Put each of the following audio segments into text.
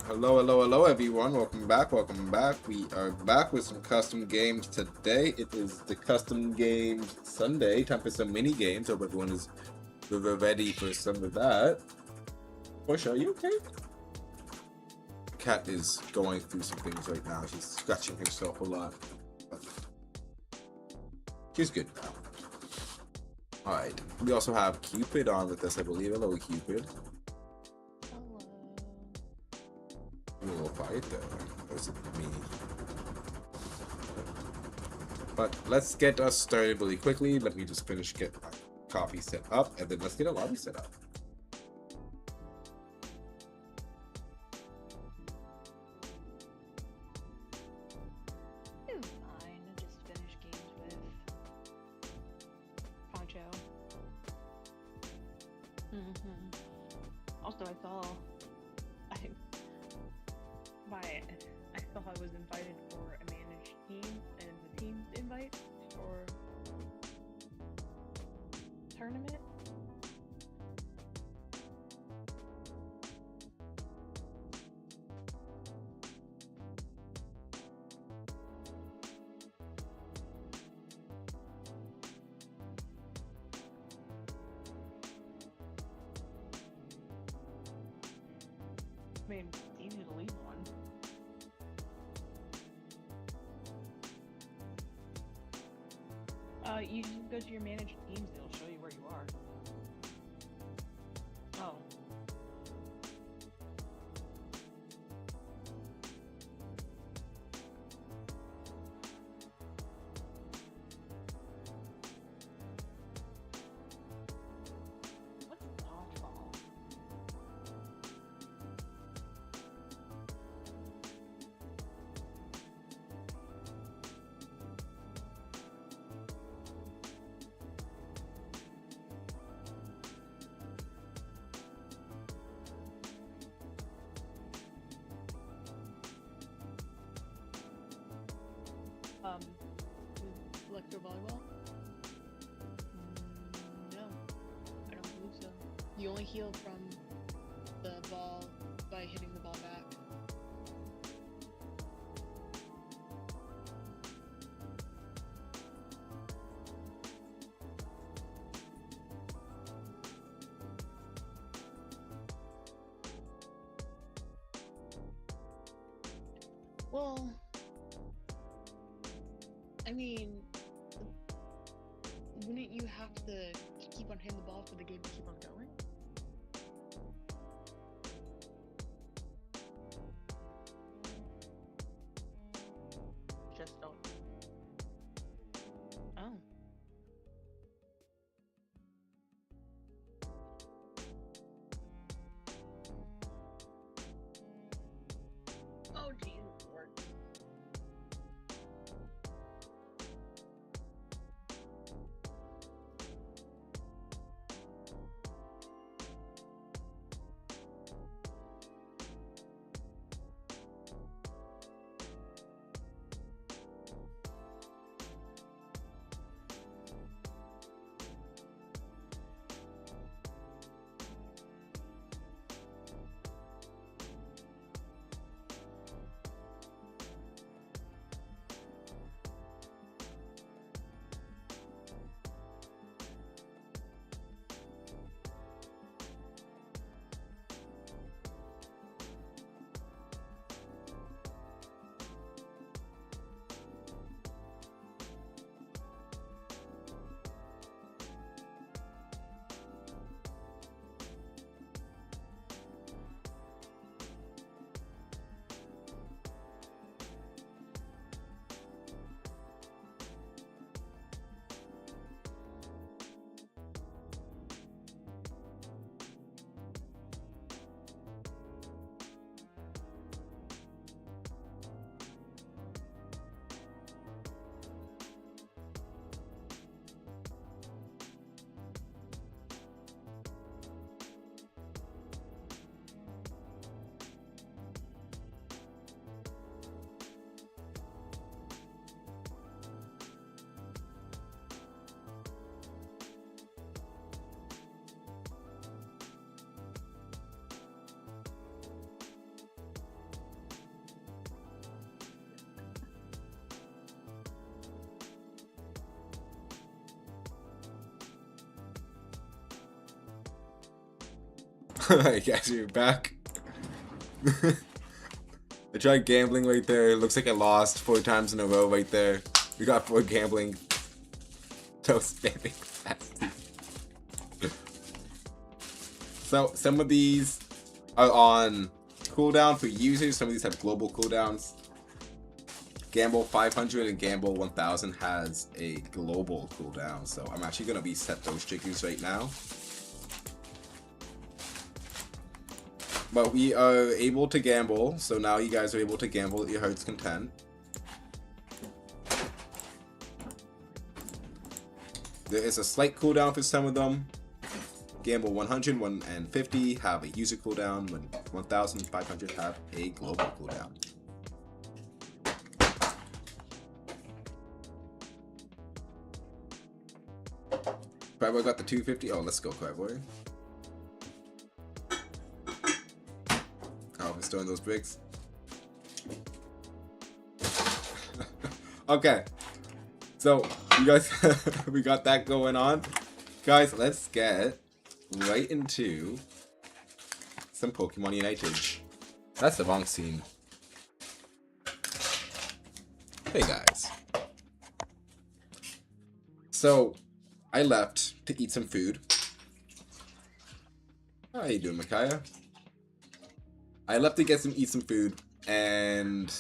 Hello, hello, hello, everyone. Welcome back. Welcome back. We are back with some custom games today. It is the custom games Sunday. Time for some mini games. Hope everyone is ready for some of that. Bush, are you okay? Cat is going through some things right now. She's scratching herself a lot. But she's good now. Alright. We also have Cupid on with us, I believe. Hello, Cupid. A little quiet though. Or is it me? But let's get us started really quickly. Let me just finish get my coffee set up, and then let's get a lobby set up. Fine. I just finished games with Poncho. Also, I saw I was invited for a managed team, and the team's invite for tournament. I mean, it's easy to leave one. You just go to your managed teams, it'll show you where you are. Oh. What's dodgeball? Electro volleyball? No, I don't believe so. You only heal from the ball by hitting the ball back. Well, I mean, wouldn't you have to keep on hitting the ball for the game to keep on going? Just don't. Oh. Oh, Jesus Lord. Alright guys, we're back. I tried gambling right there. It looks like I lost 4 times in a row right there. We got 4 gambling. So spamming fast. So some of these are on cooldown for users. Some of these have global cooldowns. Gamble 500 and Gamble 1000 has a global cooldown. So I'm actually going to reset those triggers right now. But we are able to gamble, so now you guys are able to gamble at your heart's content. There is a slight cooldown for some of them. Gamble 100, 150 have a user cooldown, when 1500 have a global cooldown. Crabboy got the 250. Oh, let's go, Crabboy. Oh, we're storing those bricks. Okay, so you guys, we got that going on. Guys, let's get right into some Pokemon United. That's the wrong scene. Hey guys. So, I left to eat some food. How you doing, Micaiah? I left to eat some food, and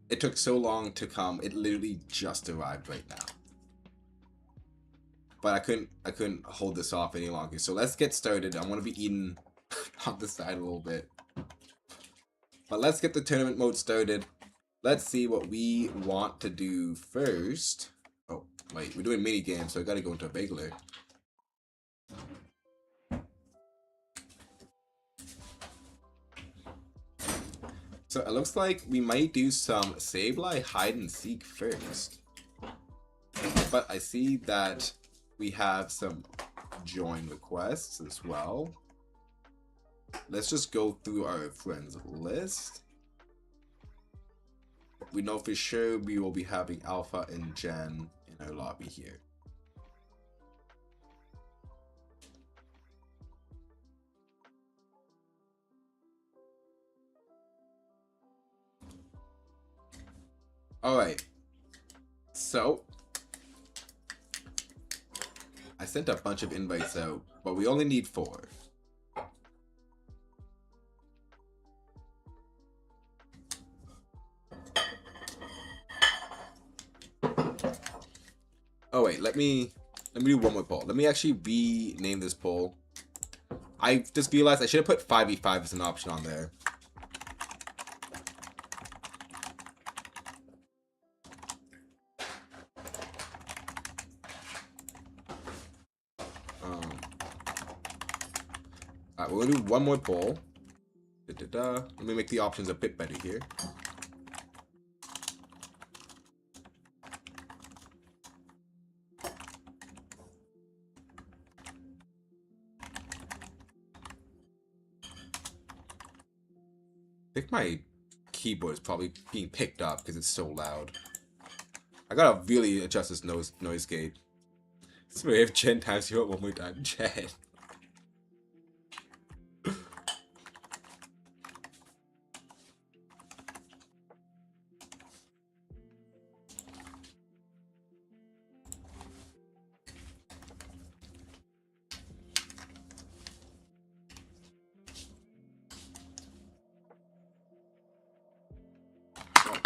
it took so long to come. It literally just arrived right now. But I couldn't hold this off any longer. So let's get started. I want to be eating on the side a little bit. But let's get the tournament mode started. Let's see what we want to do first. Oh, wait, we're doing mini games, so I gotta go into a regular. So it looks like we might do some Sableye hide and seek first. But I see that we have some join requests as well. Let's just go through our friends list. We know for sure we will be having Alpha and Jen in our lobby here. Alright, so I sent a bunch of invites out, but we only need 4. Oh wait, let me do one more poll. Let me actually rename this poll. I just realized I should have put 5v5 as an option on there. Alright, we're gonna do one more poll. Let me make the options a bit better here. I think my keyboard is probably being picked up because it's so loud. I gotta really adjust this noise gate. So if Jen times you up one more time, Jen.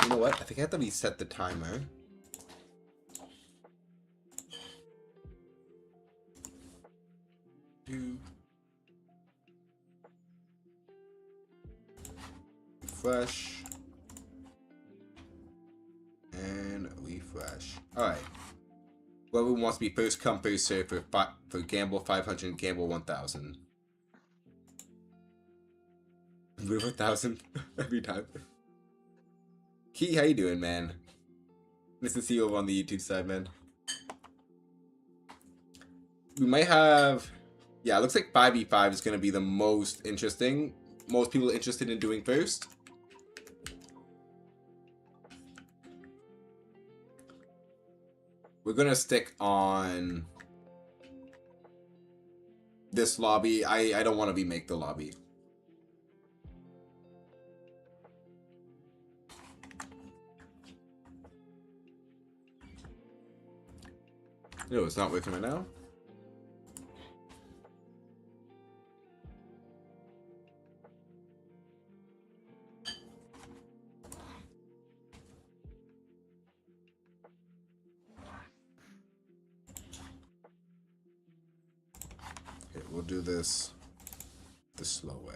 You know what? I think I have to reset the timer. Refresh. And refresh. Alright. Whoever wants to be first come, first serve for Gamble 500 and Gamble 1000. Move 1000 every time. Key, how you doing, man? Nice to see you over on the YouTube side, man. We might have... Yeah, it looks like 5v5 is going to be the most interesting. Most people are interested in doing first. We're going to stick on... this lobby. I don't want to remake the lobby. No, it's not working right now. Okay, we'll do this the slow way.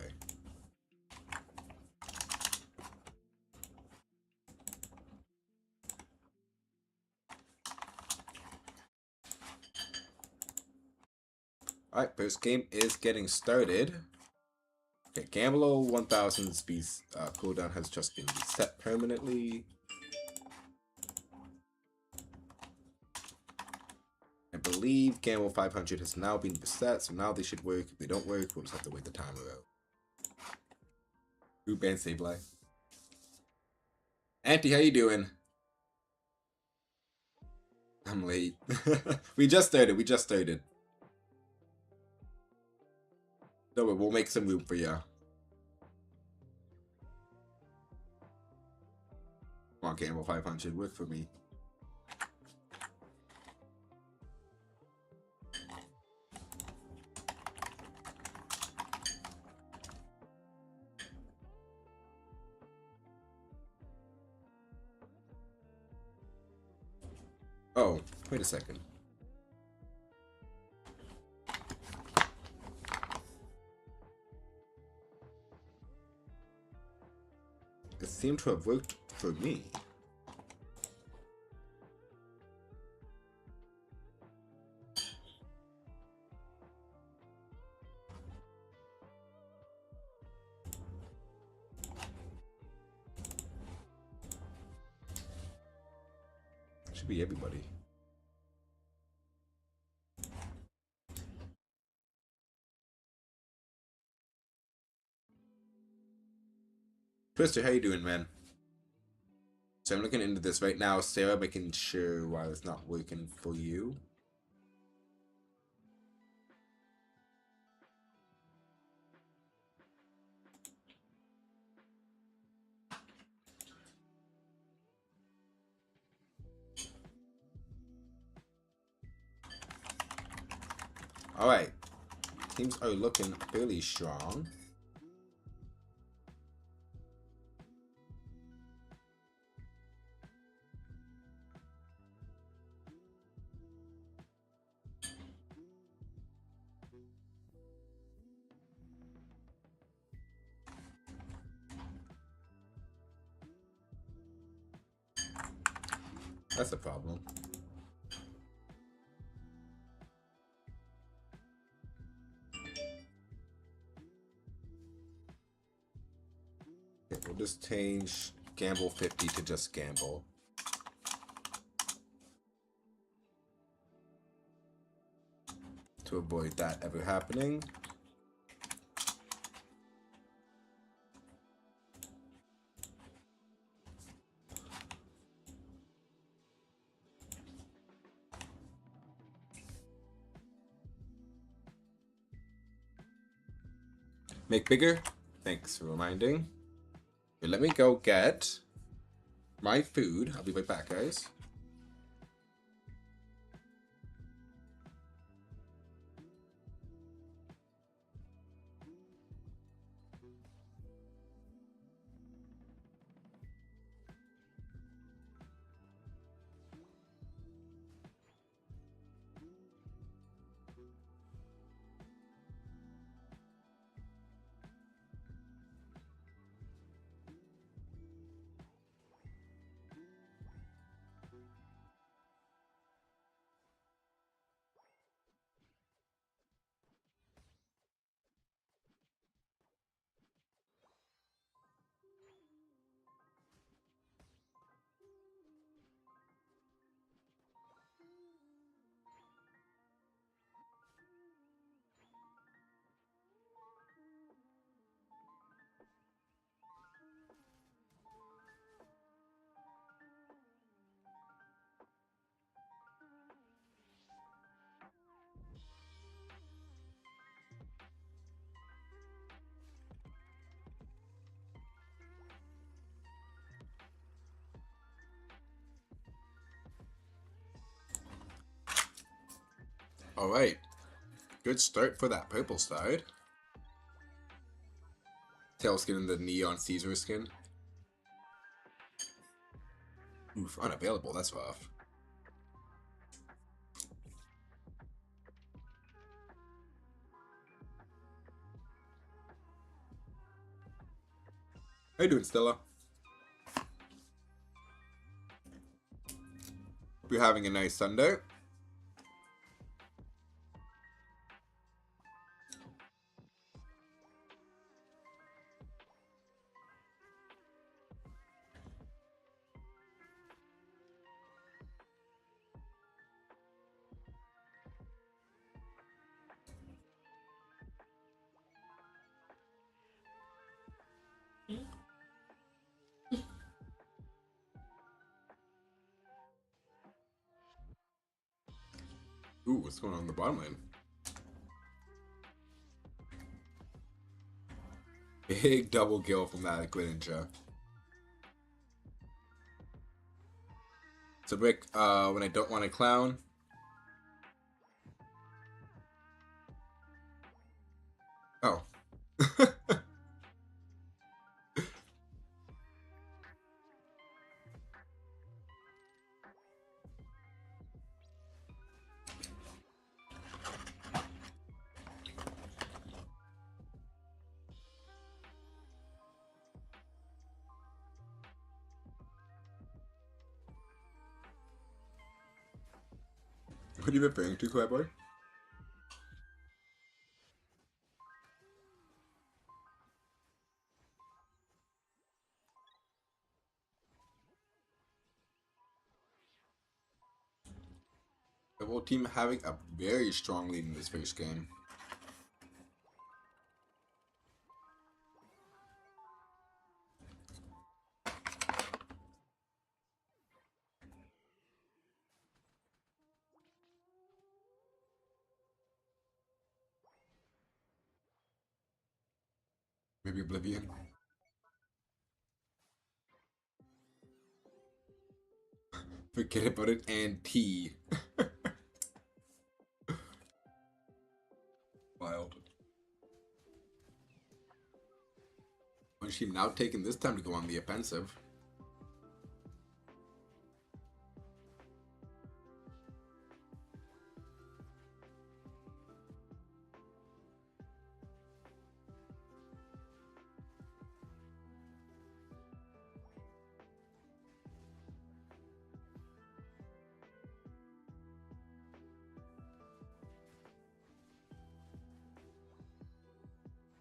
Alright, first game is getting started. Okay, Gamble 1000 speed cooldown has just been reset permanently. I believe Gamble 500 has now been reset, so now they should work. If they don't work, we'll just have to wait the timer out. Group and save life. Auntie, how you doing? I'm late. We just started. No, but we'll make some room for ya. Come on, Gamble 500, work for me. Oh, wait a second. It seemed to have worked for me. Should be everybody. Twister, how you doing, man? So I'm looking into this right now, Sarah, making sure why it's not working for you. Alright. Teams are looking fairly strong. That's a problem. Okay, we'll just change Gamble 50 to just Gamble. To avoid that ever happening. Make bigger? Thanks for reminding. Okay, let me go get my food. I'll be right back, guys. Alright. Good start for that purple side. Tail skin and the neon Caesar skin. Oof, unavailable, that's rough. How you doing, Stella? Hope you're having a nice Sunday. Ooh, what's going on in the bottom lane? Big double kill from that Greninja. So Brick, when I don't want to clown. Oh. What are you referring to, Clayboy? The whole team having a very strong lead in this first game. Maybe Oblivion. Forget about it and T. Wild. When she now taking this time to go on the offensive.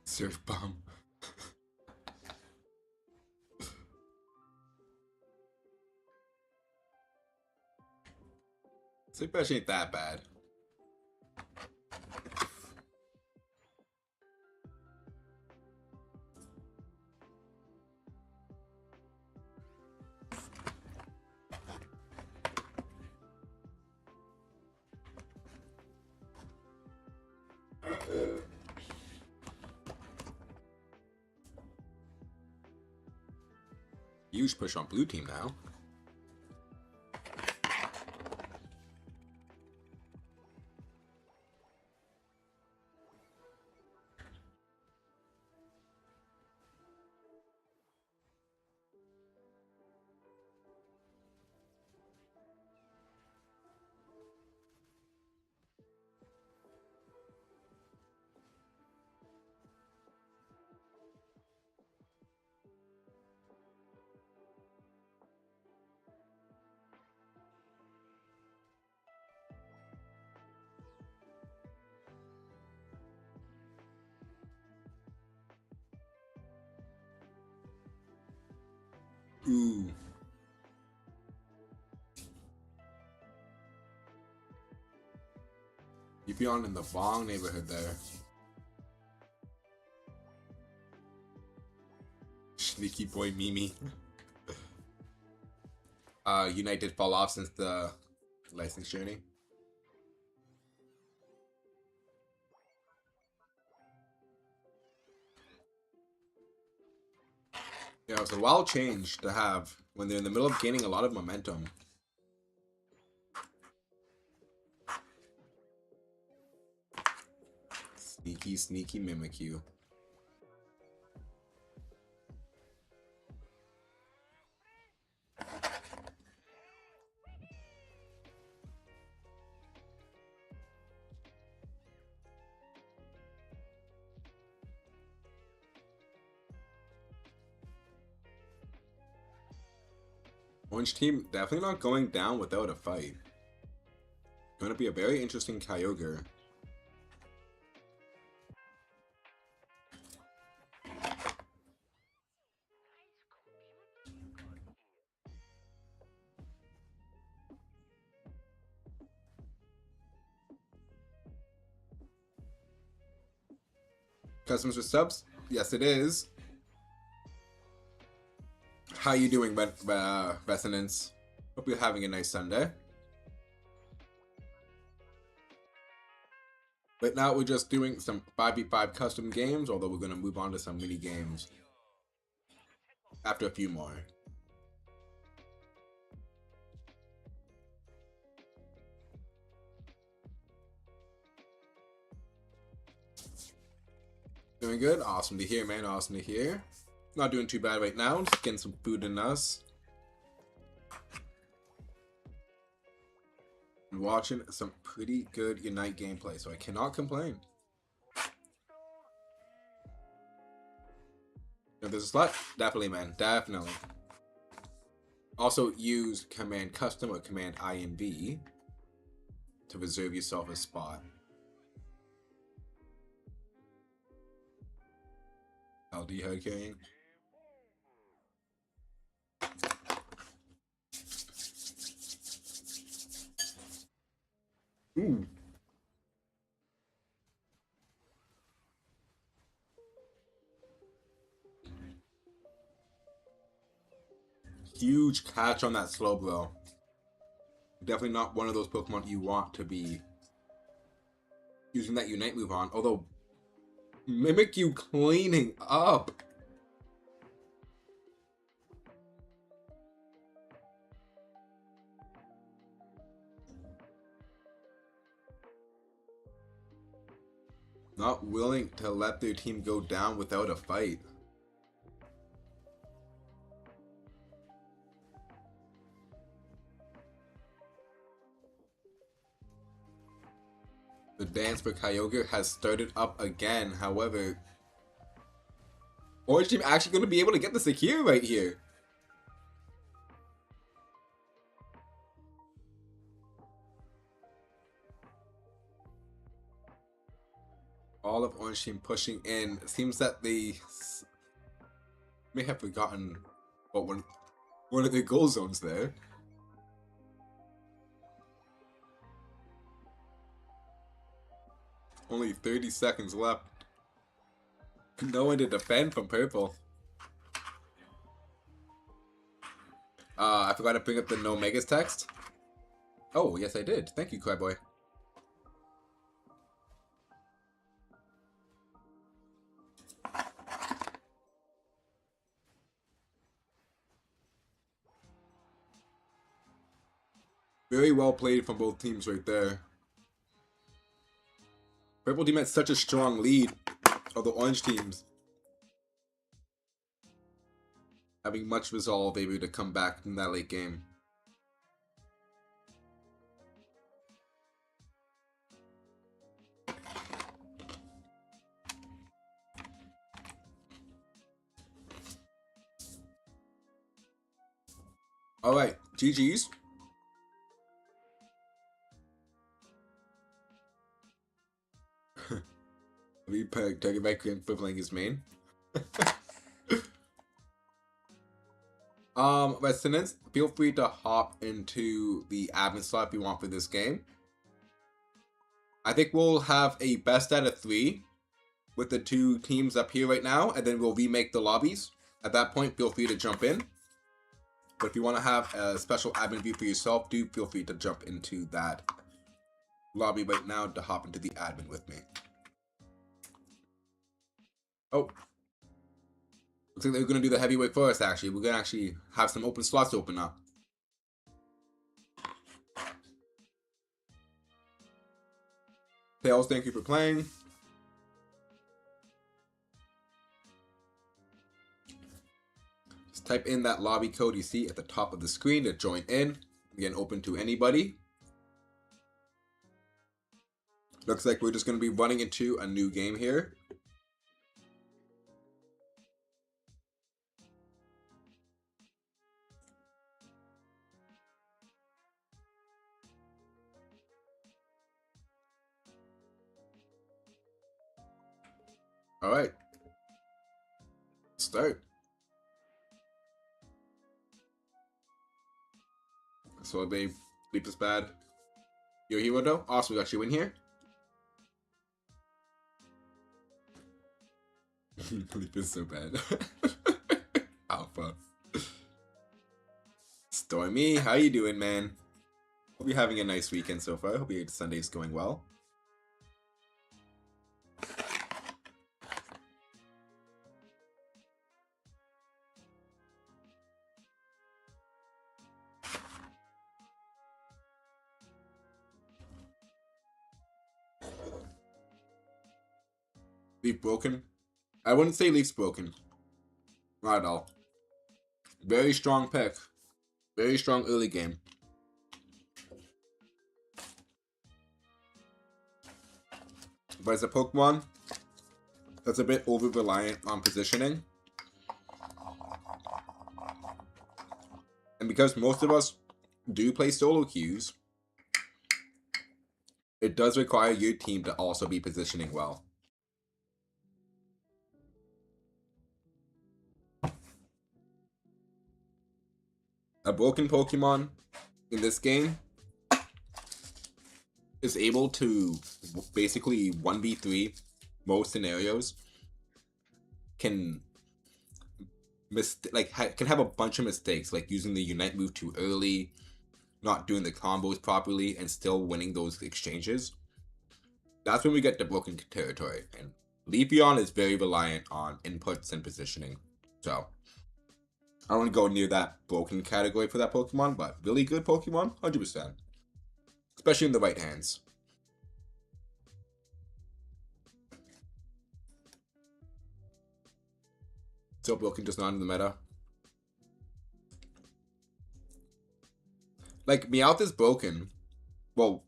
Surf bomb. Surf bash ain't that bad. Huge push on blue team now. Ooh. You be on in the wrong neighborhood there. Sneaky boy Mimi. Unite did fall off since the license journey. Yeah, it's a wild change to have when they're in the middle of gaining a lot of momentum. Sneaky, sneaky Mimikyu. Orange team definitely not going down without a fight. Going to be a very interesting Kyogre. Customers with subs? Yes, it is. How you doing, Resonance? Hope you're having a nice Sunday. But now we're just doing some 5v5 custom games, although we're going to move on to some mini games after a few more. Doing good? Awesome to hear, man. Awesome to hear. Not doing too bad right now. Just getting some food in us. And watching some pretty good Unite gameplay, so I cannot complain. If there's a slot, definitely, man. Definitely. Also, use Command Custom or Command INV to reserve yourself a spot. LD head carrying. Ooh. Huge catch on that Slowbro. Definitely not one of those Pokemon you want to be using that Unite move on. Although, Mimikyu cleaning up. Not willing to let their team go down without a fight. The dance for Kyogre has started up again. However, Orange team actually going to be able to get the secure right here. All of Orange team pushing in. It seems that they may have forgotten what one of their goal zones there. Only 30 seconds left. No one to defend from purple. I forgot to bring up the no megas text. Oh, yes I did. Thank you, Cryboy. Very well played from both teams right there. Purple team had such a strong lead of the orange teams, having much resolve, able to come back in that late game. Alright, GG's. Repeg, take it back in for playing his main. Residents, feel free to hop into the admin slot if you want for this game. I think we'll have a best out of 3 with the 2 teams up here right now, and then we'll remake the lobbies. At that point, feel free to jump in. But if you want to have a special admin view for yourself, do feel free to jump into that lobby right now to hop into the admin with me. Oh. Looks like they're going to do the heavyweight first, actually. We're going to actually have some open slots open up. Tails, thank you for playing. Just type in that lobby code you see at the top of the screen to join in. Again, open to anybody. Looks like we're just going to be running into a new game here. Alright. Start. So, babe, sleep is bad. You're a hero though? Awesome, we got you in here. Sleep is so bad. Alpha. Stormy, how you doing, man? Hope you're having a nice weekend so far. Hope your Sunday's going well. Leaf broken? I wouldn't say Leaf's broken. Not at all. Very strong pick. Very strong early game. But as a Pokemon that's a bit over-reliant on positioning. And because most of us do play solo queues, it does require your team to also be positioning well. A broken Pokemon in this game is able to basically 1v3 most scenarios. Can have a bunch of mistakes, like using the Unite move too early, not doing the combos properly, and still winning those exchanges. That's when we get to broken territory. And Leafeon is very reliant on inputs and positioning. So I don't want to go near that broken category for that Pokemon, but really good Pokemon, 100%. Especially in the right hands. So broken, just not in the meta. Like, Meowth is broken. Well,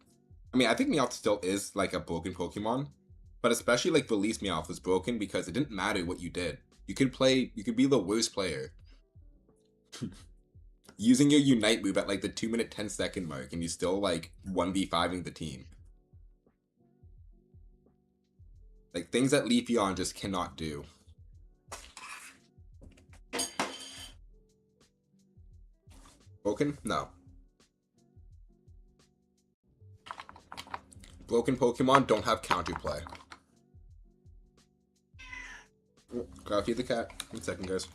I mean, I think Meowth still is, like, a broken Pokemon. But especially, like, Release Meowth was broken because it didn't matter what you did. You could be the worst player. Using your Unite move at, like, the 2-minute 10-second mark, and you still, like, 1v5ing the team. Like, things that Leafeon just cannot do. Broken? No. Broken Pokemon don't have counterplay. Gotta feed the cat. 1 second, guys.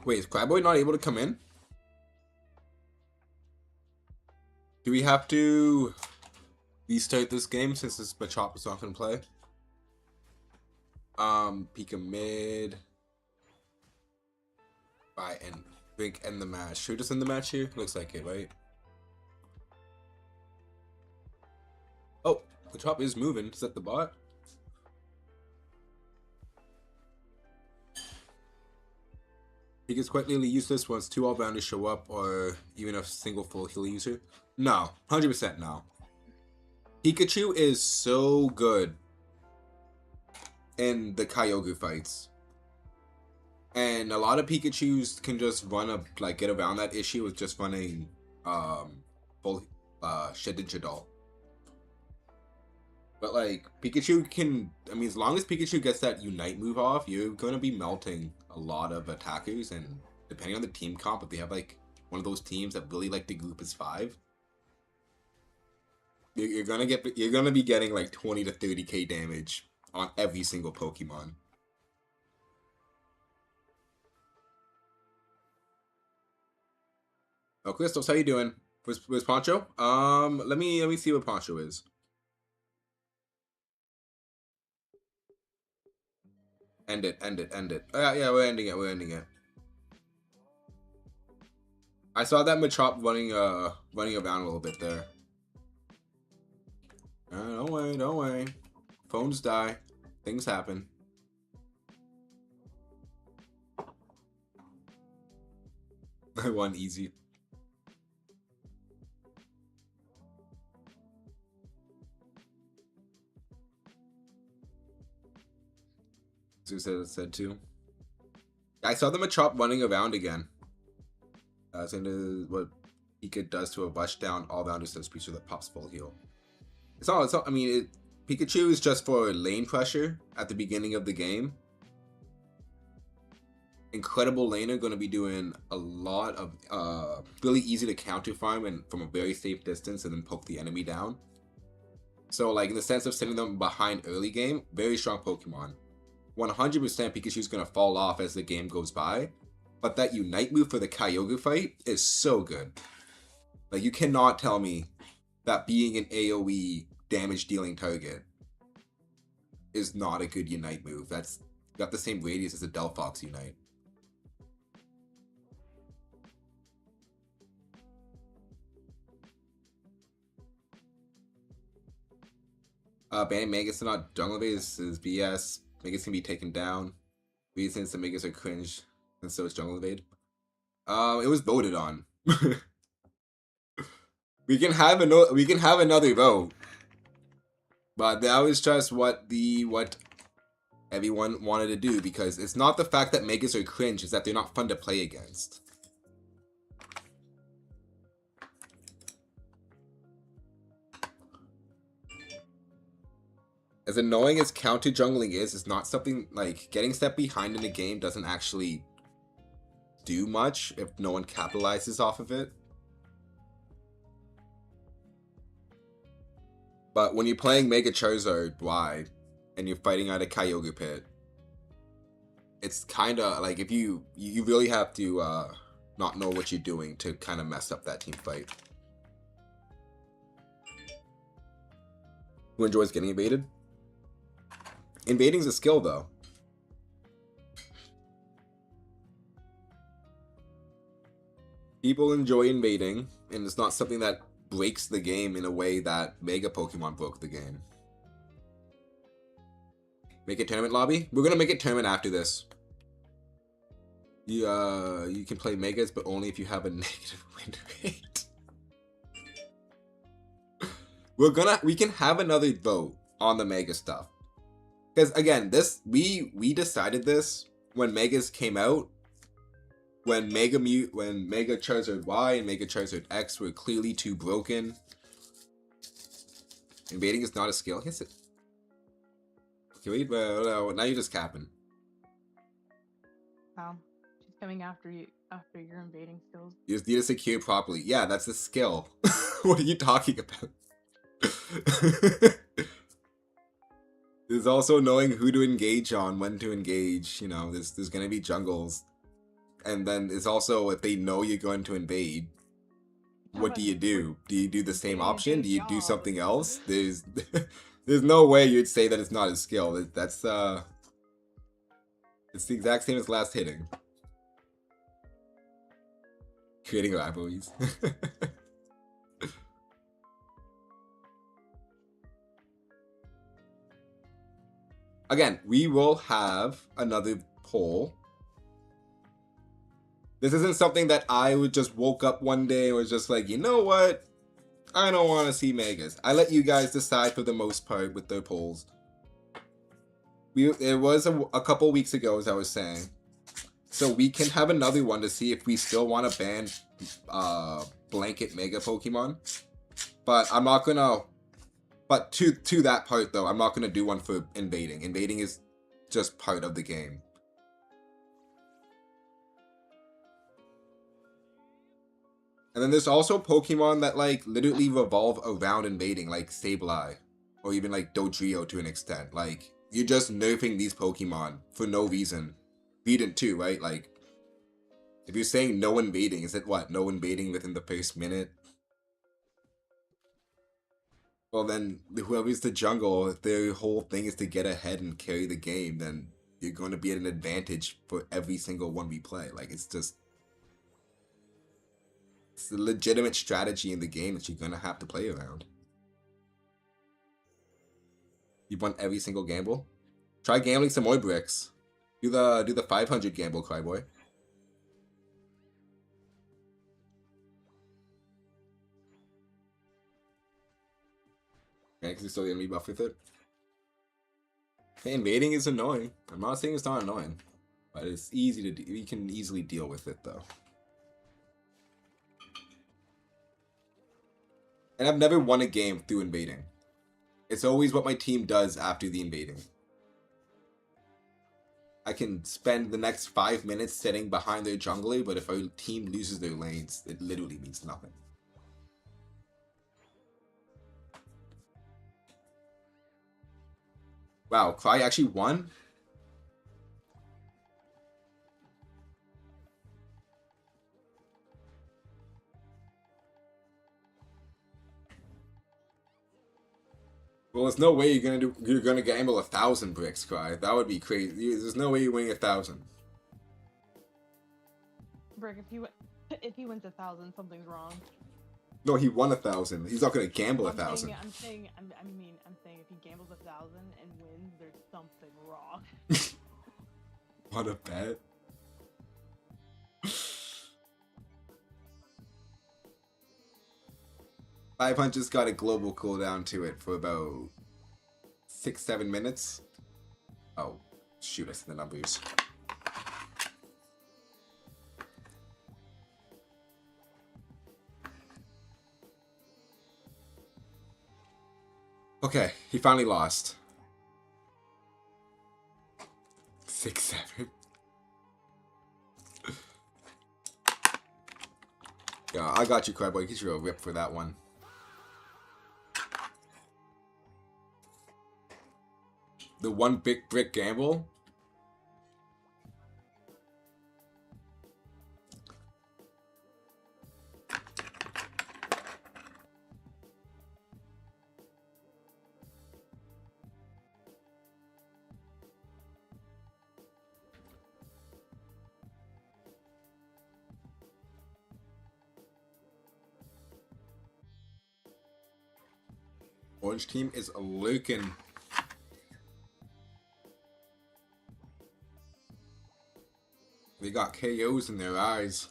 Wait, is Cryboy not able to come in? Do we have to restart this game since this Machop is not going to play? Pika mid. Bye, and Brink end the match. Should we just end the match here? Looks like it, right? Oh, the top is moving. Is that the bot? He gets quite nearly useless once 2 all-rounders show up, or even a single full heal user. No, 100% no. Pikachu is so good in the Kyogre fights. And a lot of Pikachus can just run up, like, get around that issue with just running full Shedinchadol. But like Pikachu can, I mean, as long as Pikachu gets that Unite move off, you're gonna be melting a lot of attackers. And depending on the team comp, if they have like one of those teams that really like to group as 5, you're gonna be getting like 20 to 30k damage on every single Pokemon. Oh, Crystals, how you doing? Where's Poncho? Let me see what Poncho is. End it. Yeah, we're ending it. I saw that Machop running around a little bit there. Don't worry. Phones die. Things happen. I won easy. Said too. I saw the Machop running around again. That's into what Pika does to a rush down all rounders says creature that pops full heal. It's not. I mean, Pikachu is just for lane pressure at the beginning of the game. Incredible laner, going to be doing a lot of really easy to counter farm and from a very safe distance and then poke the enemy down. So like in the sense of sending them behind early game, very strong Pokemon. 100% Pikachu is going to fall off as the game goes by, but that Unite move for the Kyogre fight is so good. Like, you cannot tell me that being an AoE damage dealing target is not a good Unite move. That's got the same radius as a Delphox Unite. Banning Megas to not jungle base is BS. Megas can be taken down. Reasons the Megas are cringe, and so is jungle evade. It was voted on. we can have another vote, but that was just what everyone wanted to do, because it's not the fact that Megas are cringe; it's that they're not fun to play against. As annoying as counter jungling is, it's not something like getting stepped behind in a game doesn't actually do much if no one capitalizes off of it. But when you're playing Mega Charizard wide and you're fighting out a Kyogre pit, it's kind of like if you really have to not know what you're doing to kind of mess up that team fight. Who enjoys getting invaded? Invading's a skill, though. People enjoy invading, and it's not something that breaks the game in a way that Mega Pokemon broke the game. Make it tournament lobby? We're gonna make it tournament after this. You can play Megas, but only if you have a negative win rate. We can have another vote on the Mega stuff. Because again, we decided this when Megas came out, when Mega Charizard Y and Mega Charizard X were clearly too broken. Invading is not a skill. Yes, it. Okay, wait, now you're just capping. Wow, she's coming after you after your invading skills. You just need to secure properly. Yeah, that's a skill. What are you talking about? There's also knowing who to engage on, when to engage. You know, there's gonna be jungles, and then it's also if they know you're going to invade, what do you do? Do you do the same option? Do you do something else? There's no way you'd say that it's not a skill. That's it's the exact same as last hitting. Creating rivalries. Again, we will have another poll. This isn't something that I would just woke up one day and was just like, you know what? I don't want to see megas. I let you guys decide for the most part with their polls. It was a couple weeks ago, as I was saying. So we can have another one to see if we still want to ban blanket mega Pokemon. But I'm not gonna. But to that part though, I'm not gonna do one for invading. Invading is just part of the game. And then there's also Pokemon that like literally revolve around invading, like Sableye, or even like Dodrio to an extent. Like you're just nerfing these Pokemon for no reason. Beaten too, right? Like if you're saying no invading, is it what? No invading within the first minute? Well then, whoever's the jungle, if their whole thing is to get ahead and carry the game, then you're going to be at an advantage for every single one we play. Like it's a legitimate strategy in the game that you're gonna have to play around. You won every single gamble. Try gambling some more bricks. Do the 500 gamble, Cryboy. Okay, because you're still gonna be buff with it. Okay, invading is annoying. I'm not saying it's not annoying, but it's easy to do. You can easily deal with it though. And I've never won a game through invading. It's always what my team does after the invading. I can spend the next 5 minutes sitting behind their jungler, but if our team loses their lanes, it literally means nothing. Wow, Cry actually won? Well, there's no way you're gonna gamble 1,000 bricks, Cry. That would be crazy. There's no way you're winning 1,000. Brick, if he wins 1,000, something's wrong. No, he won 1,000. He's not gonna gamble 1,000. I'm saying if he gambles 1,000 and wins, there's something wrong. What a bet. $500's got a global cooldown to it for about 6-7 minutes. Oh, shoot, I see the numbers. Okay, he finally lost. 6-7. Yeah, I got you, Cryboy. Get you a rip for that one. The one big brick gamble. Orange team is lurking. They got KOs in their eyes.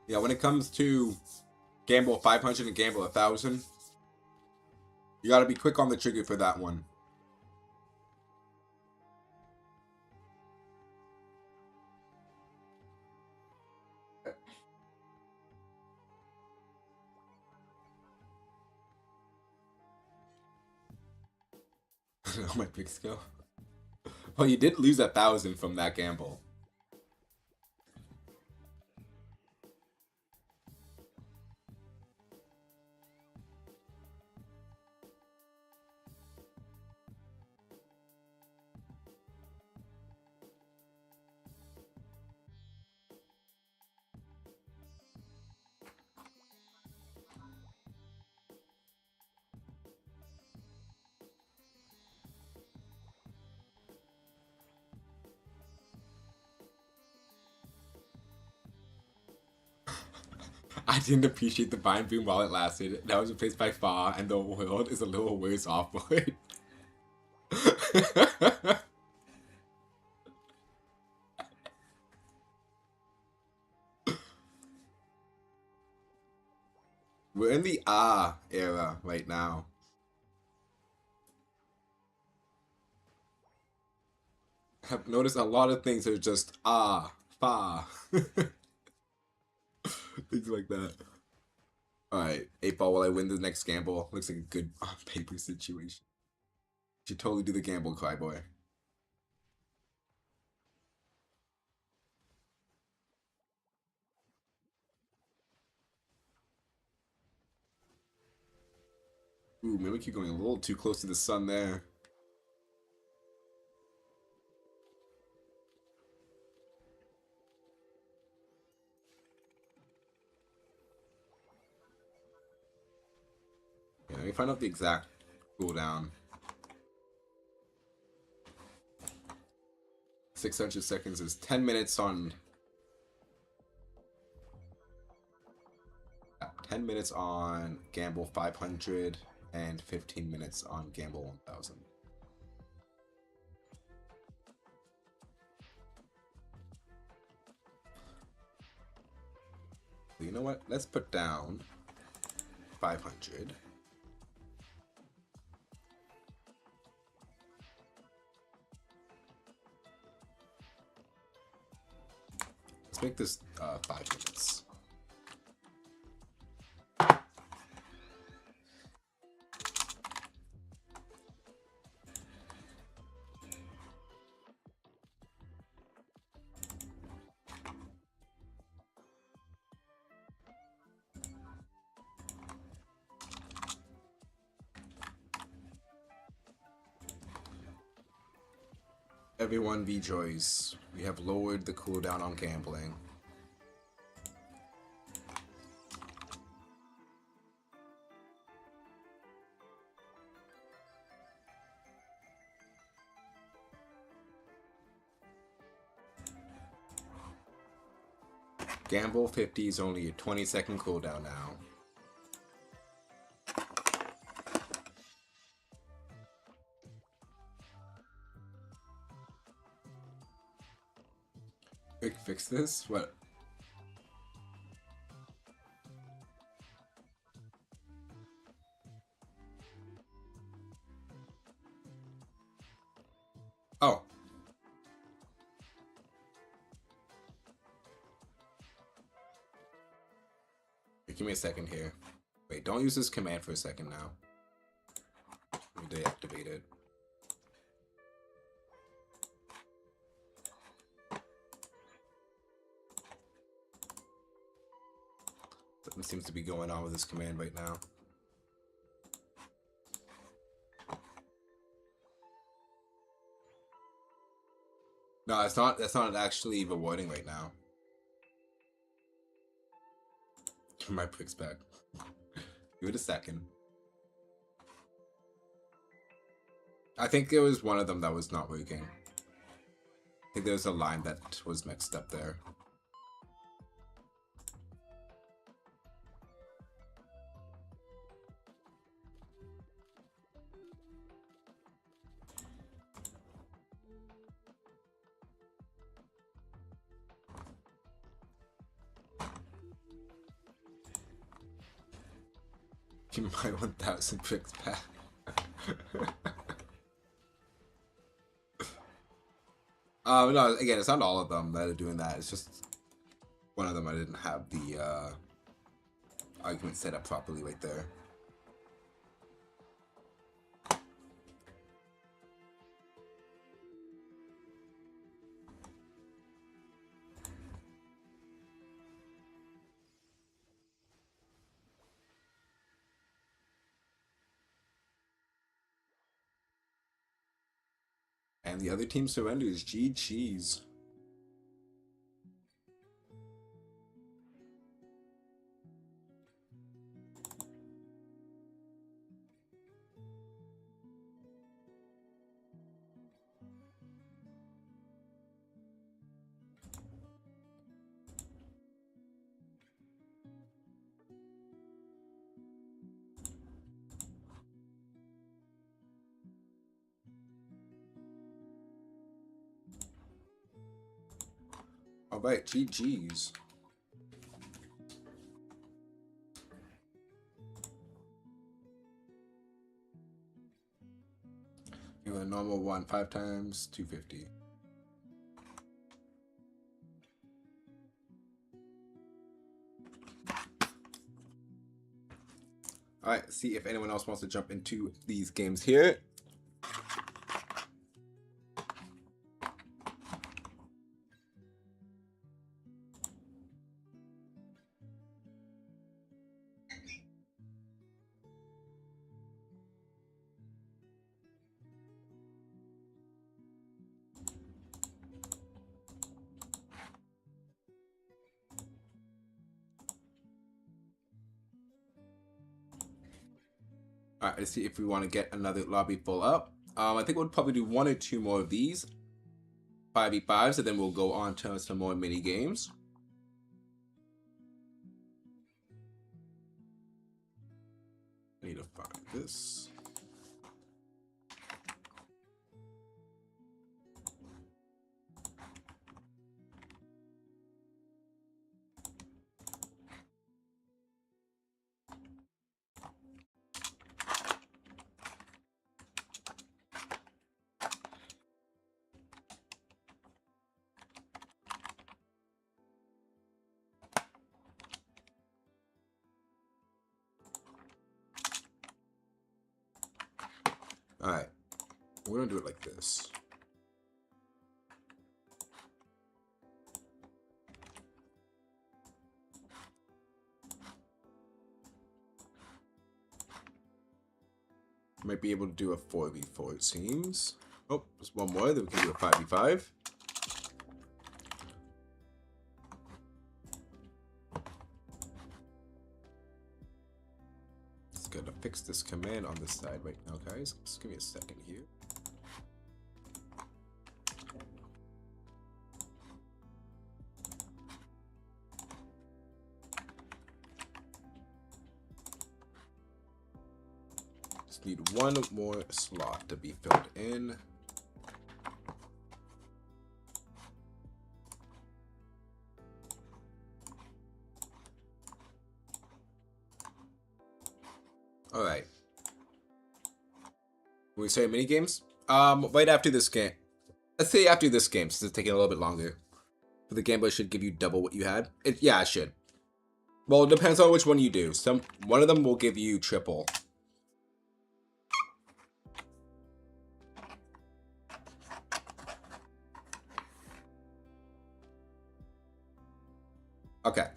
Yeah, when it comes to gamble 500 and gamble 1,000, you gotta be quick on the trigger for that one. My picks go. Well, you did lose 1,000 from that gamble. I didn't appreciate the vine boom while it lasted. That was replaced by Fa, and the world is a little worse off for it. We're in the era right now. I've noticed a lot of things are just fa. Things like that. Alright, 8 ball, will I win the next gamble? Looks like a good on-paper situation. Should totally do the gamble, Cryboy. Ooh, maybe we keep going a little too close to the sun there. Yeah, let me find out the exact cooldown. 600 seconds is 10 minutes on... 10 minutes on Gamble 500 and 15 minutes on Gamble 1000. You know what? Let's put down 500. Let's make this 5 minutes. Everyone be joys. We have lowered the cooldown on gambling. Gamble 50 is only a 20-second cooldown now. Quick fix this? What? Oh. Wait, give me a second here. Wait, don't use this command for a second now. Let me deactivate it. Something seems to be going on with this command right now. No, it's not. That's not actually rewarding right now. Give my pricks back. Give it a second. I think it was one of them that was not working. I think there was a line that was mixed up there. Give me my 1,000 pricks back. No, again, it's not all of them that are doing that. It's just one of them I didn't have the argument set up properly right there. And the other team surrenders. GG's. All right, GG's. You want a normal one 5 times 250. All right, see if anyone else wants to jump into these games here. All right, let's see if we want to get another lobby full up. I think we'll probably do 1 or 2 more of these 5v5s, and then we'll go on to some more mini games. I need to find this. All right, we're gonna do it like this. Might be able to do a 4v4, it seems. Oh, there's one more, then we can do a 5v5. Just gotta fix this command on this side right now, guys. Just give me a second here. Need one more slot to be filled in. All right. When we say mini games, right after this game. Let's say after this game, since it's taking a little bit longer. But the Game Boy should give you double what you had. Yeah, it should. Well, it depends on which one you do. One of them will give you triple. Okay.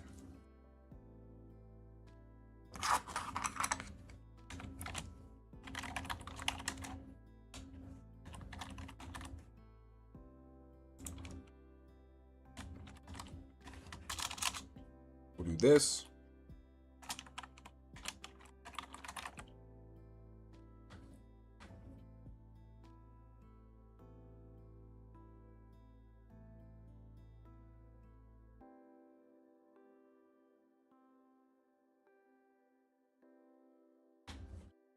We'll do this.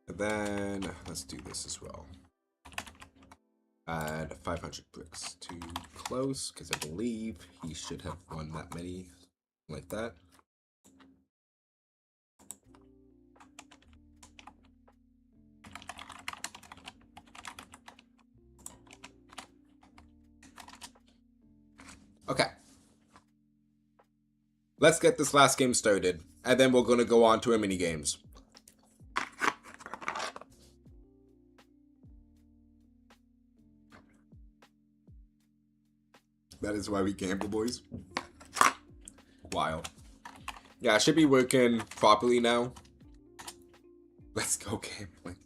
And then let's do this as well. Add 500 bricks to close, because I believe he should have won that many, like that. Okay. Let's get this last game started, and then we're going to go on to our mini games. That is why we gamble, boys. Wild. Yeah, I should be working properly now. Let's go gambling.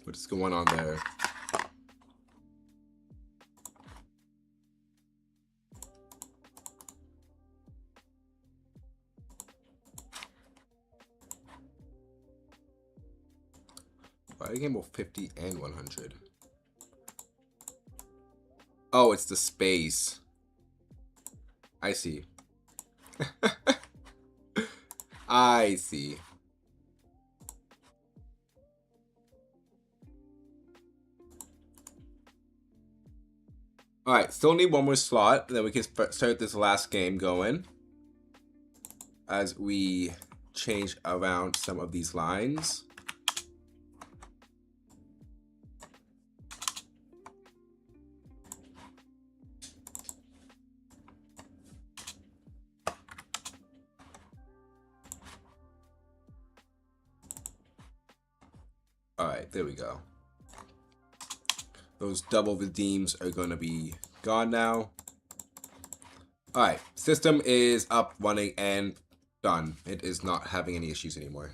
What is going on there? I gamble 50 and 100. Oh, it's the space. I see. I see. Alright, still need one more slot, and then we can start this last game going. As we change around some of these lines. Alright, there we go. Those double redeems are going to be gone now. Alright, system is up, running, and done. It is not having any issues anymore.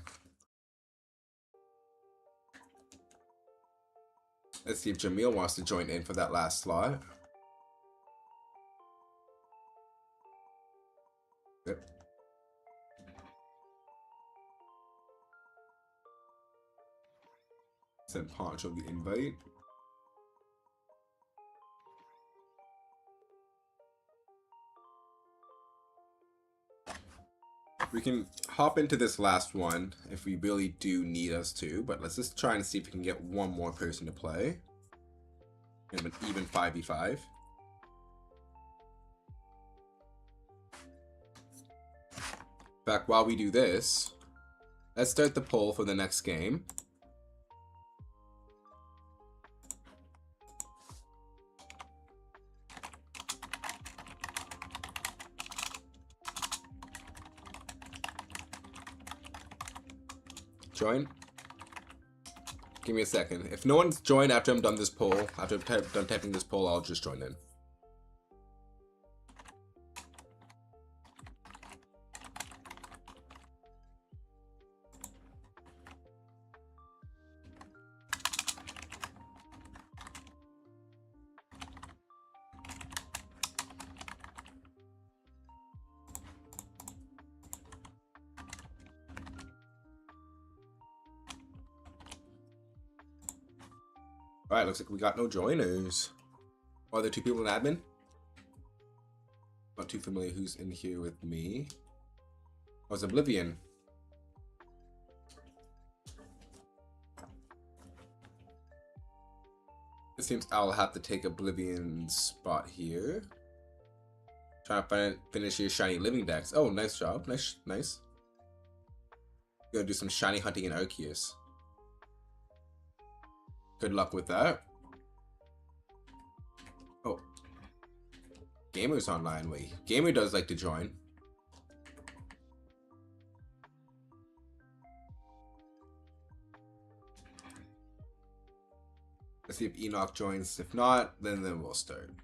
Let's see if Jamil wants to join in for that last slot. Yep. Send Poncho the invite. We can hop into this last one if we really do need us to, but let's just try and see if we can get one more person to play. And an even 5v5. In fact, while we do this, let's start the poll for the next game. Join. Give me a second. If no one's joined after I'm done this poll, after I'm done typing this poll, I'll just join in. Alright, looks like we got no joiners. Are there two people in admin? Not too familiar who's in here with me. Oh, it's Oblivion. It seems I'll have to take Oblivion's spot here. Trying to finish your shiny living decks. Oh, nice job. Nice. Gonna do some shiny hunting in Arceus. Good luck with that. Oh. Gamer's online. Wait. Gamer does like to join. Let's see if Enoch joins. If not, then we'll start.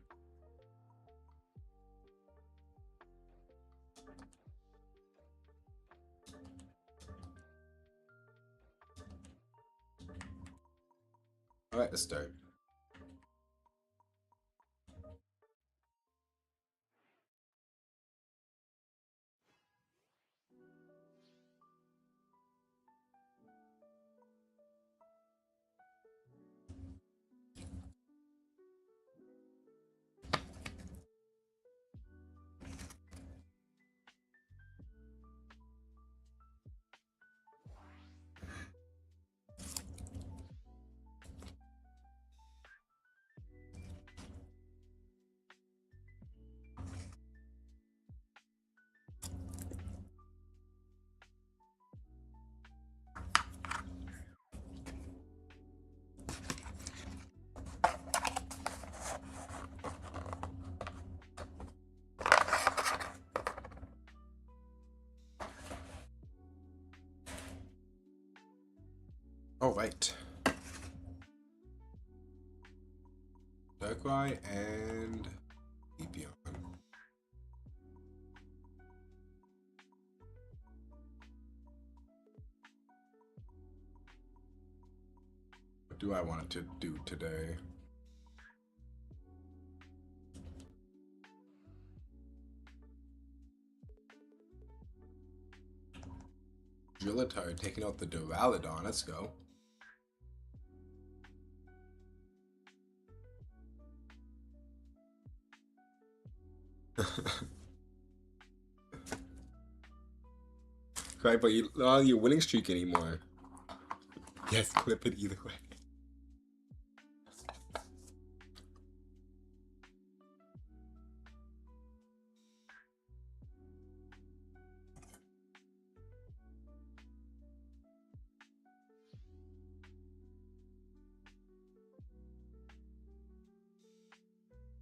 Alright, let's start. All right. Darkrai and Epion. What do I want it to do today? Drillitard taking out the Duraludon. Let's go. Right, but you're not on your winning streak anymore. Yes, clip it either way.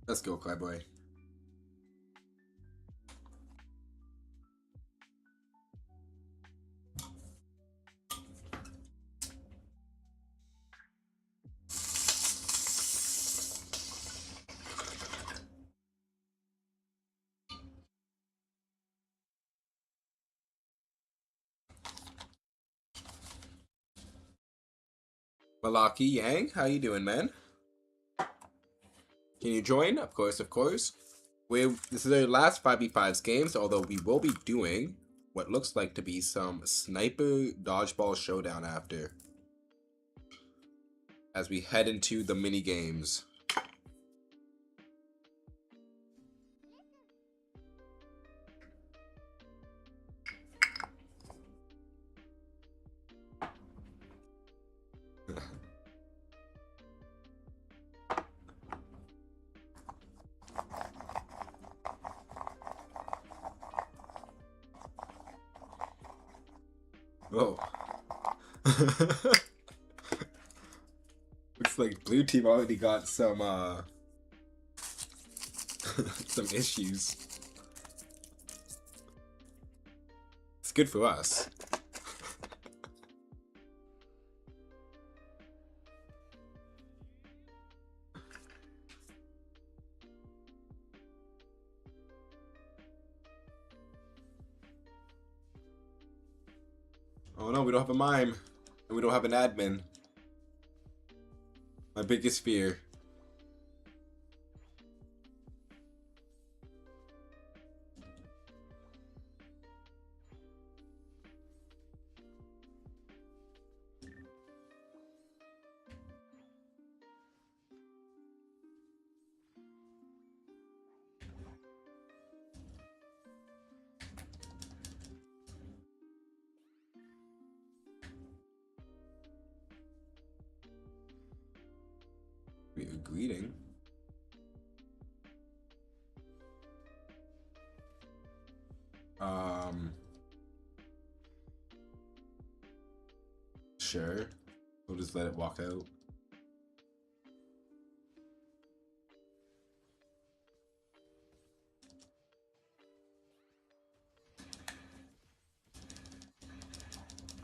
Let's go, Clayboy. Malaki Yang, how you doing, man? Can you join? Of course, of course. This is our last 5v5s games, although we will be doing what looks like to be some sniper dodgeball showdown after. As we head into the mini games. Oh. Looks like blue team already got some some issues. It's good for us. Oh no, we don't have a mime. And we don't have an admin. My biggest fear. A greeting. Sure. We'll just let it walk out.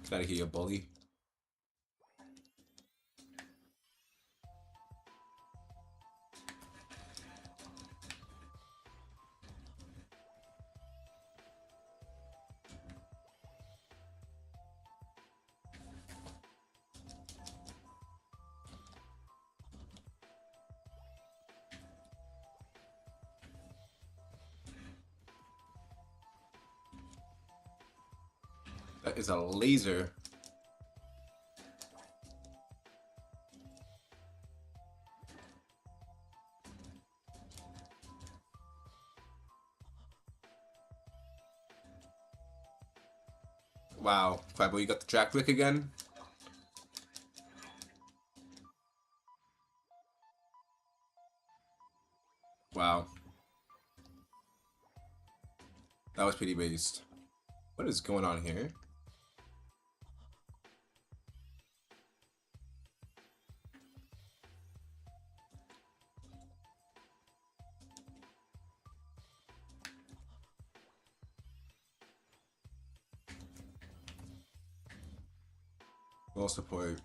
Get out of here, you bully. That is a laser. Wow, Fibo, you got the track click again? Wow. That was pretty based. What is going on here? Well support.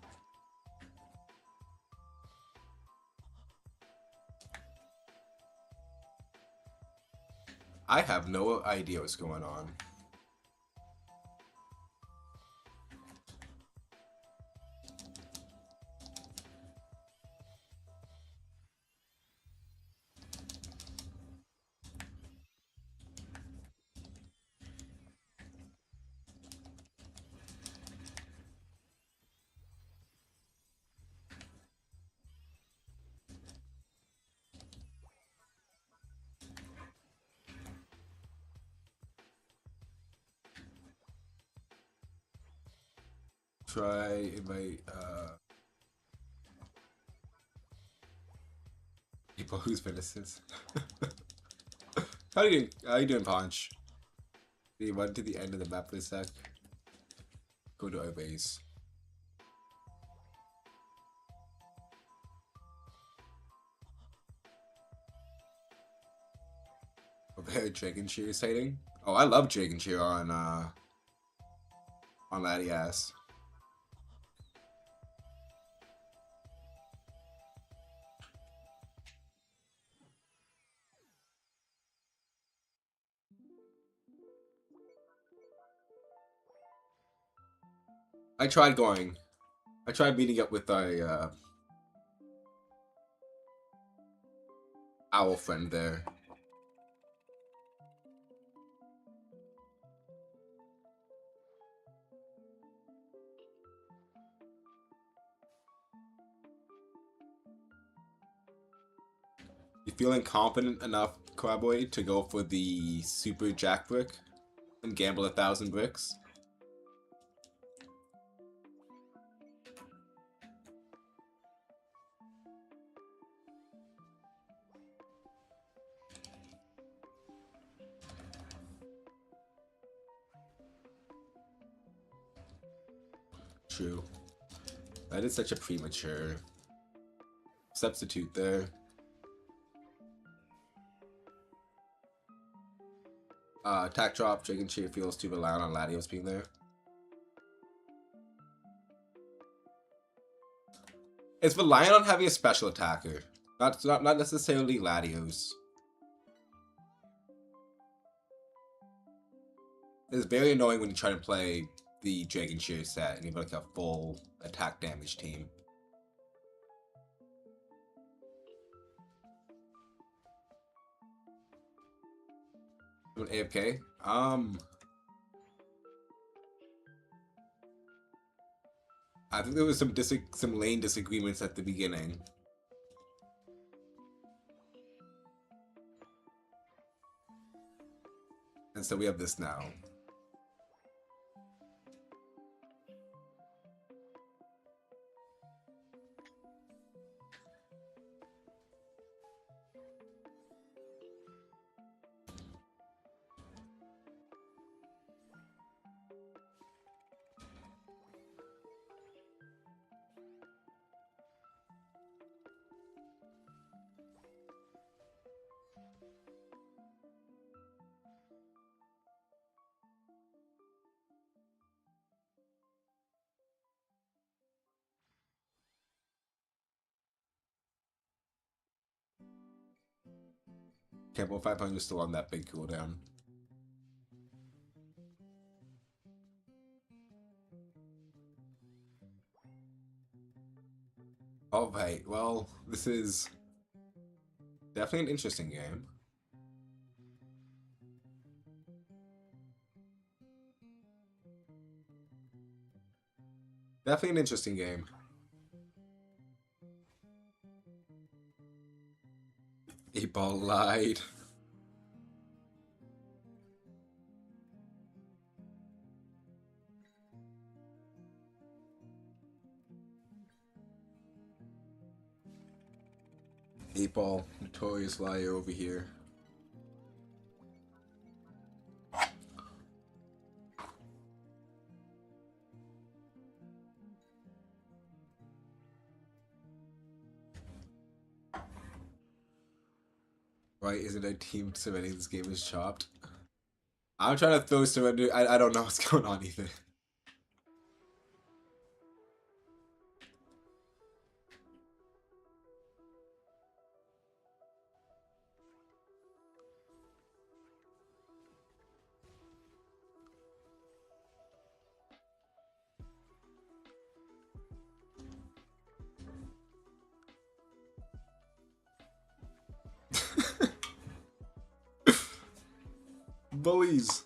I have no idea what's going on. Try invite people whose businesses. How you doing, Punch? We went to the end of the map for a sec. Go to our base. Very Dragon Cheer sighting. Oh, I love Dragon Cheer on Latias. I tried meeting up with a owl friend there. You feeling confident enough, Cowboy, to go for the Super Jack Brick and gamble 1,000 bricks? True. That is such a premature substitute there. Attack drop, Dragon Cheer feels too reliant on Latios being there. It's reliant on having a special attacker, not necessarily Latios. It's very annoying when you try to play the Dragon Cheer set and you have like a full attack damage team. Doing AFK? I think there was some lane disagreements at the beginning. And so we have this now. Campbell 500 is still on that big cooldown. Alright, well, this is definitely an interesting game. Definitely an interesting game. A-Ball lied. A-Ball, notorious liar over here. Right, isn't our team surrendering this game is chopped? I'm trying to throw surrender. I don't know what's going on either. Bullies.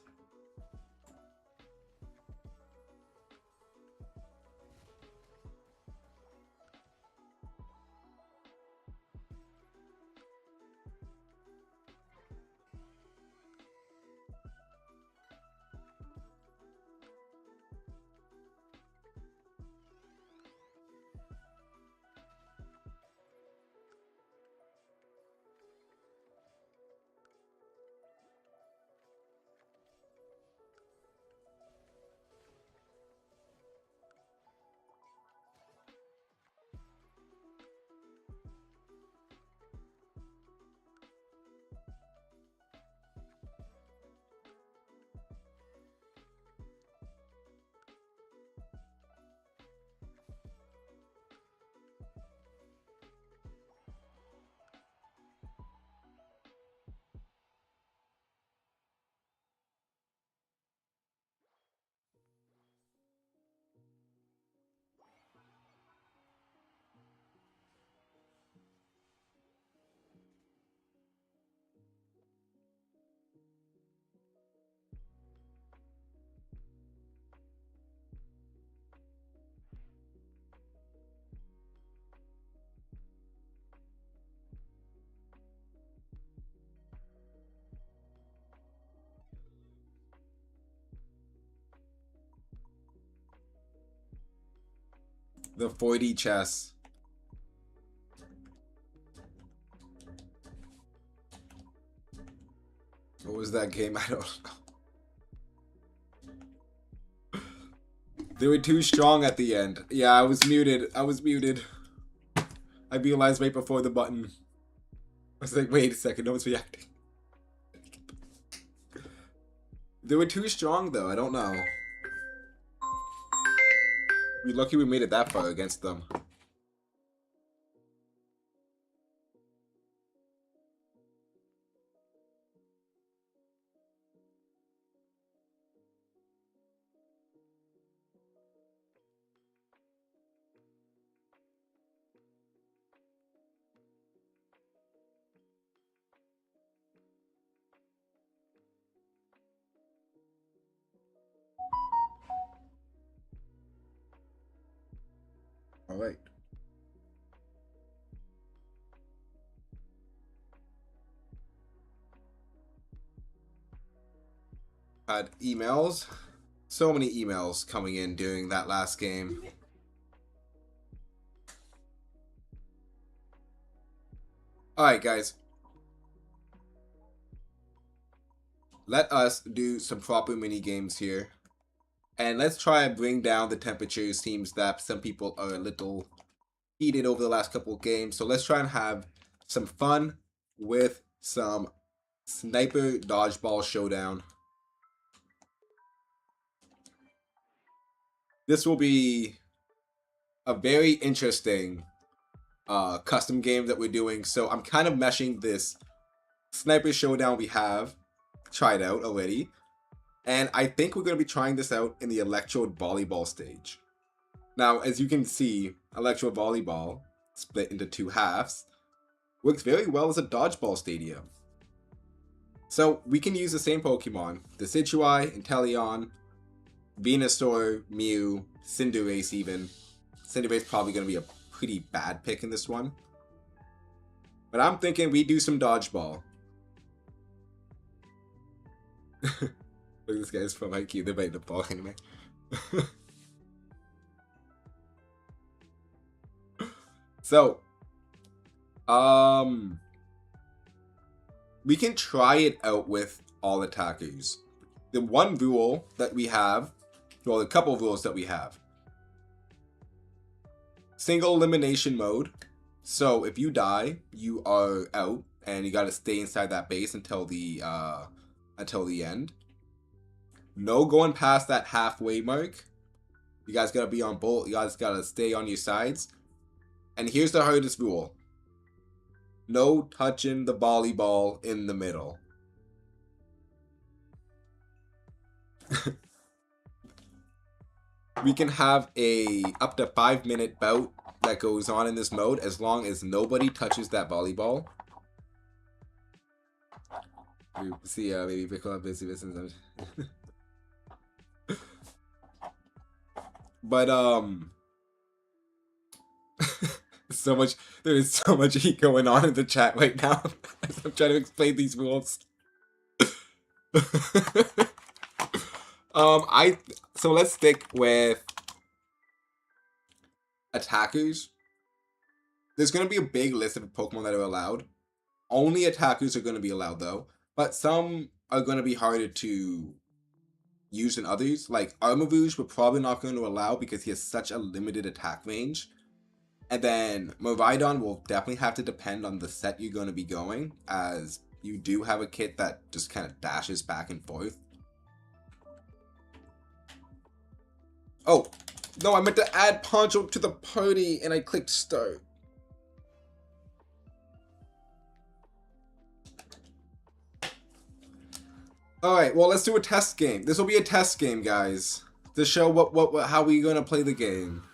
The 4D chess. What was that game? I don't know. They were too strong at the end. Yeah, I was muted. I realized right before the button. I was like, wait a second, no one's reacting. They were too strong though, I don't know. We're lucky we made it that far against them. Alright. Had emails. So many emails coming in during that last game. Alright, guys. Let us do some proper mini games here. And let's try and bring down the temperature. It seems that some people are a little heated over the last couple of games. So let's try and have some fun with some sniper dodgeball showdown. This will be a very interesting custom game that we're doing. So I'm kind of meshing this sniper showdown we have tried out already. And I think we're going to be trying this out in the electrode volleyball stage. Now, as you can see, electrode volleyball, split into two halves, works very well as a dodgeball stadium. So we can use the same Pokemon, Decidueye, Inteleon, Venusaur, Mew, Cinderace even. Cinderace probably going to be a pretty bad pick in this one. But I'm thinking we do some dodgeball. Look, this guy's from IQ. They're biting the ball anyway. So, we can try it out with all attackers. The one rule that we have, well, a couple of rules that we have. Single elimination mode. So if you die, you are out, and you gotta stay inside that base until the end. No going past that halfway mark. You guys gotta be on both. You guys gotta stay on your sides. And here's the hardest rule. No touching the volleyball in the middle. We can have a up to 5-minute bout that goes on in this mode as long as nobody touches that volleyball. We see, maybe pick up busy business. But there is so much heat going on in the chat right now as I'm trying to explain these rules. So let's stick with attackers. There's going to be a big list of Pokemon that are allowed. Only attackers are going to be allowed though, but some are going to be harder to use than others. Like Armarouge, we're probably not going to allow because he has such a limited attack range. And then Miraidon will definitely have to depend on the set you're going to be going, as you do have a kit that just kind of dashes back and forth. Oh, no, I meant to add Poncho to the party and I clicked start. Alright, well, let's do a test game. This will be a test game, guys, to show how we're going to play the game.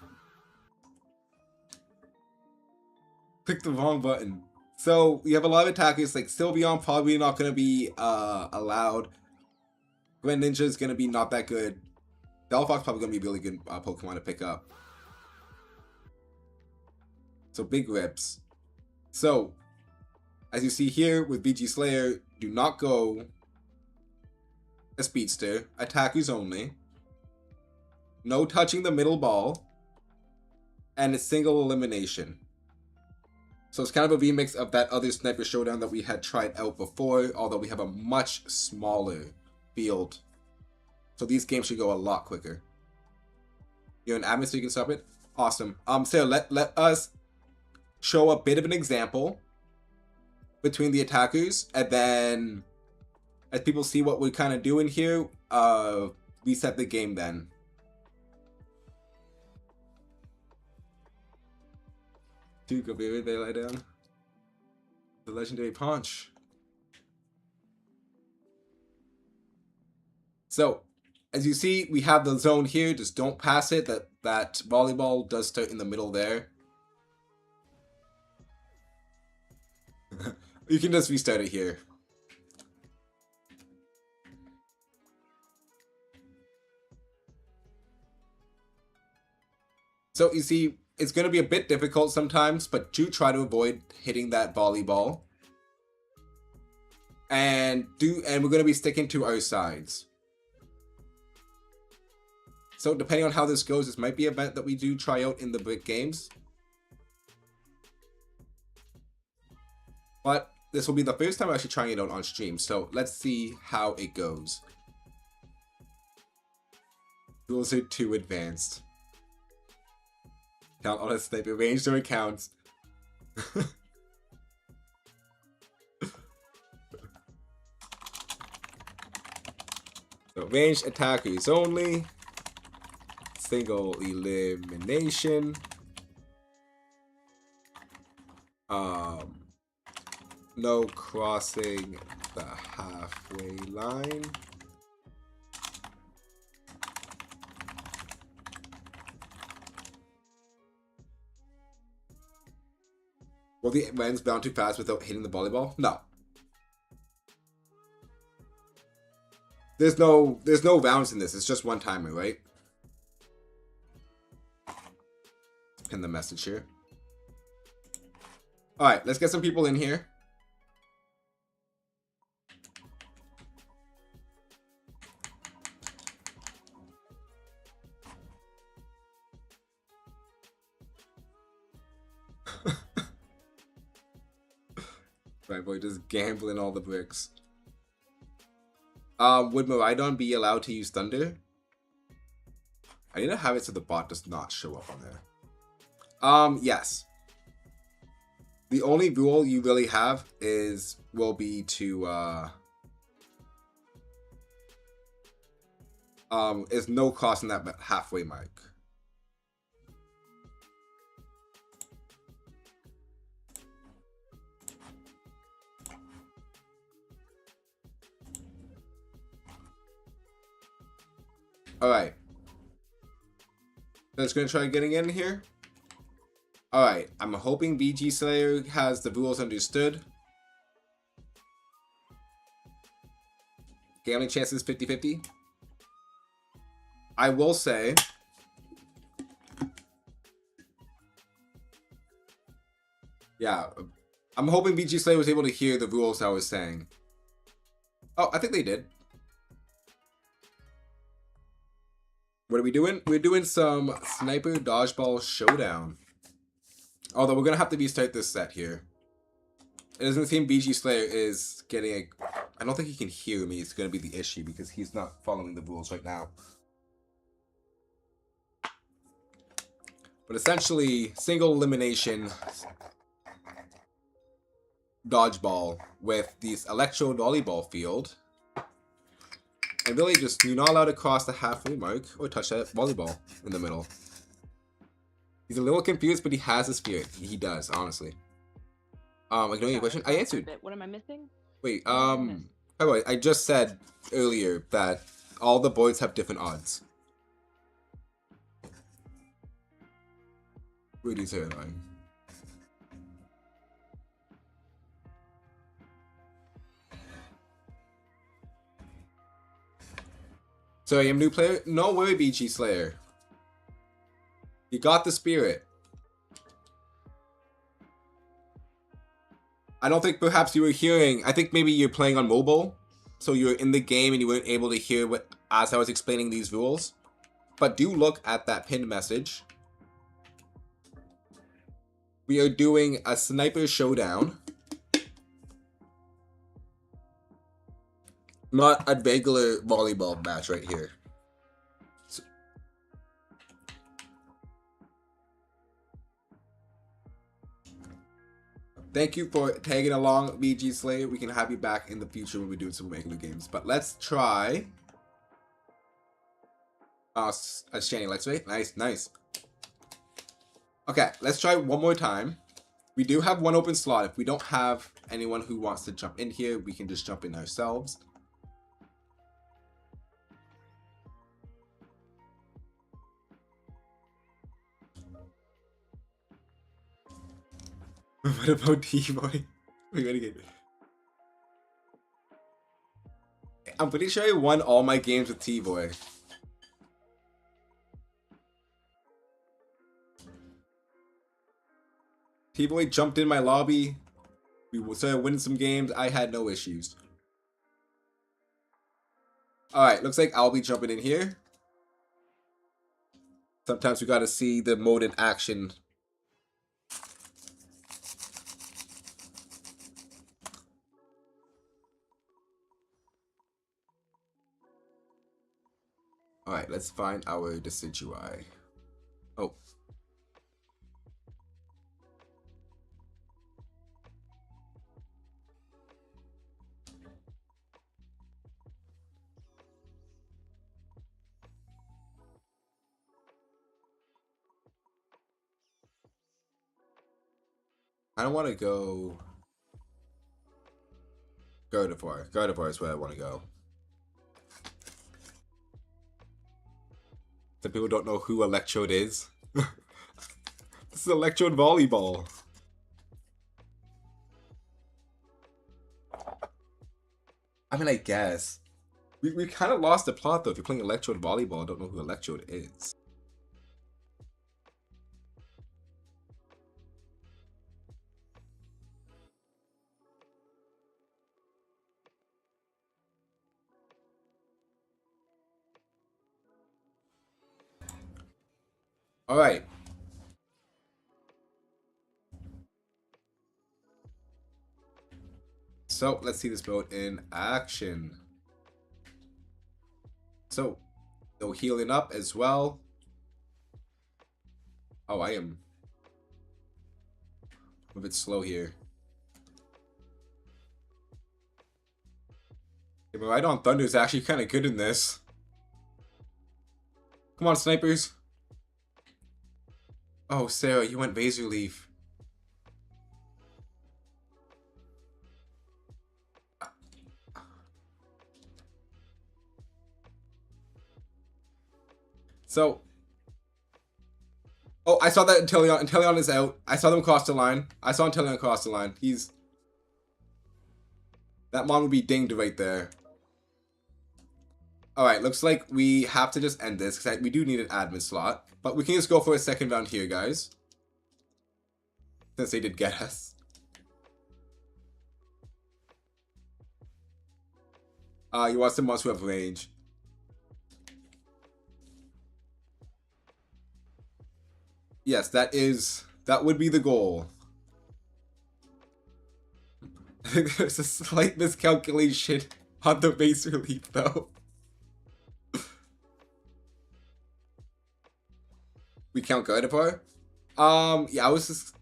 Click the wrong button. So, we have a lot of attackers, like Sylveon probably not going to be allowed. Greninja is going to be not that good. Delphox probably going to be a really good Pokemon to pick up. So, big rips. So, as you see here with VG Slayer, do not go a speedster. Attackers only. No touching the middle ball. and it's single elimination. So it's kind of a remix of that other Sniper Showdown that we had tried out before, although we have a much smaller field. So these games should go a lot quicker. You're an admin so you can stop it? Awesome. So let us show a bit of an example between the attackers, and then as people see what we're kind of doing here, reset the game then. Dude, go baby, they lie down. The legendary punch. So, as you see, we have the zone here. Just don't pass it. That volleyball does start in the middle there. You can just restart it here. So you see, it's going to be a bit difficult sometimes, but do try to avoid hitting that volleyball. And we're going to be sticking to our sides. So depending on how this goes, this might be an event that we do try out in the Brick games. But this will be the first time I'm actually trying it out on stream, so let's see how it goes. Rules are too advanced. Count on a sniper, range or accounts. So ranged attackers only. Single elimination. No crossing the halfway line. Will the rounds bound too fast without hitting the volleyball? No. There's no rounds in this. It's just one timer, right? Pin the message here. Alright, let's get some people in here. Right, boy, just gambling all the bricks. Would Miraidon be allowed to use Thunder? I need to have it so the bot does not show up on there. Yes. The only rule you really have will be to is no crossing that halfway mark. Alright. That's gonna try getting in here. Alright, I'm hoping BG Slayer has the rules understood. Gambling chances 50-50. I will say, yeah, I'm hoping BG Slayer was able to hear the rules I was saying. Oh, I think they did. What are we doing? We're doing some Sniper Dodgeball Showdown. Although we're going to have to restart this set here. It doesn't seem BG Slayer is getting a... I don't think he can hear me. It's going to be the issue because he's not following the rules right now. But essentially, single elimination dodgeball with this electro volleyball field. And really just, you're not allowed to cross the halfway mark or touch that volleyball in the middle. He's a little confused, but he has a spirit. He does, honestly. Ignoring your question, I answered. What am I missing? Wait, by the way, I just said earlier that all the boards have different odds. Rudy's hairline. So I am new player? No worry, BG Slayer. You got the spirit. I don't think perhaps you were hearing. I think maybe you're playing on mobile, so you're in the game and you weren't able to hear what as I was explaining these rules. But do look at that pinned message. We are doing a sniper showdown. Not a regular volleyball match right here. So, thank you for tagging along, BG Slayer. We can have you back in the future when we do some regular games. But let's try. Standing let's wait. Nice, nice. Okay, let's try one more time. We do have one open slot. If we don't have anyone who wants to jump in here, we can just jump in ourselves. What about T-Boy? Wait, again. I'm pretty sure I won all my games with T-Boy. T-Boy jumped in my lobby. We started winning some games. I had no issues. Alright, looks like I'll be jumping in here. Sometimes we gotta see the mode in action. Alright, let's find our Decidui. Oh. I don't want to go Gardevoir. Gardevoir is where I want to go. Some people don't know who Electrode is. This is Electrode Volleyball. I mean, I guess. We kind of lost the plot, though. If you're playing Electrode Volleyball, I don't know who Electrode is. Alright. So, let's see this mode in action. So, no healing up as well. Oh, I am a bit slow here. Yeah, Ride on Thunder is actually kind of good in this. Come on, snipers. Oh, Sarah, you went Razor Leaf. So, oh, I saw that Inteleon. Inteleon is out. I saw them cross the line. I saw Inteleon cross the line. That mon would be dinged right there. Alright, looks like we have to just end this, because we do need an admin slot. But we can just go for a second round here, guys. Since they did get us. You want some mons who have range. Yes, that would be the goal. There's a slight miscalculation on the base relief, though. We count Gardevoir? Yeah, I was just...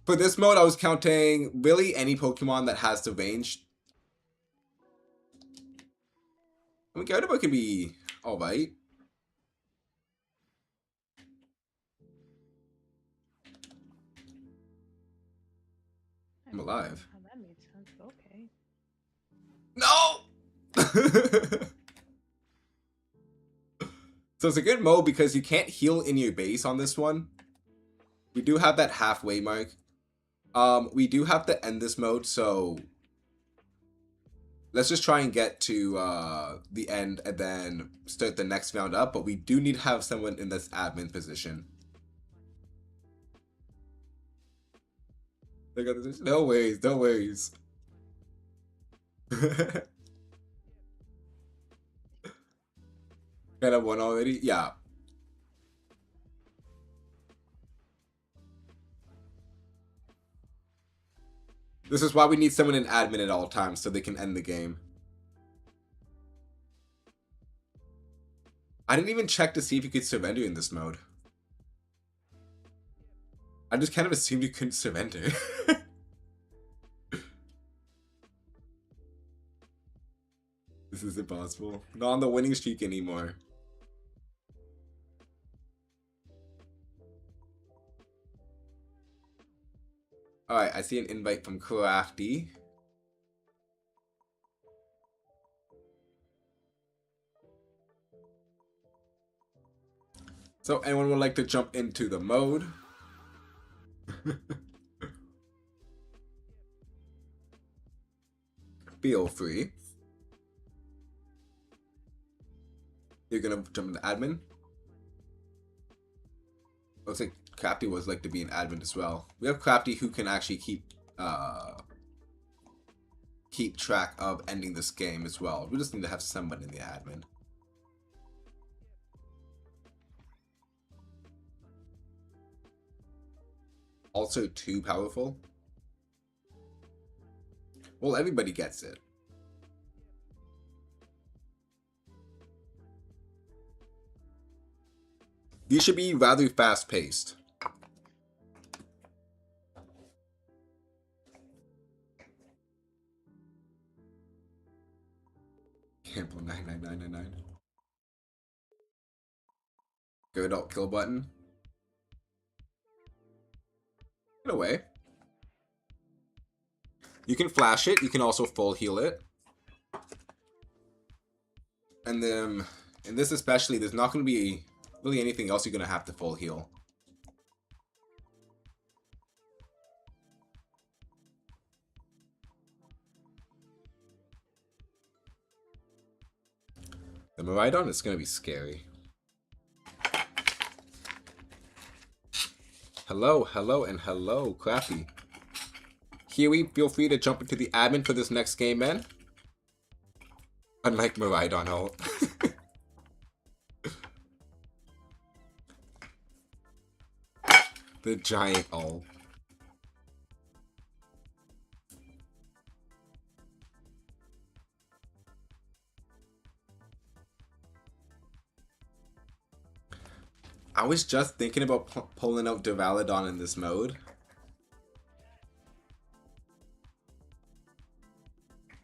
For this mode, I was counting really any Pokemon that has the range. I mean, Gardevoir can be alright. I'm alive. How that made sense, but okay. No! So it's a good mode because you can't heal in your base on this one. We do have that halfway mark. We do have to end this mode, so let's just try and get to the end and then start the next round up. But we do need to have someone in this admin position. No worries, no worries. Kind of won already? Yeah. This is why we need someone in admin at all times so they can end the game. I didn't even check to see if you could surrender in this mode. I just kind of assumed you couldn't surrender. This is impossible. Not on the winning streak anymore. Alright, I see an invite from Crafty. So anyone would like to jump into the mode? Feel free. You're gonna jump into admin? Looks like Crafty would like to be an admin as well. We have Crafty who can actually keep track of ending this game as well. We just need to have someone in the admin. Also too powerful? Well, everybody gets it. These should be rather fast-paced. Cancel 99999. Good adult kill button. Get away. You can flash it. You can also full heal it. And then, in this especially, there's not going to be really anything else you're going to have to full heal. The Miraidon is going to be scary. Hello, hello, and hello, Crafty. Huey, feel free to jump into the admin for this next game, man. Unlike Miraidon ult. The giant ult. I was just thinking about pulling out Duraludon in this mode.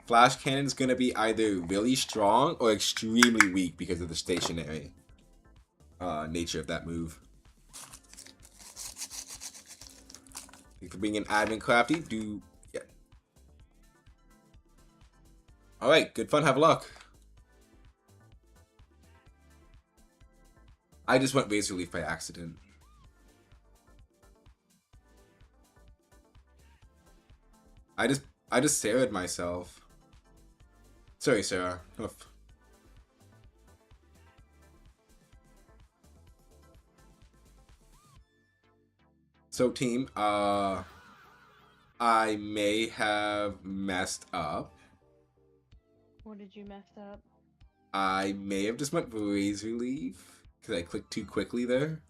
Flash Cannon's gonna be either really strong or extremely weak because of the stationary nature of that move. Thank you for being an admin, Crafty. Yeah. Alright, good fun, have luck. I just went Razor Leaf by accident. I just Sarah'd myself. Sorry, Sarah. Oof. So team, I may have messed up. What did you mess up? I may have just went Razor Leaf because I clicked too quickly there.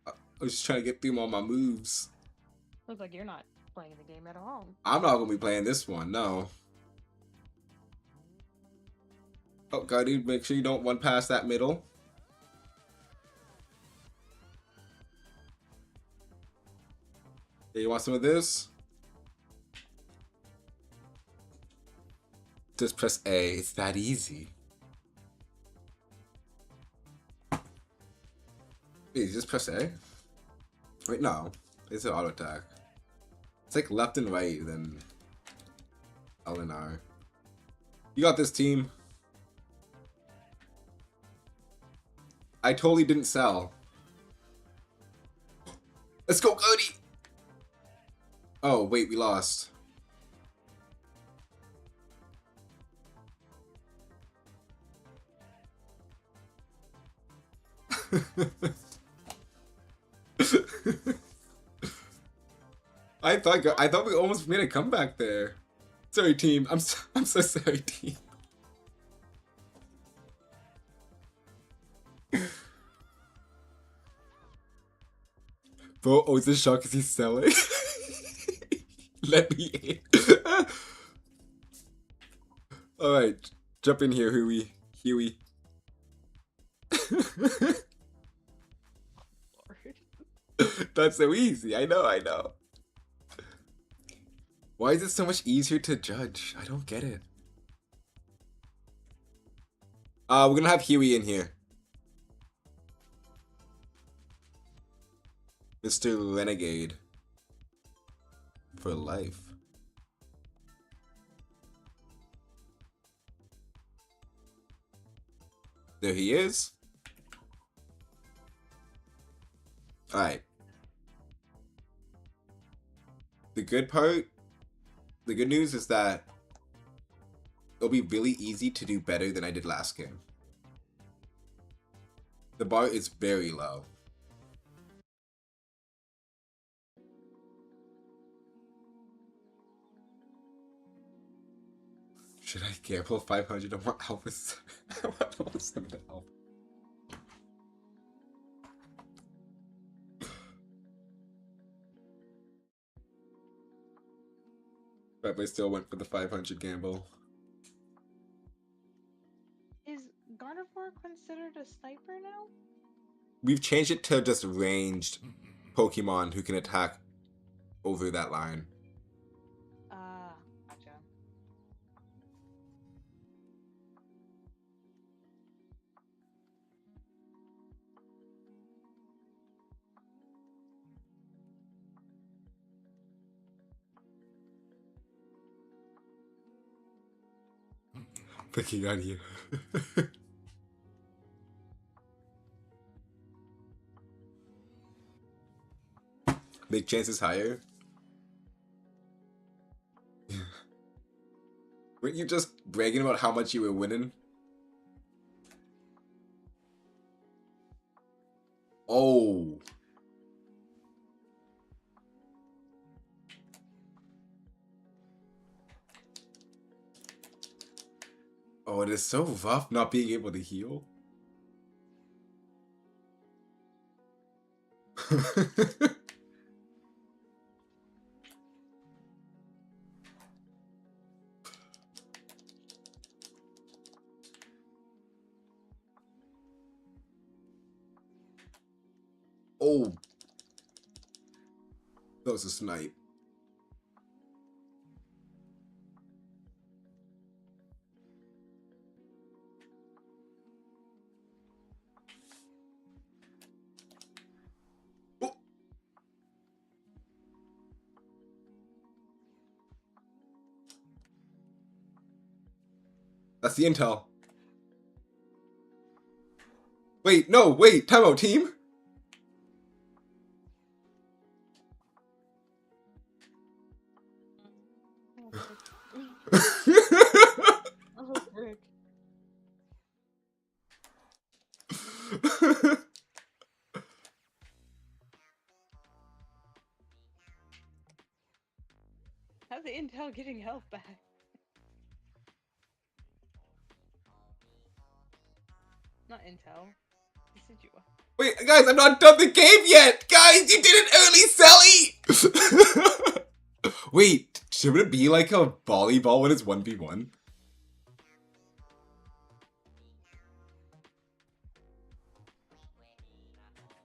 I was just trying to get through all my moves. Looks like you're not playing the game at all. I'm not gonna be playing this one, no. Oh god, dude, make sure you don't run past that middle. Yeah, you want some of this? Just press A, it's that easy. Wait, just press A? Wait, no. It's an auto attack. It's like left and right, then L and R. You got this, team. I totally didn't sell. Let's go, Cody! Oh, wait, we lost. I thought we almost made a comeback there. Sorry, team. I'm so sorry, team. Bro, oh, is this shock because he's selling? Let me in. Alright, jump in here, Huey. Huey. Lord. That's so easy. I know. Why is it so much easier to judge? I don't get it. We're gonna have Huey in here. Mr. Renegade. For life. There he is. Alright. The good news is that it'll be really easy to do better than I did last game. The bar is very low. Should I gamble 500 on what Alpha's? I want almost 7 to Alpha. But I still went for the 500 gamble. Is Gardevoir considered a sniper now? We've changed it to just ranged Pokemon who can attack over that line. Gotcha. Picking on you. Make chances higher? Weren't you just bragging about how much you were winning? Oh. Oh, it is so rough not being able to heal. Oh. That was a snipe. Oh. That's the intel. Wait, no, wait, time out, team. Oh, frick. How's the intel getting health back? Not intel. Deciduous. Wait, guys, I'm not done the game yet! Guys, you did it early, Sally! Wait, should it be like a volleyball when it's 1v1?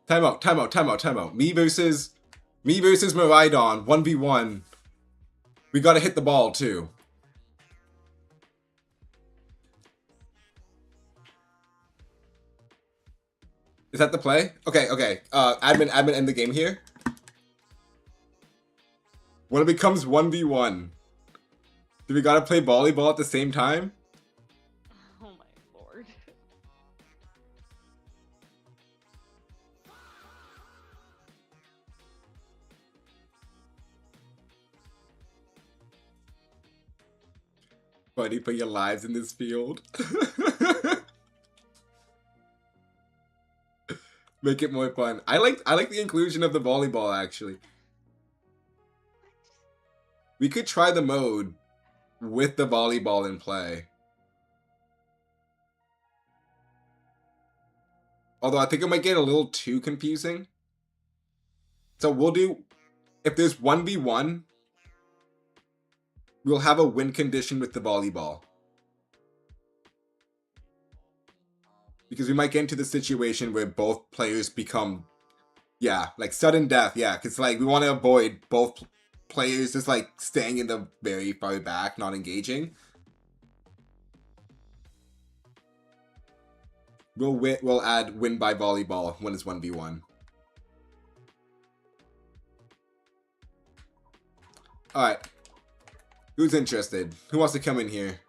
Time out. Me versus Miraidon, 1v1. We gotta hit the ball, too. Is that the play? Okay. Admin, end the game here. When it becomes 1v1, do we gotta play volleyball at the same time? Oh my lord. Buddy, put your lives in this field. Make it more fun. I like the inclusion of the volleyball, actually. We could try the mode with the volleyball in play. Although I think it might get a little too confusing. So we'll do, if there's 1v1, we'll have a win condition with the volleyball. Because we might get into the situation where both players become, yeah, like sudden death, yeah. Because, like, we want to avoid both players just, like, staying in the very far back, not engaging. We'll add win by volleyball when it's 1v1. Alright. Who's interested? Who wants to come in here?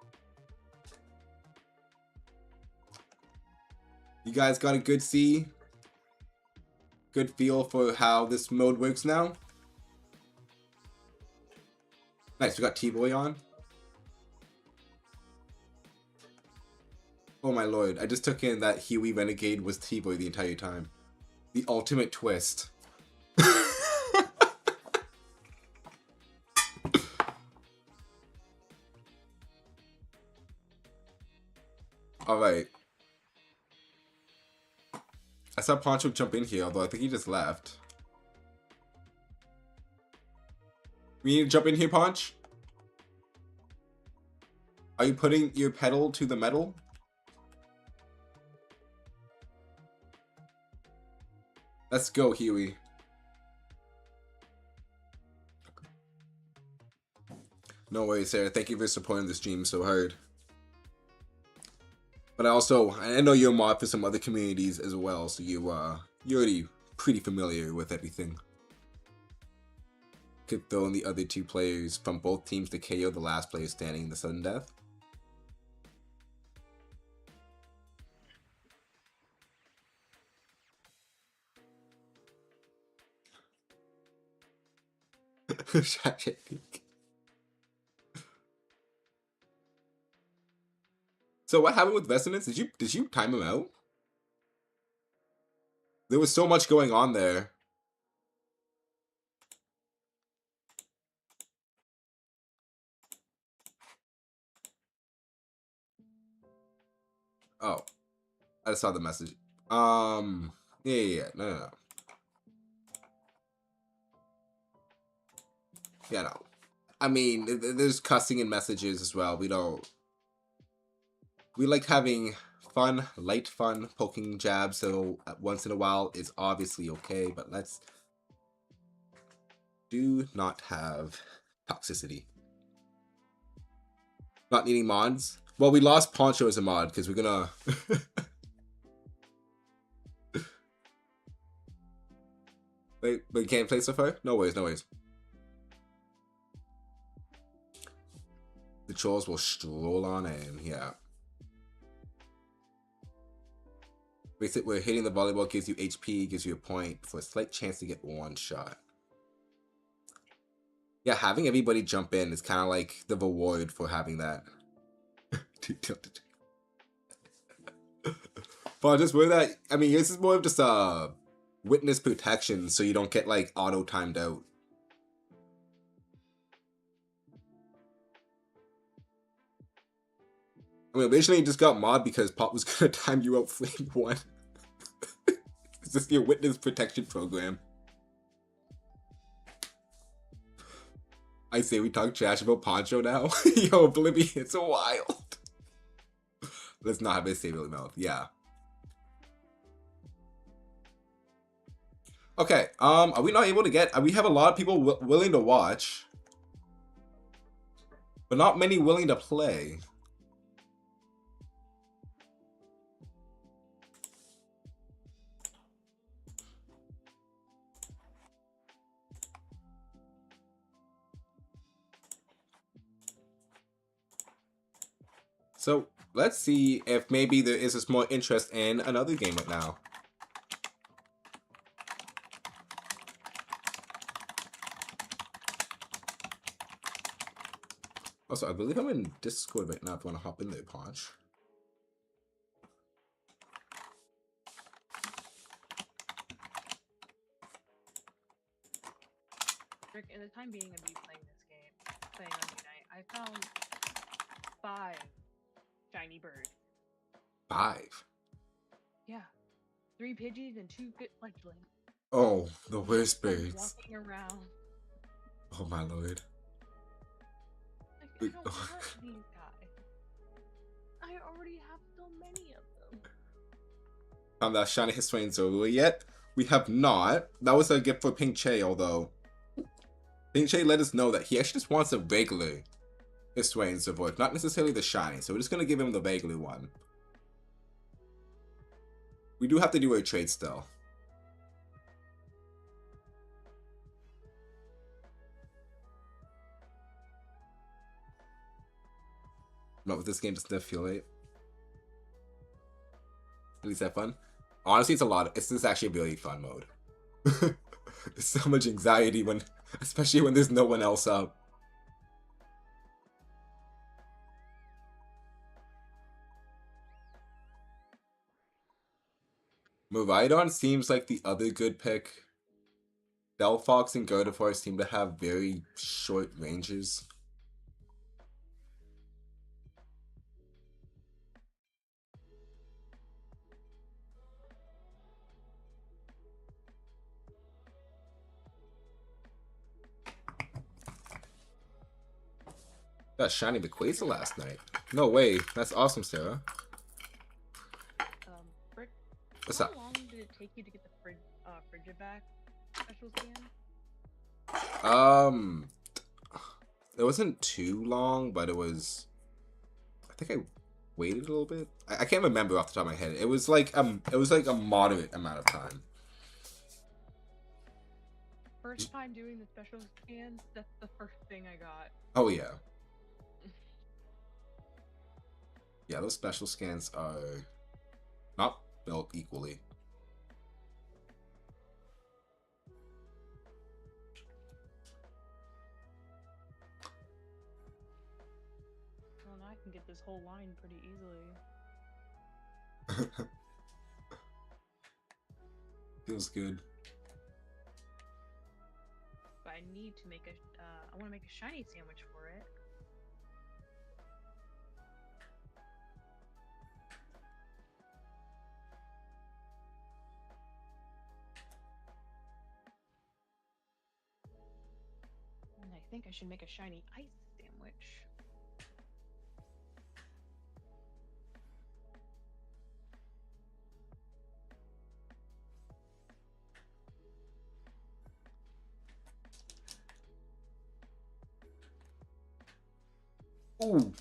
You guys got a good feel for how this mode works now? Nice, we got T-Boy on. Oh my lord, I just took in that Huey Renegade was T-Boy the entire time. The ultimate twist. Alright. I saw Poncho jump in here, although I think he just left. We need to jump in here, Ponch? Are you putting your pedal to the metal? Let's go, Huey. No worries, Sarah. Thank you for supporting the stream so hard. But I know you're a mod for some other communities as well, so you're already pretty familiar with everything. Could throw in the other two players from both teams to KO the last player standing in the sudden death. So what happened with Resonance? Did you time him out? There was so much going on there. Oh, I just saw the message. Yeah, no. Yeah, no. I mean, there's cussing in messages as well. We like having fun, light fun, poking jabs, so once in a while is obviously okay, but let's do not have toxicity. Not needing mods. Well, we lost Poncho as a mod because we're gonna wait, can't play so far? No worries, no worries. The trolls will stroll on in, yeah. Basically, where hitting the volleyball gives you HP, gives you a point for a slight chance to get one shot. Yeah, having everybody jump in is kind of like the reward for having that. But just with that, I mean, this is more of just witness protection, so you don't get like auto timed out. I mean, originally you just got mod because Pop was gonna time you out frame one. It's just your witness protection program. I say we talk trash about Poncho now. Yo, Oblivion, it's wild. Let's not have it say really mouth. Yeah. Okay. Are we not able to get? We have a lot of people willing to watch, but not many willing to play. So let's see if maybe there is this more interest in another game right now. Also, I believe I'm in Discord right now if you want to hop in there, Ponch. Rick, in the time being of you playing this game, playing on Unite, I found 5 shiny birds. 5? Yeah. 3 Pidgeys and 2 fledglings. Oh, the worst birds. Walking around. Oh my lord. Like, I don't want these guys. I already have so many of them. Found that shiny Hisuian over yet? We have not. That was a gift for Pink Che, although Pink Che let us know that he actually just wants a regular Hisuian Zavoic, not necessarily the shiny. So we're just gonna give him the regular one. We do have to do a trade still. But with this game, doesn't feel right. At least have fun. Honestly, it's a lot. This is actually a really fun mode. There's so much anxiety when, especially when there's no one else up. Miraidon seems like the other good pick. Delphox and Gardevoir seem to have very short ranges. Got shiny Bequaza last night. No way. That's awesome, Sarah. Brick, What's how up? long did it take you to get the Frigiback special scan? It wasn't too long, but it was. I think I waited a little bit. I can't remember off the top of my head. It was like a moderate amount of time. First time doing the special scans, that's the first thing I got. Oh yeah. Yeah, those special scans are not built equally. Well, now I can get this whole line pretty easily. Feels good. But I need to make a, I want to make a shiny sandwich for it. And I think I should make a shiny ice sandwich. Ooh.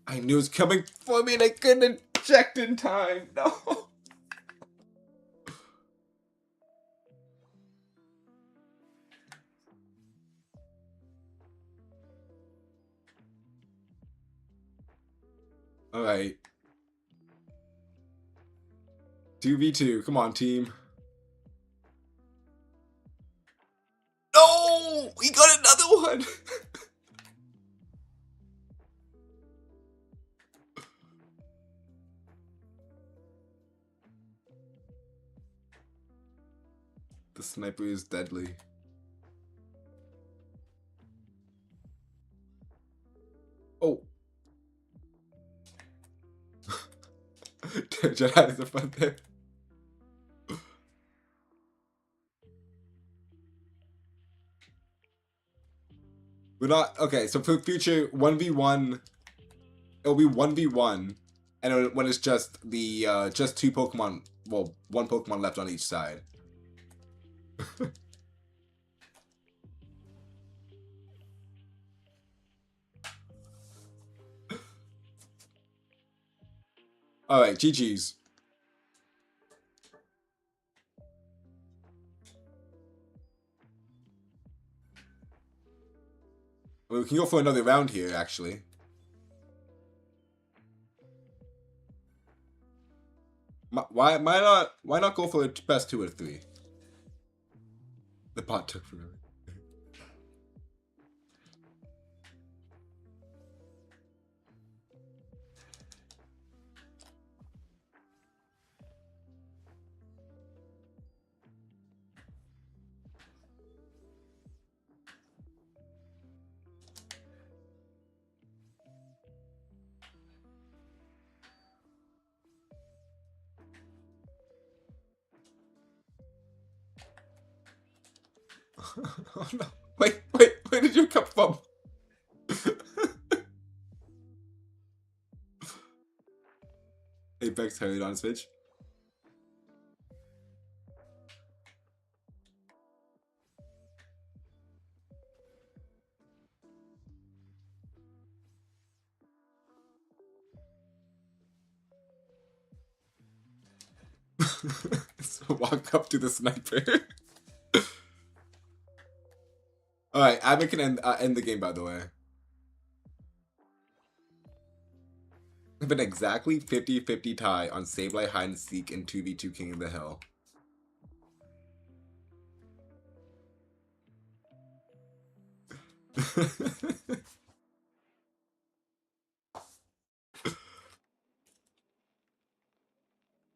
I knew it was coming for me and I couldn't inject in time. No. Alright. 2v2. Come on, team. No! We got another one! The sniper is deadly. Oh. Jedi is the front there. We're not okay. So for future 1v1, it'll be 1v1, and when it's just the just two Pokemon, well, one Pokemon left on each side. All right, GG's. We can go for another round here, actually. Why not go for the best 2 of 3? The bot took forever. Oh no. Wait, where did you come from? Apex hurried on Switch. So walk up to the sniper. Alright, Abby can end the game, by the way. It's been exactly 50-50 tie on Sableye Hide and Seek and 2v2 King of the Hill.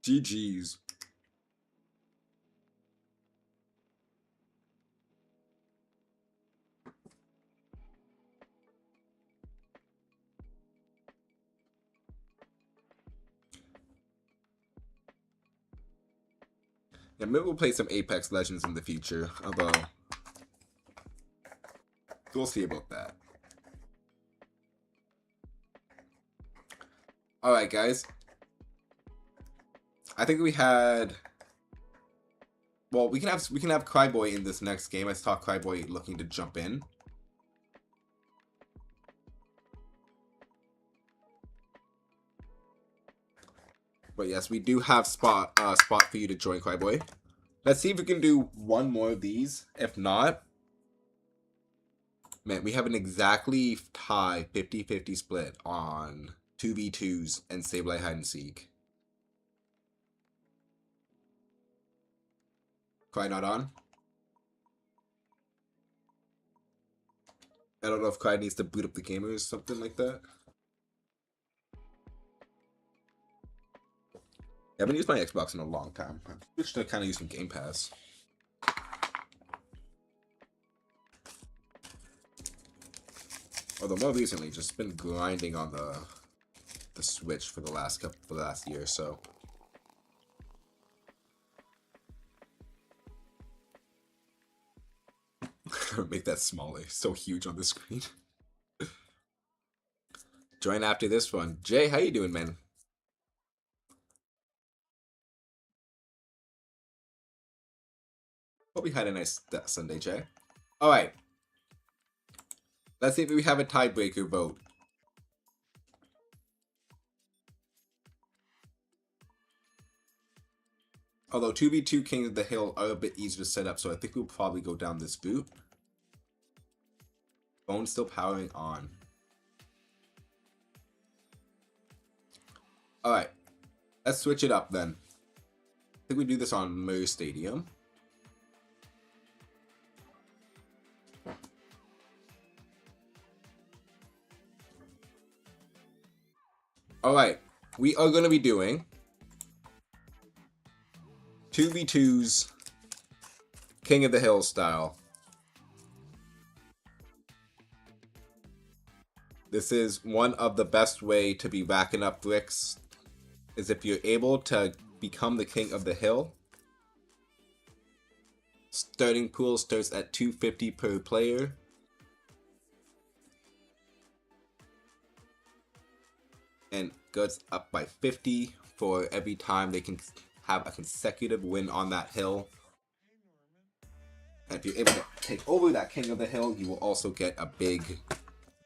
GG's. Yeah, maybe we'll play some Apex Legends in the future, although we'll see about that. Alright, guys. I think we had... Well, we can have Cryboy in this next game. I saw Cryboy looking to jump in. But yes, we do have spot for you to join, Cryboy. Let's see if we can do one more of these. If not, man, we have an exactly tie 50-50 split on 2v2s and Sableye Hide and Seek. Cry not on. I don't know if Cry needs to boot up the game or something like that. I haven't used my Xbox in a long time. I switched to kind of using Game Pass. Although more recently, just been grinding on the Switch for the last year or so. Make that smaller. So huge on the screen. Join after this one. Jay, how you doing, man? Hope we had a nice Sunday, Jay. Alright. Let's see if we have a tiebreaker vote. Although 2v2 King of the Hill are a bit easier to set up, so I think we'll probably go down this route. Phone's still powering on. Alright. Let's switch it up then. I think we do this on Mer Stadium. Alright. We are going to be doing 2v2s King of the Hill style. This is one of the best way to be racking up bricks, is if you're able to become the King of the Hill. Starting pool starts at 250 per player. And goes up by 50 for every time they can have a consecutive win on that hill. And if you're able to take over that King of the Hill, you will also get a big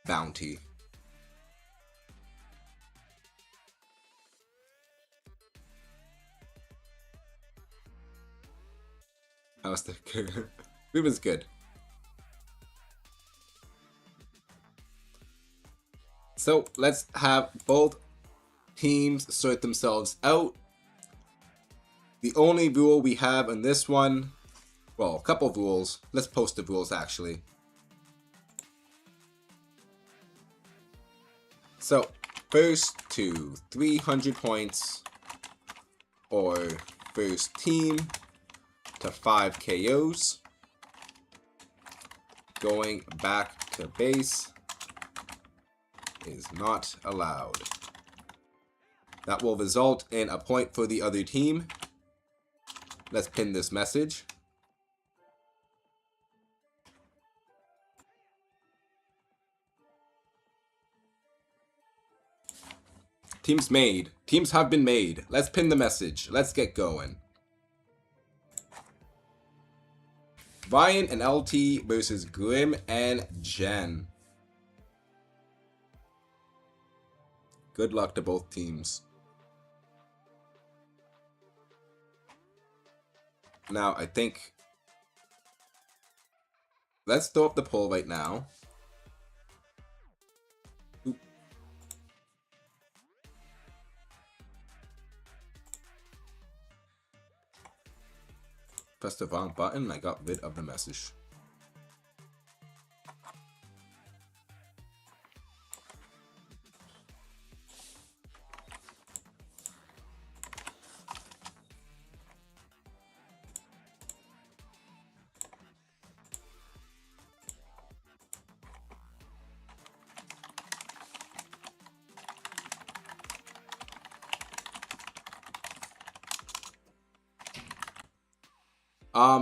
bounty. How's the good? It was good. So let's have both teams sort themselves out. The only rule we have in this one, well, a couple of rules. Let's post the rules actually. So first to 300 points, or first team to 5 KOs. Going back to base is not allowed. That will result in a point for the other team. Let's pin this message. Teams made. Teams have been made. Let's pin the message. Let's get going. Ryan and LT versus Grim and Jen. Good luck to both teams. Now, I think... Let's throw up the poll right now. Oop. Pressed the wrong button and I got rid of the message.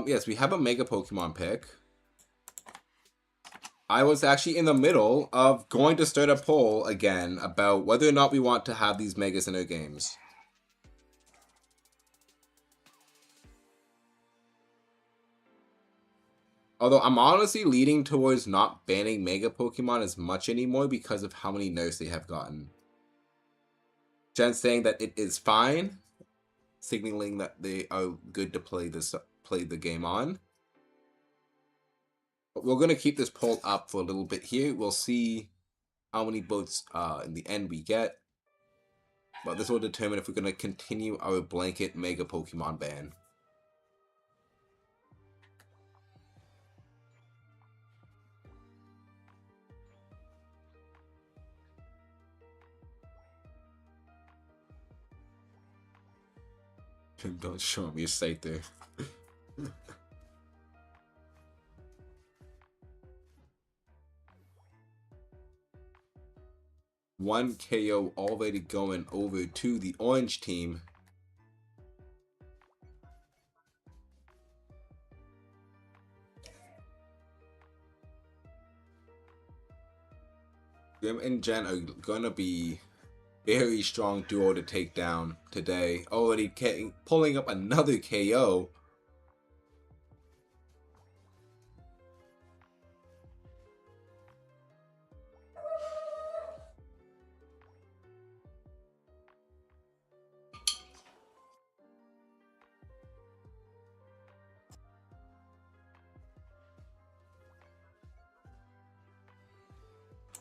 Yes, we have a Mega Pokemon pick. I was actually in the middle of going to start a poll again about whether or not we want to have these Megas in our games. Although I'm honestly leaning towards not banning Mega Pokemon as much anymore because of how many nerfs they have gotten. Jen's saying that it is fine, signaling that they are good to play the game on. But we're gonna keep this poll up for a little bit here. We'll see how many votes in the end we get. But this will determine if we're gonna continue our blanket Mega Pokemon ban. Don't show me your site there. One KO already going over to the orange team. Grim and Jen are gonna be very strong duo to take down today. Already pulling up another KO.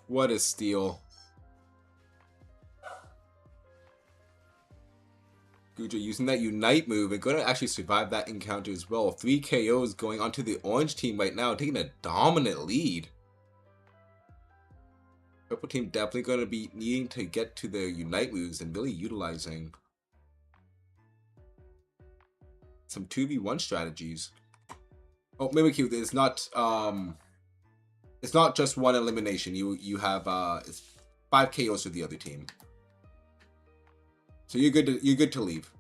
What a steal. Guja using that Unite move and going to actually survive that encounter as well. 3 KOs going onto the orange team right now, taking a dominant lead. Purple team definitely going to be needing to get to their Unite moves and really utilizing some 2v1 strategies. Oh, Mimikyu, it's not just one elimination. You have it's 5 KOs for the other team. So you're good to leave.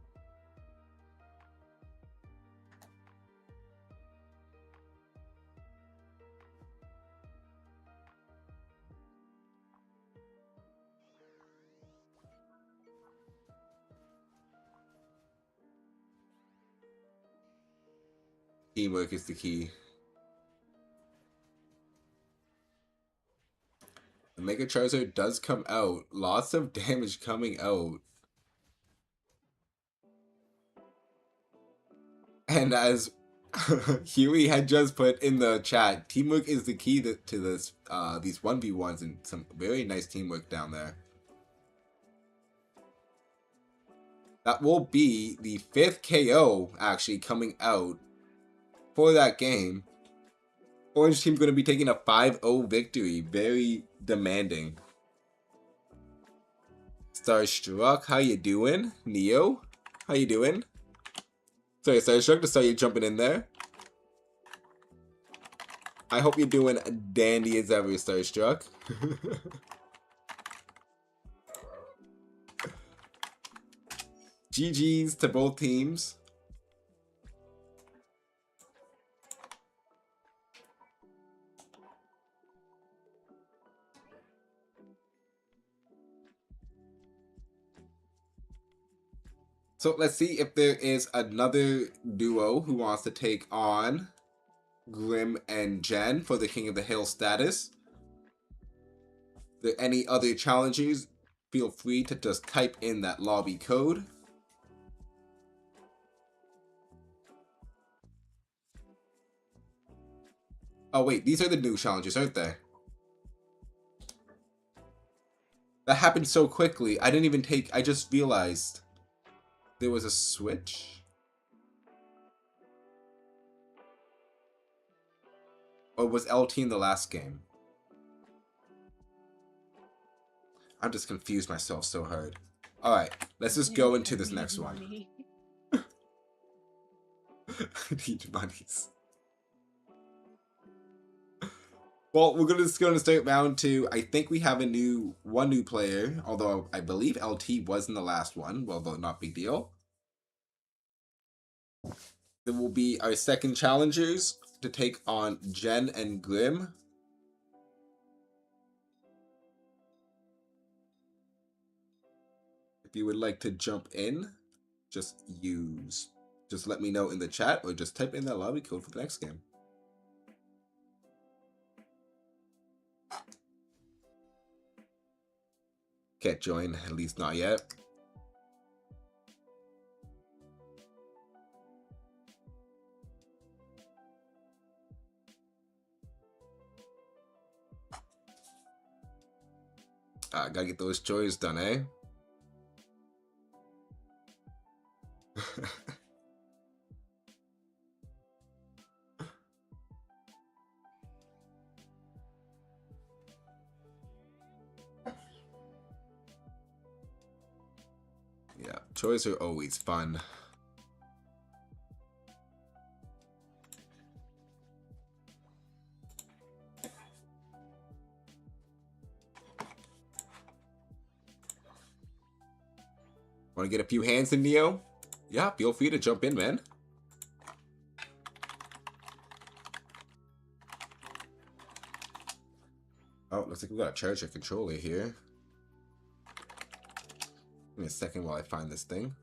Teamwork is the key. The Mega Charizard does come out. Lots of damage coming out. And as Huey had just put in the chat, teamwork is the key to this these 1v1s and some very nice teamwork down there. That will be the 5th KO actually coming out for that game. Orange team going to be taking a 5-0 victory. Very demanding. Starstruck, how you doing? Neo, how you doing? Sorry, Starstruck, just saw you jumping in there. I hope you're doing dandy as ever, Starstruck. GG's to both teams. So let's see if there is another duo who wants to take on Grim and Jen for the King of the Hill status. If there are any other challengers, feel free to just type in that lobby code. Oh wait, these are the new challenges, aren't they? That happened so quickly. I didn't even take... I just realized there was a switch. Or was LT in the last game? I'm just confused myself so hard. Alright, let's just go into this next one. I need monies. Well, we're just going to start round 2. I think we have one new player, although I believe LT was in the last one, although not big deal. Then will be our second challengers to take on Jen and Grim. If you would like to jump in, just let me know in the chat or just type in that lobby code for the next game. Can't join, at least not yet. Gotta get those chores done, eh? Yeah, chores are always fun. Want to get a few hands in, Neo? Yeah, feel free to jump in, man. Oh, looks like we got a charger controller here. Give me a second while I find this thing.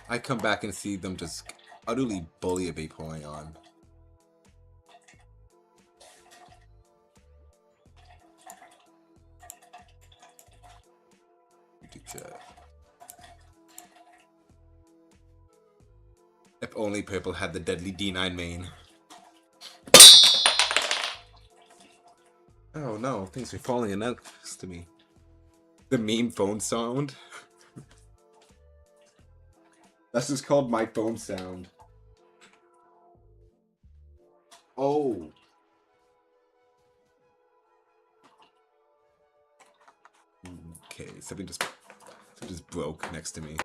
I come back and see them just utterly bully a Vaporeon. YouTube chat. If only Purple had the deadly D9 main. Oh no, things are falling in next to me. The meme phone sound. That's just called my phone sound. Oh. Okay, something just just broke next to me.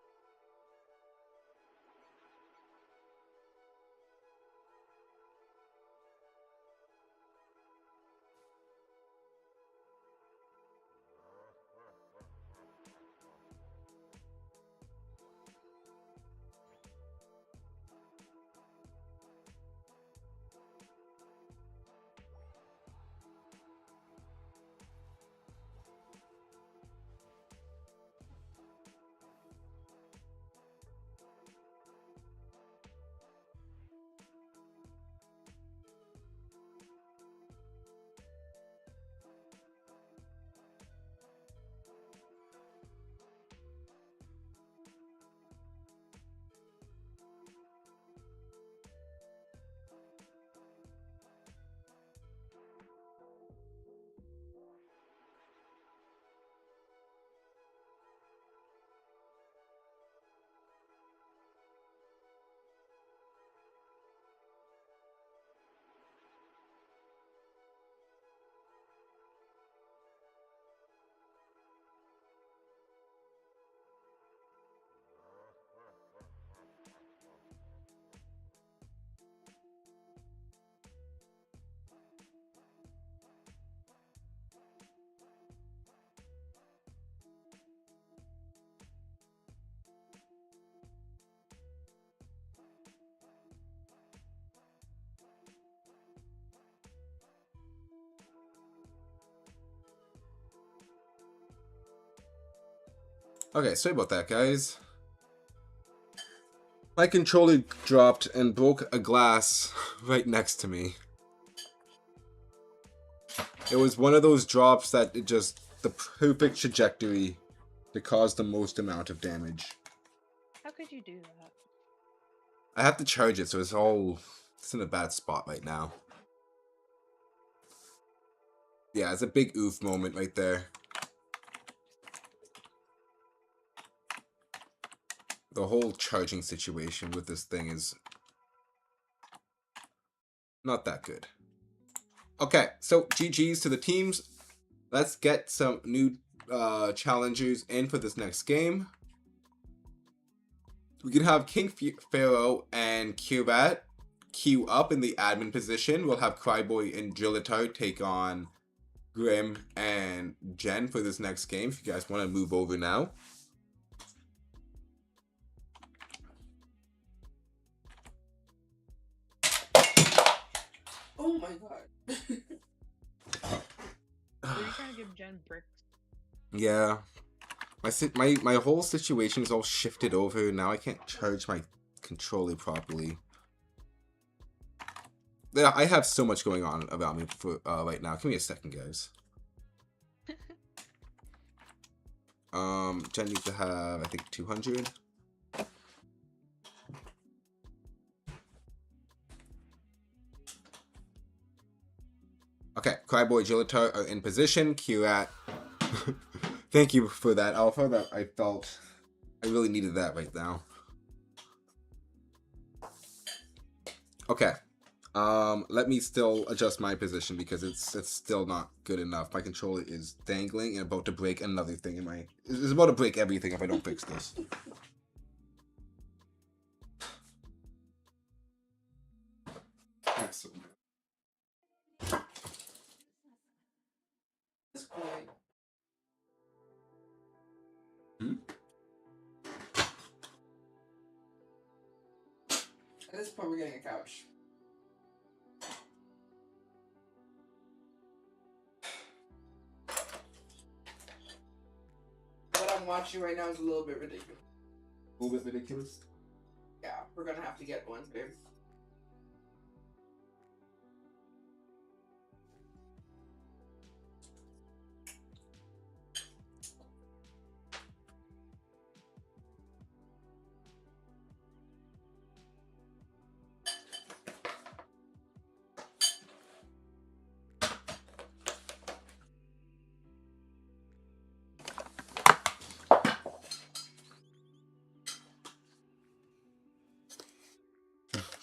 Okay, sorry about that, guys. My controller dropped and broke a glass right next to me. It was one of those drops that it just, the perfect trajectory to cause the most amount of damage. How could you do that? I have to charge it, so it's in a bad spot right now. Yeah, it's a big oof moment right there. The whole charging situation with this thing is not that good. Okay, so GG's to the teams. Let's get some new challengers in for this next game. We could have King Pharaoh and Cubat queue up in the admin position. We'll have Cryboy and Drillitard take on Grim and Jen for this next game. If you guys want to move over now. Oh my god. Were you trying to give Jen bricks? Yeah. My whole situation is all shifted over. Now I can't charge my controller properly. Yeah, I have so much going on about me for right now. Give me a second, guys. Jen needs to have, I think, 200. Okay, Cryboy, Gilitar are in position. Curat. Thank you for that, Alpha. That I felt I really needed that right now. Okay. Let me still adjust my position because it's still not good enough. My controller is dangling and about to break another thing in my. It's about to break everything if I don't fix this. Excellent. This point. Hmm? At this point, we're getting a couch. What I'm watching right now is a little bit ridiculous. A little bit ridiculous. Yeah, we're gonna have to get one, babe.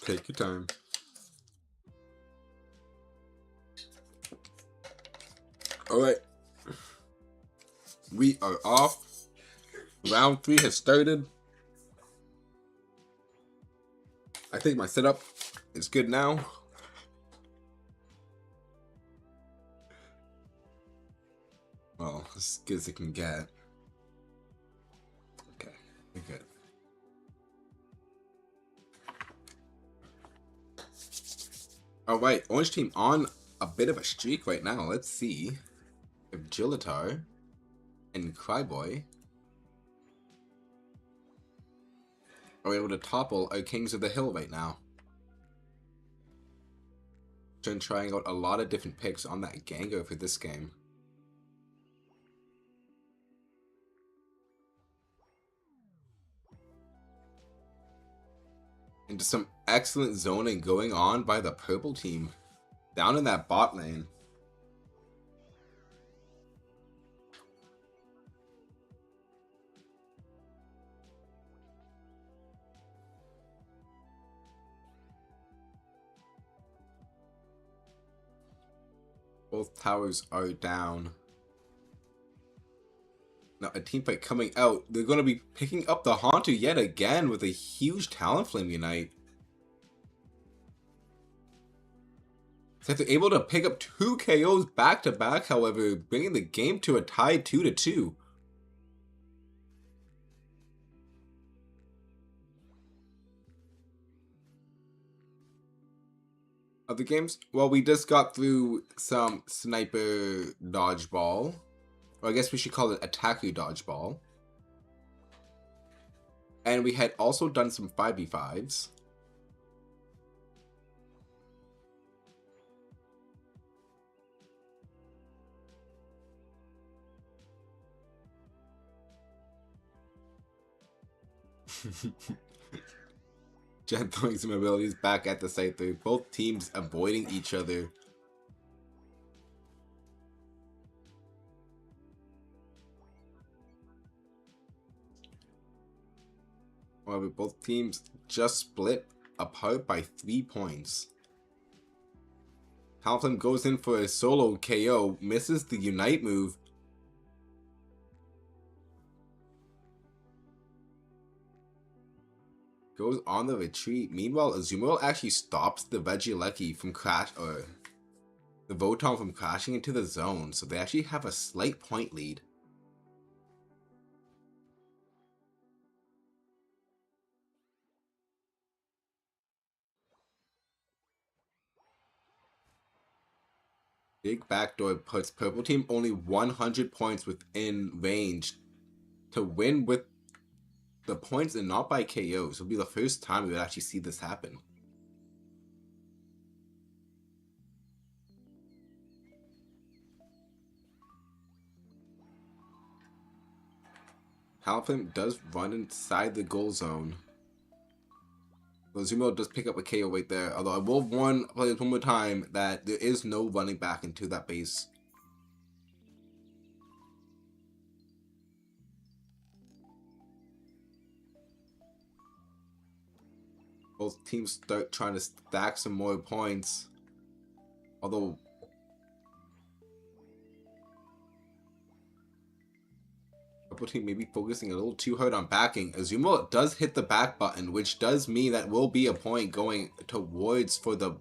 Take your time. All right. We are off. Round 3 has started. I think my setup is good now. Well, as good as it can get. Okay, we're good. Alright, Orange Team on a bit of a streak right now. Let's see if Jillatar and Cryboy are able to topple our Kings of the Hill right now. Trying out a lot of different picks on that Gengar for this game. And just some excellent zoning going on by the purple team down in that bot lane. Both towers are down. Now a team fight coming out. They're going to be picking up the Haunter yet again with a huge Talonflame Unite. So they're able to pick up 2 KOs back to back, however, bringing the game to a tie 2-2. Other games? Well, we just got through some Sniper Dodgeball. Or I guess we should call it Attacker Dodgeball. And we had also done some 5v5s. Jen throwing some abilities back at the site there. Both teams avoiding each other. However, both teams just split apart by 3 points. Talonflame goes in for a solo KO, misses the Unite move. Goes on the retreat. Meanwhile, Azumarill actually stops the Regieleki from the Voton from crashing into the zone, so they actually have a slight point lead. Big backdoor puts purple team only 100 points within range to win with the points and not by KOs. It'll be the first time we would actually see this happen. Talonflame does run inside the goal zone. Zumo does pick up a KO right there, although I will warn players one more time that there is no running back into that base. Both teams start trying to stack some more points, although purple team may be focusing a little too hard on backing. Azumarill does hit the back button, which does mean that will be a point going towards for the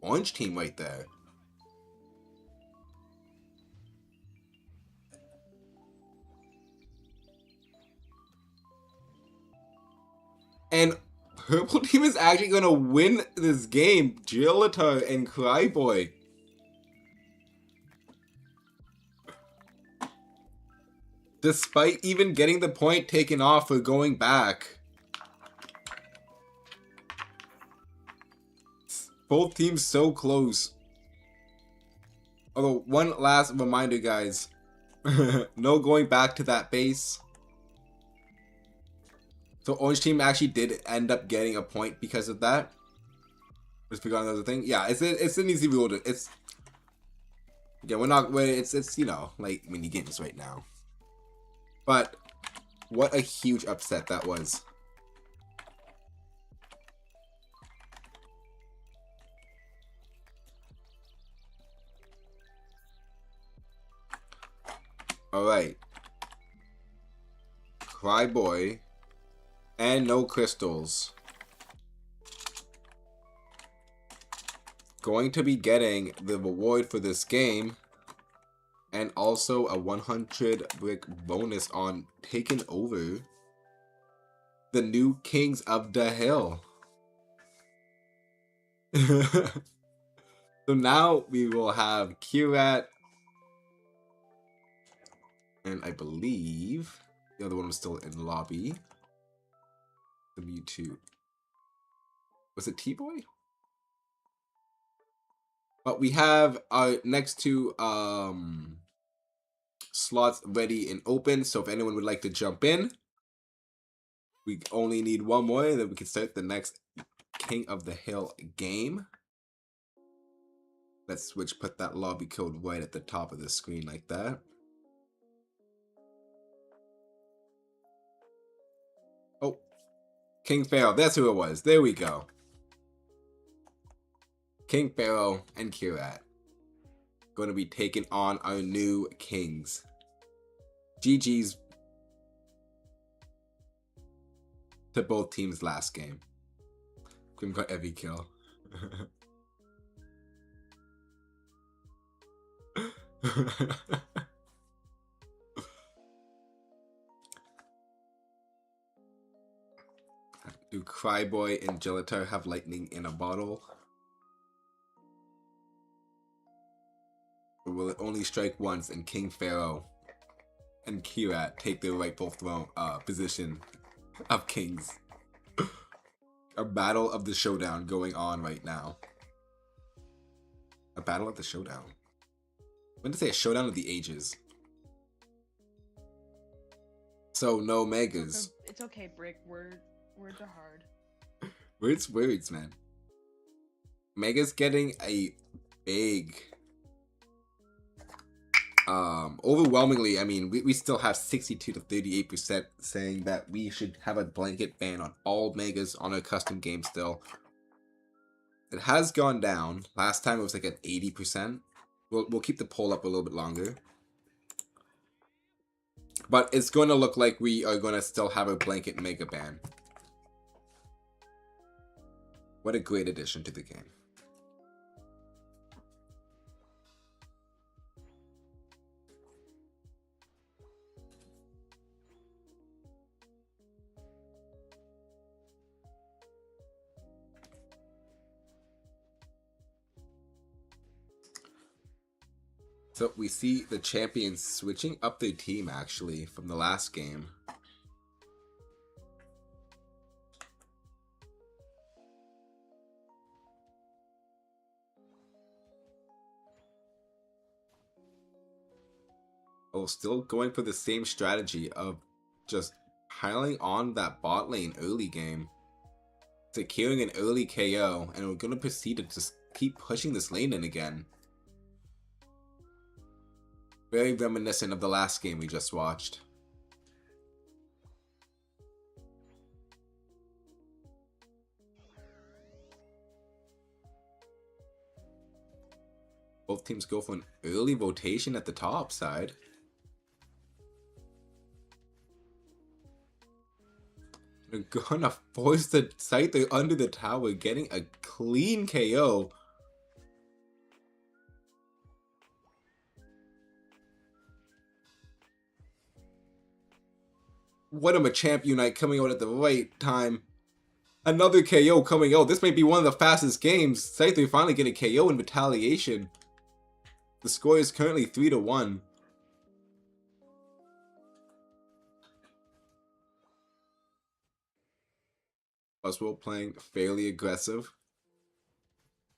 orange team right there. And purple team is actually going to win this game. Jillatar and Cryboy. Despite even getting the point taken off for going back. Both teams so close. Although, one last reminder, guys. No going back to that base. So orange team actually did end up getting a point because of that. Just forgot another thing. Yeah, it's an easy rule. It's it's you know, like mini games right now. But what a huge upset that was. All right. Cryboy, and no crystals. Going to be getting the reward for this game, and also a 100 brick bonus on taking over the new Kings of the Hill. So now we will have Kirat, and I believe the other one was still in lobby. The Mewtwo. Was it T-Boy? But we have our next two slots ready and open, so if anyone would like to jump in, we only need one more, and then we can start the next King of the Hill game. Let's switch, put that lobby code right at the top of the screen like that. Oh, King Pharaoh, that's who it was. There we go. King Pharaoh and Kirat going to be taking on our new kings. GG's to both teams last game. Grim got every kill. Do Cryboy and Gelatar have lightning in a bottle? Or will it only strike once and King Pharaoh and Kirat take their rightful throne position of kings? A battle of the showdown going on right now. A battle of the showdown. I'm going to say a showdown of the ages. So no megas. It's okay, Brick. Words are hard. Words, man. Mega's getting a big overwhelmingly, I mean, we still have 62 to 38% saying that we should have a blanket ban on all megas on our custom game still. It has gone down. Last time it was like at 80%. We'll keep the poll up a little bit longer. But it's going to look like we are going to still have a blanket mega ban. What a great addition to the game. So we see the champions switching up their team actually from the last game. Oh, still going for the same strategy of just piling on that bot lane early game, securing an early KO, and we're going to proceed to just keep pushing this lane in again. Very reminiscent of the last game we just watched. Both teams go for an early rotation at the top side. They're gonna force the Scyther under the tower, getting a clean KO. What a Machamp Unite coming out at the right time. Another KO coming out. This may be one of the fastest games. Scyther finally getting KO in retaliation. The score is currently 3-1. Oswald playing fairly aggressive.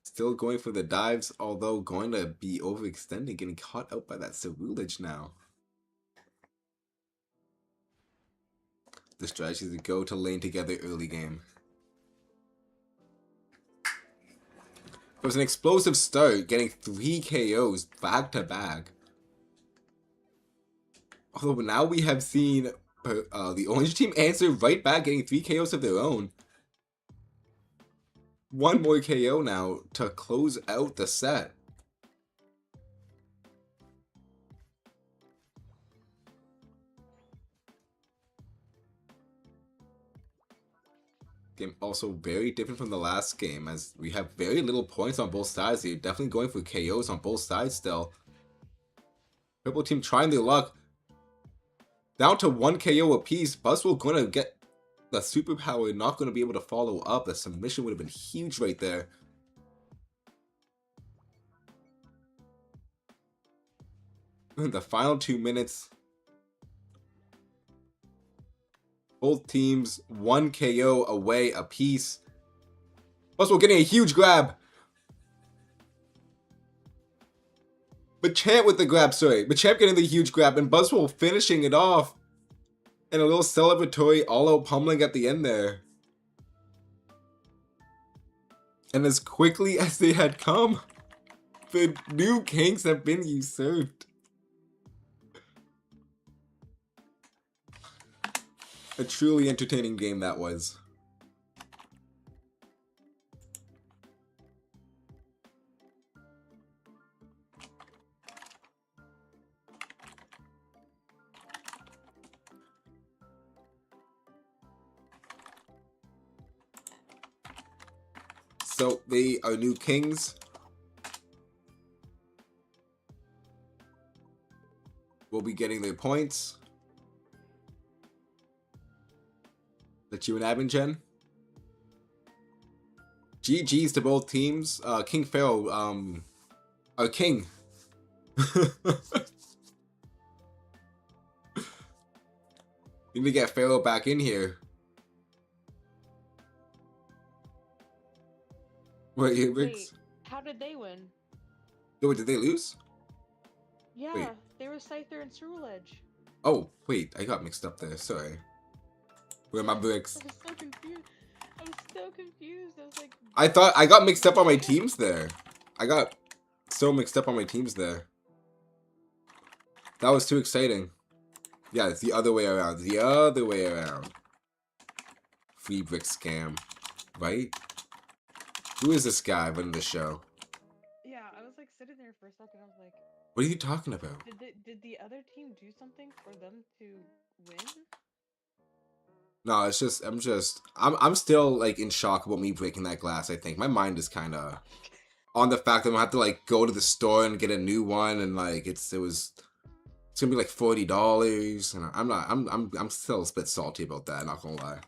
Still going for the dives, although going to be overextending, getting caught out by that Cerulege now. The strategy is to go to lane together early game. It was an explosive start, getting 3 KOs back to back. Although now we have seen the orange team answer right back, getting 3 KOs of their own. One more KO now to close out the set. Game also very different from the last game, as we have very little points on both sides here. Definitely going for KOs on both sides still. Purple team trying their luck. Down to 1 KO apiece. Buzzwole gonna get the superpower, not gonna be able to follow up. The submission would have been huge right there. The final 2 minutes. Both teams 1 KO away apiece. Buzzwole getting a huge grab. Machamp with the grab, sorry. Machamp getting the huge grab, and Buzzwole finishing it off. And a little celebratory all-out pummeling at the end there. And as quickly as they had come, the new kings have been usurped. A truly entertaining game that was. So they are new kings. Will be getting their points. That you and Abingen. GG's to both teams. King Pharaoh, King. Need to get Pharaoh back in here. Wait, how did they win? Oh, did they lose? Yeah, Wait. they were Scyther and Ceruledge. Oh, wait, I got mixed up there. Sorry. Where are my bricks? I was so confused. I was like... I thought I got mixed up on my teams there. I got so mixed up on my teams there. That was too exciting. Yeah, it's the other way around. The other way around. Free brick scam. Right? Who is this guy running the show? Yeah, I was like sitting there for a second. I was like, What are you talking about? did the other team do something for them to win? No, it's just I'm still like in shock about me breaking that glass. I think my mind is kind of on the fact that I'm gonna have to like go to the store and get a new one, and like it's gonna be like $40, and I'm still a bit salty about that. Not gonna lie.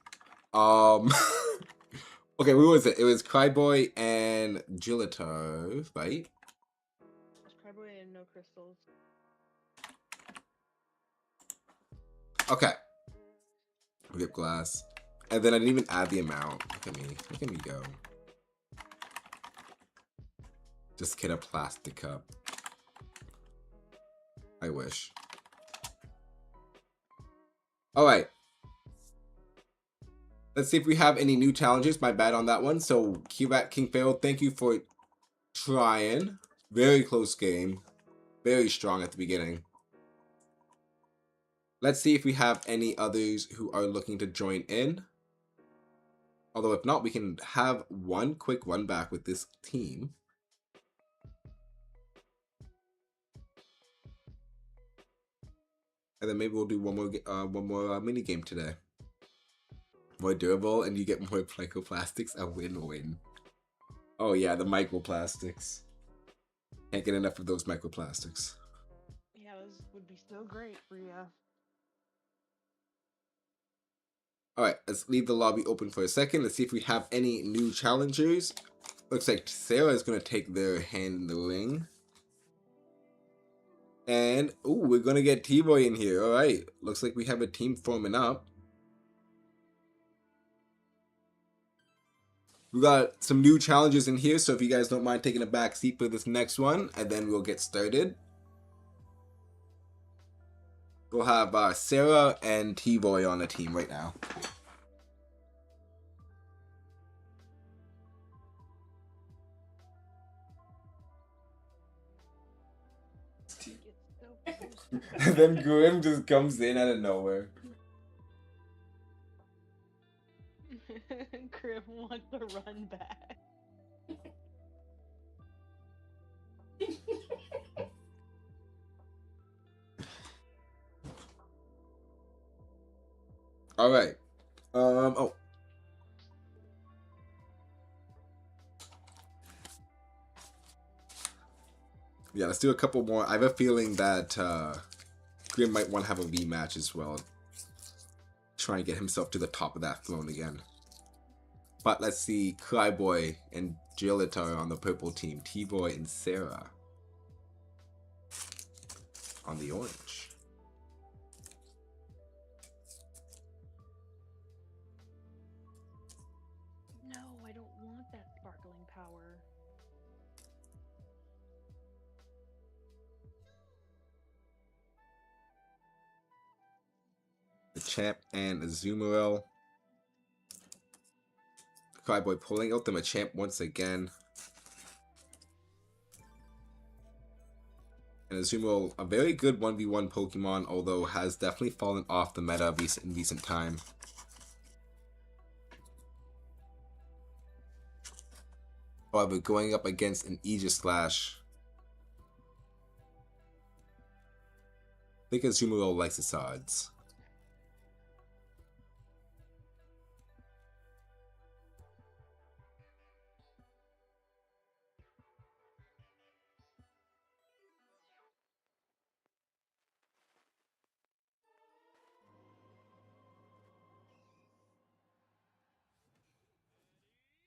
Okay, who was it? It was Cryboy and Gillito, right? It's Cryboy and no crystals. Okay. Rip glass. And then I didn't even add the amount. Look at me. Look at me go. Just get a plastic cup. I wish. Alright. Let's see if we have any new challenges. My bad on that one. So, Kirat King Pharaoh, thank you for trying. Very close game. Very strong at the beginning. Let's see if we have any others who are looking to join in. Although if not, we can have one quick run back with this team. And then maybe we'll do one more mini game today. More durable, and you get more microplastics. A win-win. Oh yeah, the microplastics. Can't get enough of those microplastics. Yeah, those would be so great for you. Alright, let's leave the lobby open for a second. Let's see if we have any new challengers. Looks like Sarah is going to take their hand in the ring. And, ooh, we're going to get T-Boy in here. Alright, looks like we have a team forming up. We got some new challenges in here, so if you guys don't mind taking a back seat for this next one, and then we'll get started. We'll have Sarah and T-Boy on the team right now. And then Grim just comes in out of nowhere. Grim wants to run back. All right. Oh. Yeah, let's do a couple more. I have a feeling that Grim might want to have a rematch as well. Try and get himself to the top of that throne again. But let's see, Cryboy and Jillet are on the purple team. T-Boy and Sarah on the orange. No, I don't want that sparkling power. The champ and Azumarill. Cryboy pulling out the Machamp once again. And Azumarill, a very good 1v1 Pokemon, although has definitely fallen off the meta in recent time. However, going up against an Aegislash, I think Azumarill likes its odds.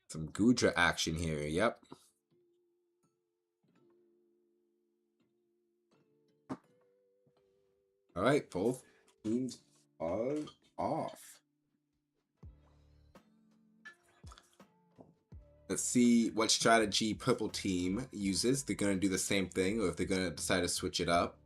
Some Gudra action here, yep. Alright, both teams are off. Let's see what strategy purple team uses. They're going to do the same thing, or if they're going to decide to switch it up.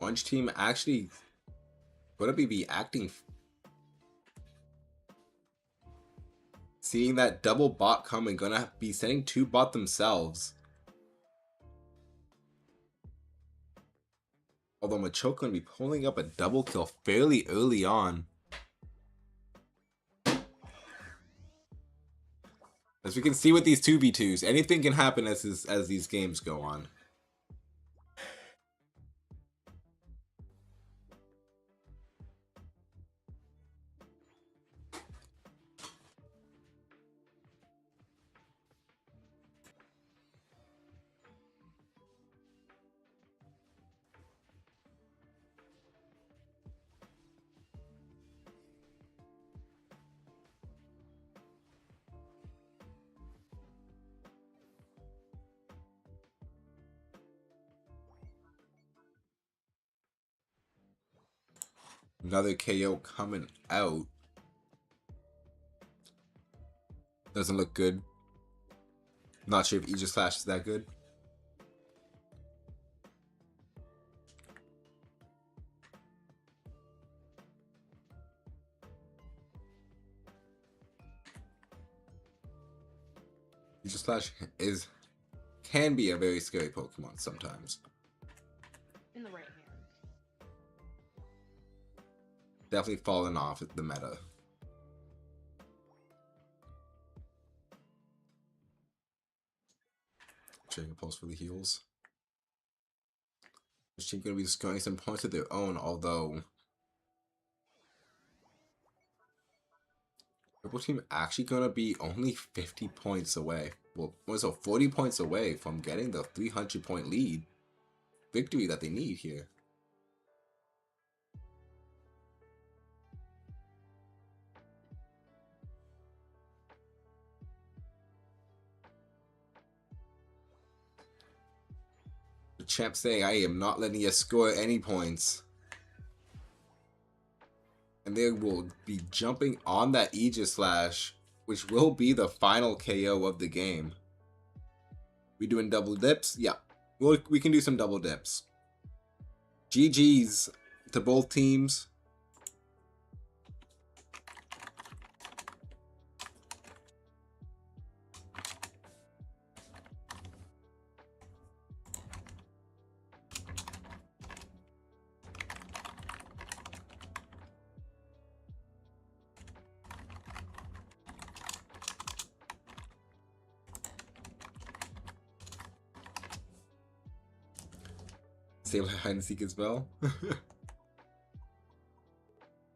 Orange team actually going to be acting. Seeing that double bot coming, going to be sending 2 bot themselves. Although Machoke going to be pulling up a double kill fairly early on. As we can see with these 2v2s, anything can happen as these games go on. Another KO coming out. Doesn't look good. Not sure if Aegislash is that good. Aegislash can be a very scary Pokemon sometimes. In the right hands. Definitely fallen off the meta. Checking a pulse for the heals. This team going to be scoring some points of their own, although purple team actually going to be only 50 points away. Well, so 40 points away from getting the 300 point lead victory that they need here. The champ saying, I am not letting you score any points. And they will be jumping on that Aegislash, which will be the final KO of the game. We doing double dips? Yeah, we can do some double dips. GG's to both teams. Same hide and seek as well.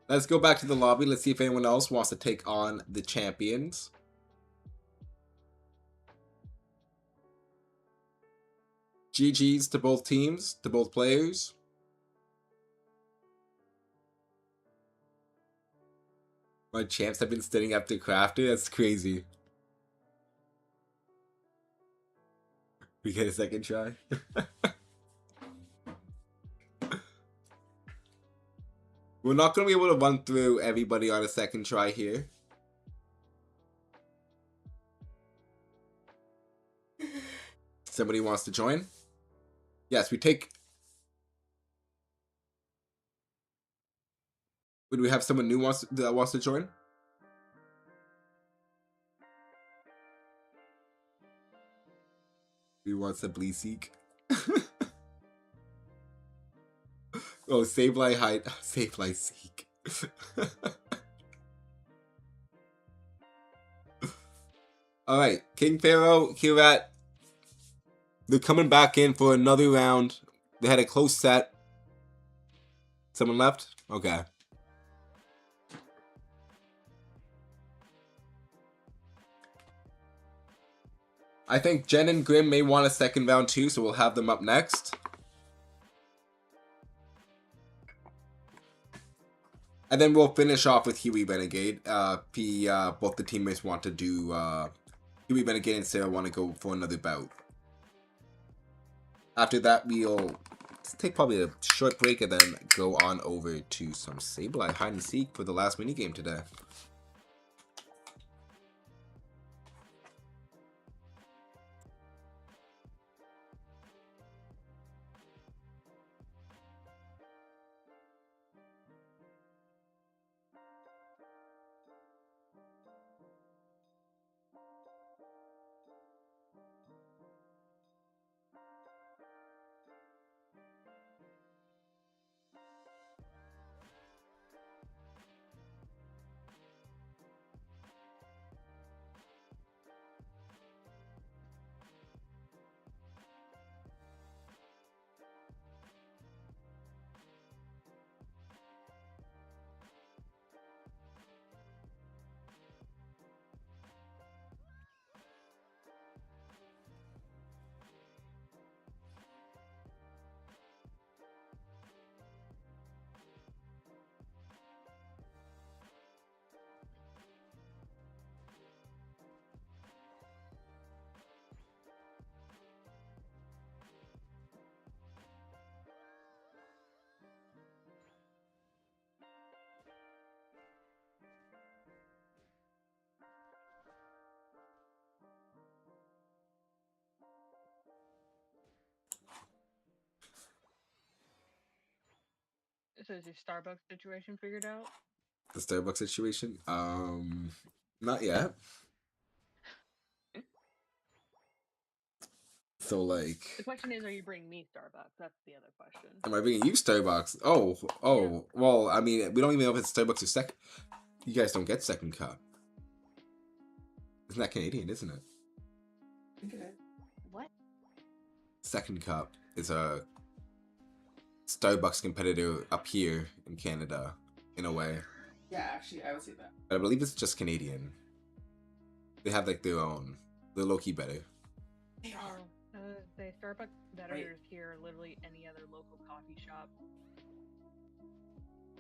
Let's go back to the lobby. Let's see if anyone else wants to take on the champions. GG's to both teams, to both players. My champs have been standing up to Crafter. That's crazy. We get a second try. We're not going to be able to run through everybody on a second try here. Somebody wants to join? Yes, we take... Would we have someone new that wants to join? We want to Bleeseek. Oh, save like hide, save like seek. All right, King Pharaoh, Kirat. They're coming back in for another round. They had a close set. Someone left? Okay. I think Jen and Grim may want a second round too, so we'll have them up next. And then we'll finish off with Huey Renegade. Both the teammates want to do Huey Renegade and Sarah want to go for another bout. After that, we'll take probably a short break and then go on over to some Sableye hide and seek for the last minigame today. So is your Starbucks situation figured out? The Starbucks situation? Not yet. So like, The question is, are you bringing me Starbucks? That's the other question. am I bringing you Starbucks? Oh, Yeah. well, I mean, we don't even know if it's Starbucks or second. You guys don't get second cup. Isn't that Canadian, isn't it? Okay. What? Second cup is a Starbucks competitor up here in Canada, in a way. Yeah, actually, I would say that. But I believe it's just Canadian. They have like their own. They're low-key better. They are. The Starbucks competitors here are literally any other local coffee shop.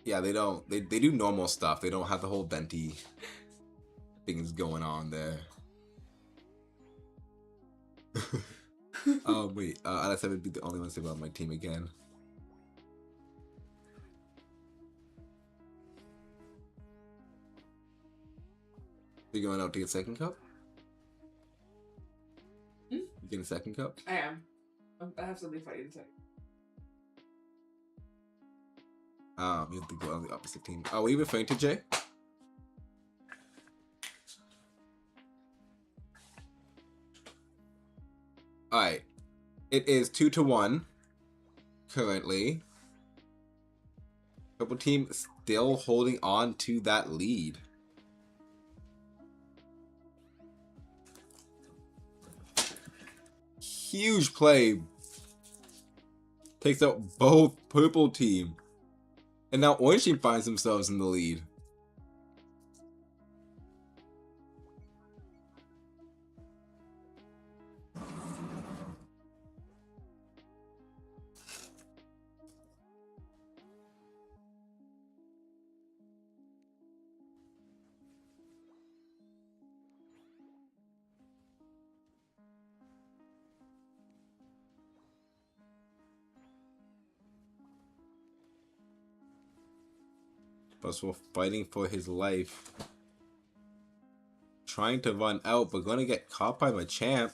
Yeah, they don't. They do normal stuff. They don't have the whole venti things going on there. Wait. Unless I would be the only one to on my team again. You going out to get second cup? Hmm? You getting second cup? I am. I have something funny to say. You have to go on the opposite team. Are we referring to Jay? Alright. It is 2-1 currently. Purple team still holding on to that lead. Huge play Takes out both purple team. And now orange team finds themselves in the lead. Buzzwole fighting for his life. Trying to run out, but gonna get caught by Machamp.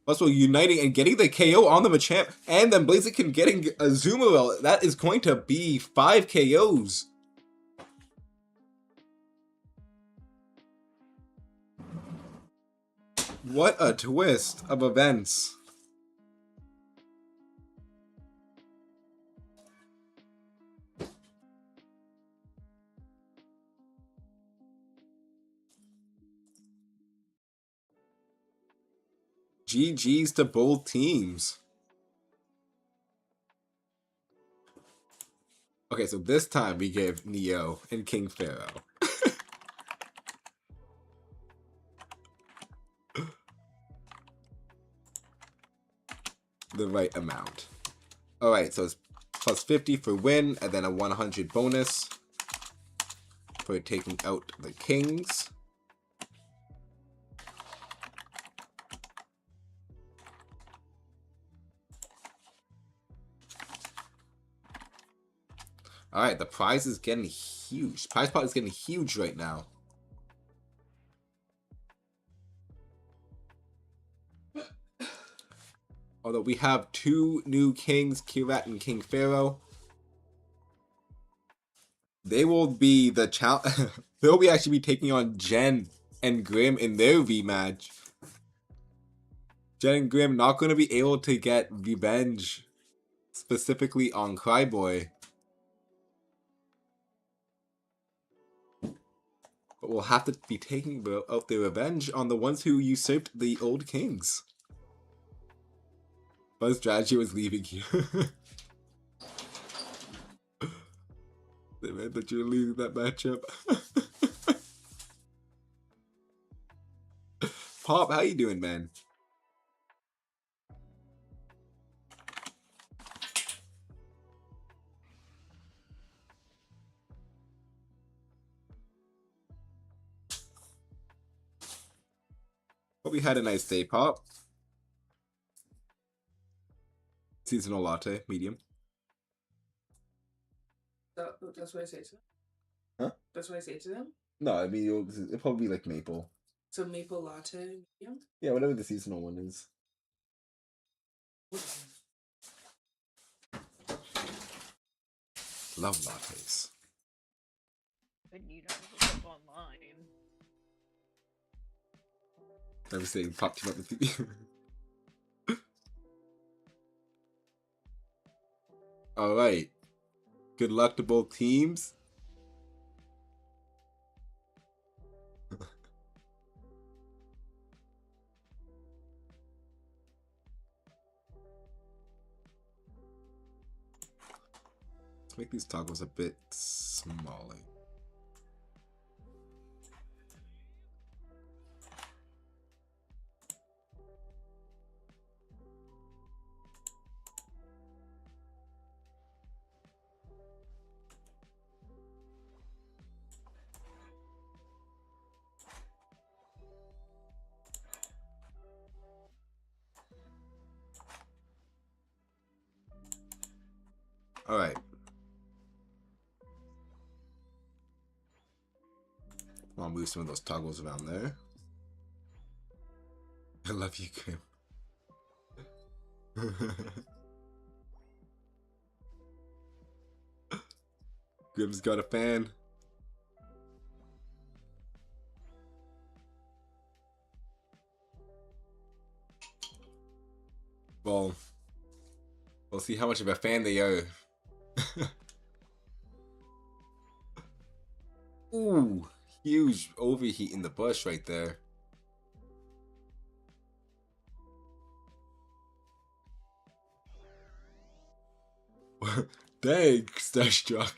Buzzwole uniting and getting the KO on the Machamp, and then Blaziken getting a Azumarill. That is going to be 5 KOs. What a twist of events. GG's to both teams. Okay, so this time we gave Neo and King Pharaoh. The right amount. Alright, so it's plus 50 for win, and then a 100 bonus for taking out the kings. Alright, the prize is getting huge. Prize pot is getting huge right now. Although we have 2 new kings, Kirat and King Pharaoh. They will be the they'll be actually taking on Jen and Grim in their rematch. Jen and Grim not going to be able to get revenge specifically on Cryboy. But we'll have to be taking out their revenge on the ones who usurped the old kings. Buzz strategy was leaving you. They meant that you're leaving that matchup. Pop, how you doing, man? Hope we had a nice day, Pop. Seasonal latte, medium. That's what I say to them? Huh? That's what I say to them? No, I mean, it'll probably be like maple. So maple latte medium? Yeah, whatever the seasonal one is. Love lattes. But you don't look up online. I was saying, Pop came up with the... Alright. Good luck to both teams. Let's make these toggles a bit smaller. All right. I'll move some of those toggles around there. I love you, Grim. Grim's got a fan. Well, we'll see how much of a fan they are. Ooh, huge overheat in the bush right there. Dang, Starstruck.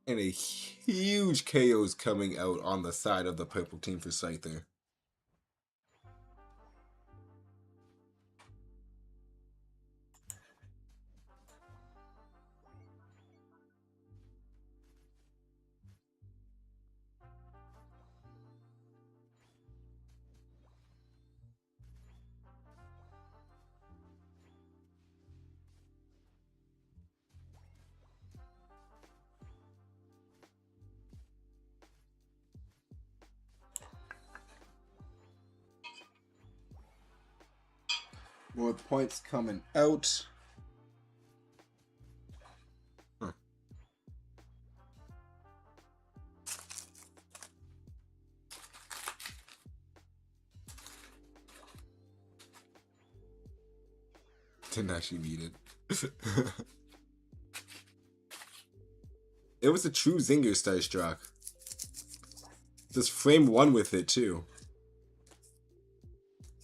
And a huge KO's coming out on the side of the purple team for Scyther. More points coming out. Huh. Didn't actually beat it. It was a true zinger, Starstruck. Just frame one with it too.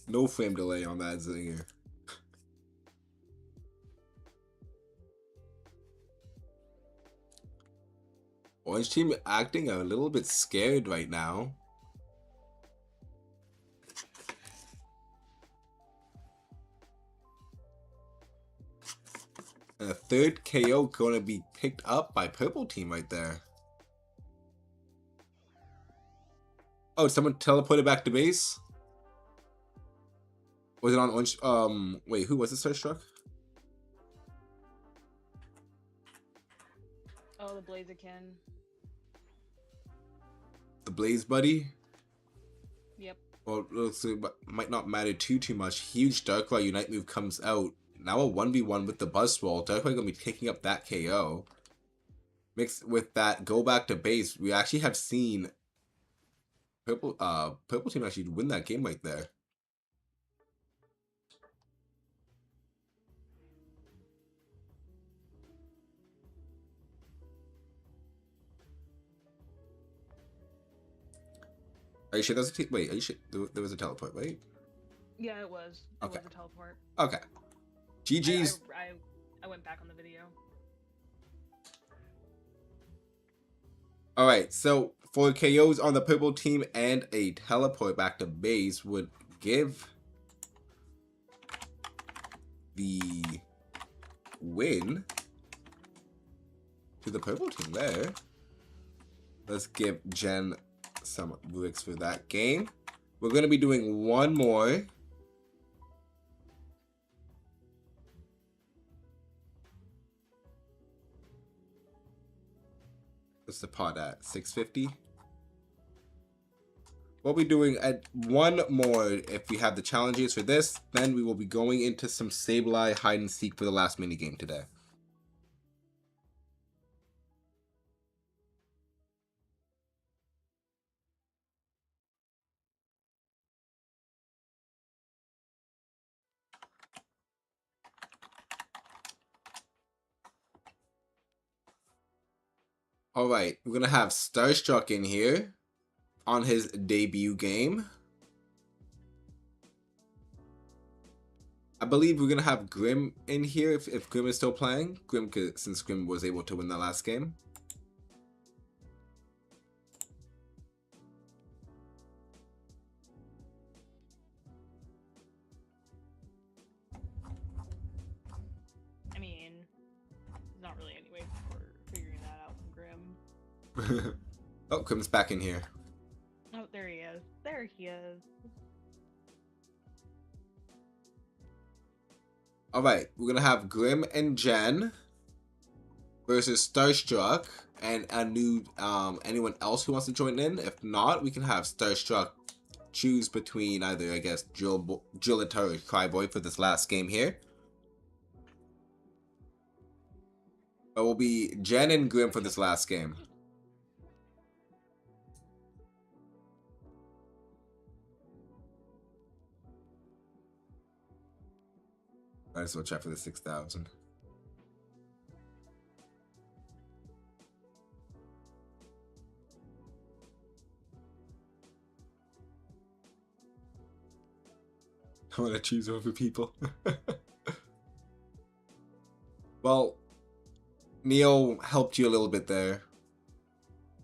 No frame delay on that zinger. Orange team acting a little bit scared right now. And a third KO going to be picked up by purple team right there. Oh, someone teleported back to base? Was it on orange? Wait, who was it, Starstruck? Oh, the Blaziken. The Blaze Buddy? Yep. Well, it looks like it might not matter too much. Huge Darkrai Unite move comes out. Now a 1v1 with the Buzzwole. Darkrai going to be taking up that KO. Mixed with that go back to base. We actually have seen purple team actually win that game right there. Are you sure there's a wait? Are you sure there was a teleport, right? Yeah, it was. It Okay. was a teleport. Okay. GG's. I went back on the video. All right. So for KOs on the purple team and a teleport back to base would give the win to the purple team there. Let's give Jen some bricks for that game. We're going to be doing one more. What's the pot at? 650? We'll be doing at one more if we have the challenges for this. Then we will be going into some Sableye hide and seek for the last mini game today. All right, we're gonna have Starstruck in here on his debut game. I believe we're gonna have Grim in here if Grim is still playing. Grim, since Grim was able to win the last game. I mean, there's not really any way for figuring that out from Grim. Oh, Grim's back in here. Oh, there he is. There he is. All right, we're gonna have Grim and Jen versus Starstruck and a new anyone else who wants to join in. If not, we can have Starstruck choose between either, I guess, Jillita or Cryboy for this last game here. It will be Jen and Grim for this last game. Alright, so we'll check for the 6,000. I want to choose over people. Well, Neo helped you a little bit there.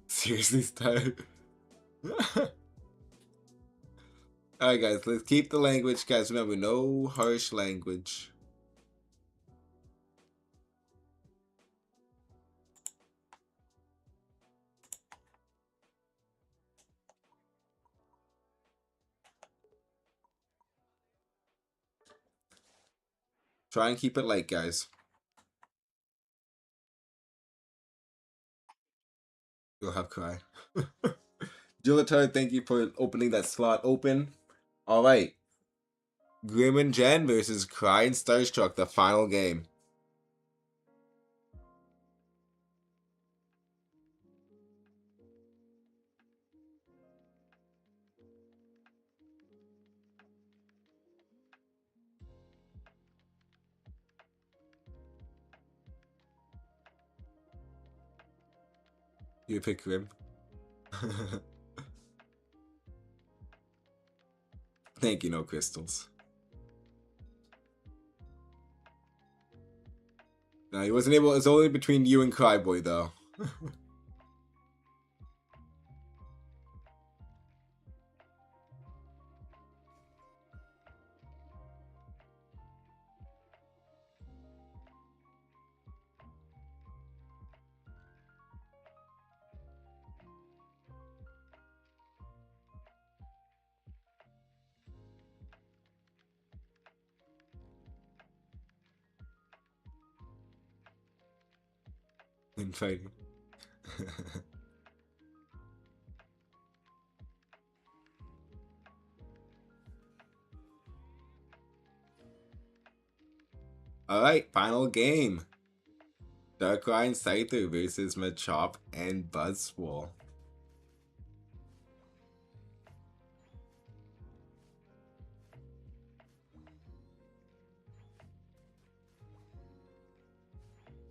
Seriously, Star. Alright guys, let's keep the language. Guys, remember, no harsh language. Try and keep it light, guys. You'll have cry. Julitar, thank you for opening that slot open. Alright. Grim and Jen versus Cry and Starstruck, the final game. You pick Grim. Thank you, no crystals. No, he wasn't able. It's only between you and Cryboy, though. In fighting. Alright, final game. Darkrai and Scyther versus Machop and Buzzwole.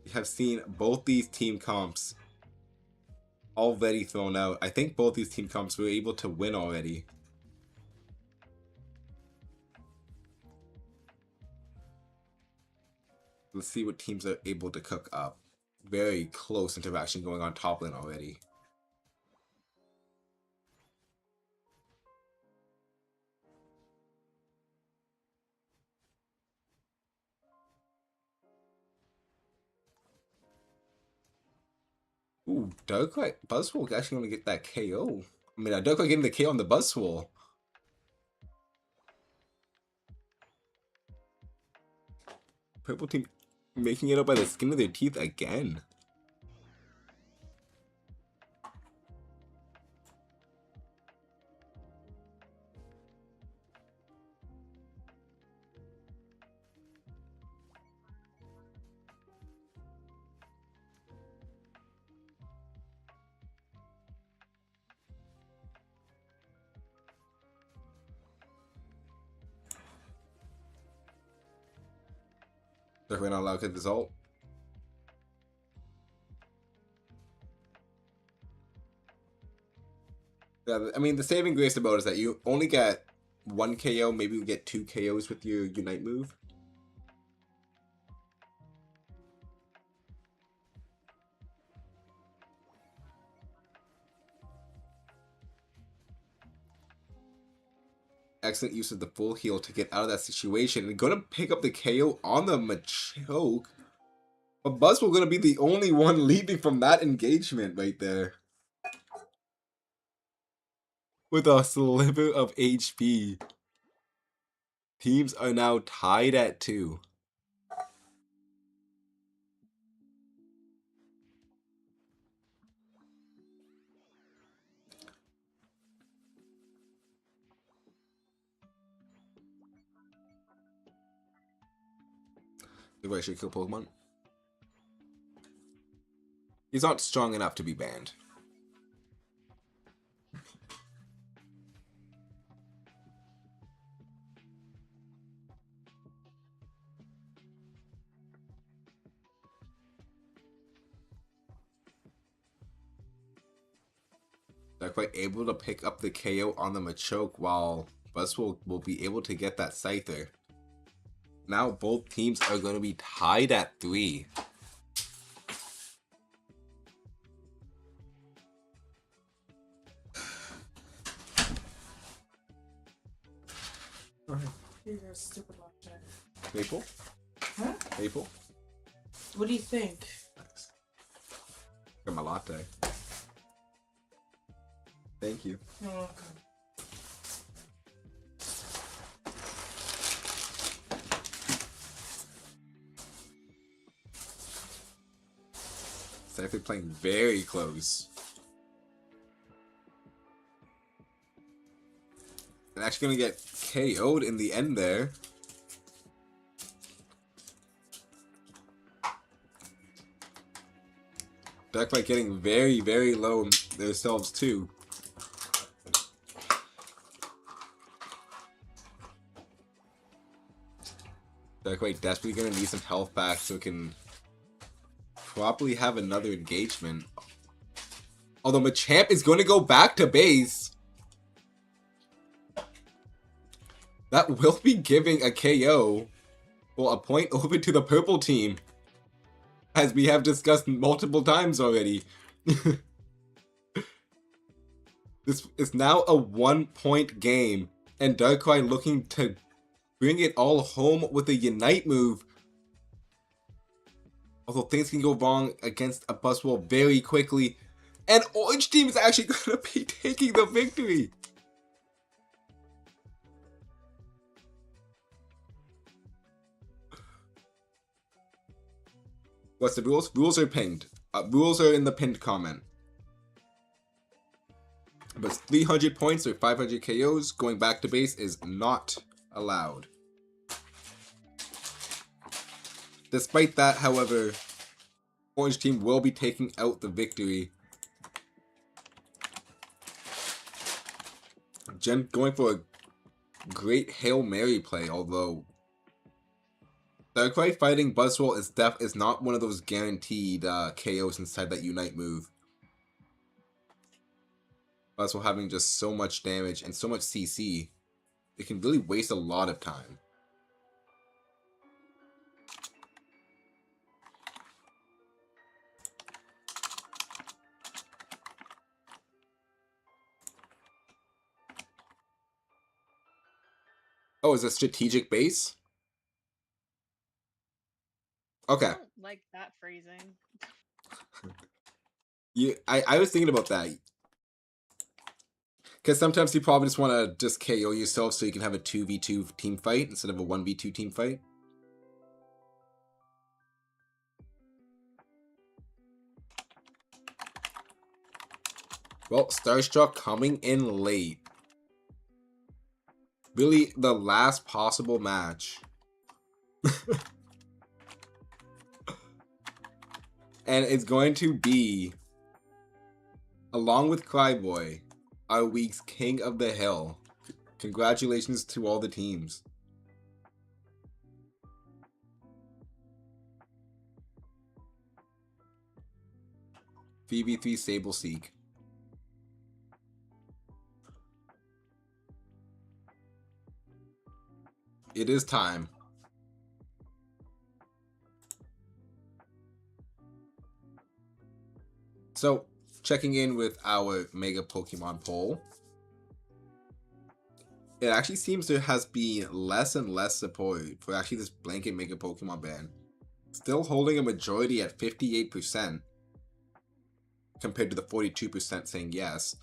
We have seen both these team comps already thrown out. I think both these team comps were able to win already. Let's see what teams are able to cook up. Very close interaction going on top lane already. Ooh, Darkrai Buzzwole actually gonna get that KO. I mean, Darkrai getting the KO on the Buzzwole. Purple team making it up by the skin of their teeth again. Darkrai not allowed to hit this ult. Yeah, I mean, the saving grace about it is that you only get 1 KO, maybe you get 2 KOs with your Unite move. Excellent use of the full heal to get out of that situation. And gonna pick up the KO on the Machoke. But Buzzwole gonna be the only one leaving from that engagement right there. With a sliver of HP. Teams are now tied at 2. The right should kill Pokemon. He's not strong enough to be banned. They're quite able to pick up the KO on the Machoke while Buzzwole will be able to get that Scyther. Now both teams are going to be tied at 3. You're a stupid latte. Maple? Huh? Maple? What do you think? Nice. Got my latte. Thank you. You're welcome. Scyther playing very close. And actually gonna get KO'd in the end there. Darklight getting very, very low themselves too. Darklight desperately gonna need some health back so it can probably have another engagement. Although Machamp is going to go back to base. That will be giving a KO. Well, a point over to the purple team. As we have discussed multiple times already. This is now a 1-point game. And Darkrai looking to bring it all home with a Unite move. Although things can go wrong against a Buzzwole very quickly. And Orange Team is actually going to be taking the victory. What's the rules? Rules are pinned. Rules are in the pinned comment. But 300 points or 500 KOs going back to base is not allowed. Despite that, however, Orange Team will be taking out the victory. Jen going for a great Hail Mary play, although Darkrai fighting Buzzwole is not one of those guaranteed KOs inside that Unite move. Buzzwole having just so much damage and so much CC, it can really waste a lot of time. Oh, is it strategic base? Okay. I don't like that phrasing. I was thinking about that. Because sometimes you probably just want to just KO yourself so you can have a 2v2 team fight instead of a 1v2 team fight. Well, Starstruck coming in late. Really the last possible match. And it's going to be, along with Cryboy, our week's King of the Hill. Congratulations to all the teams. VB3 Sable Seek. It is time. So, checking in with our Mega Pokemon poll. It actually seems there has been less and less support for actually this blanket Mega Pokemon ban. Still holding a majority at 58% compared to the 42% saying yes.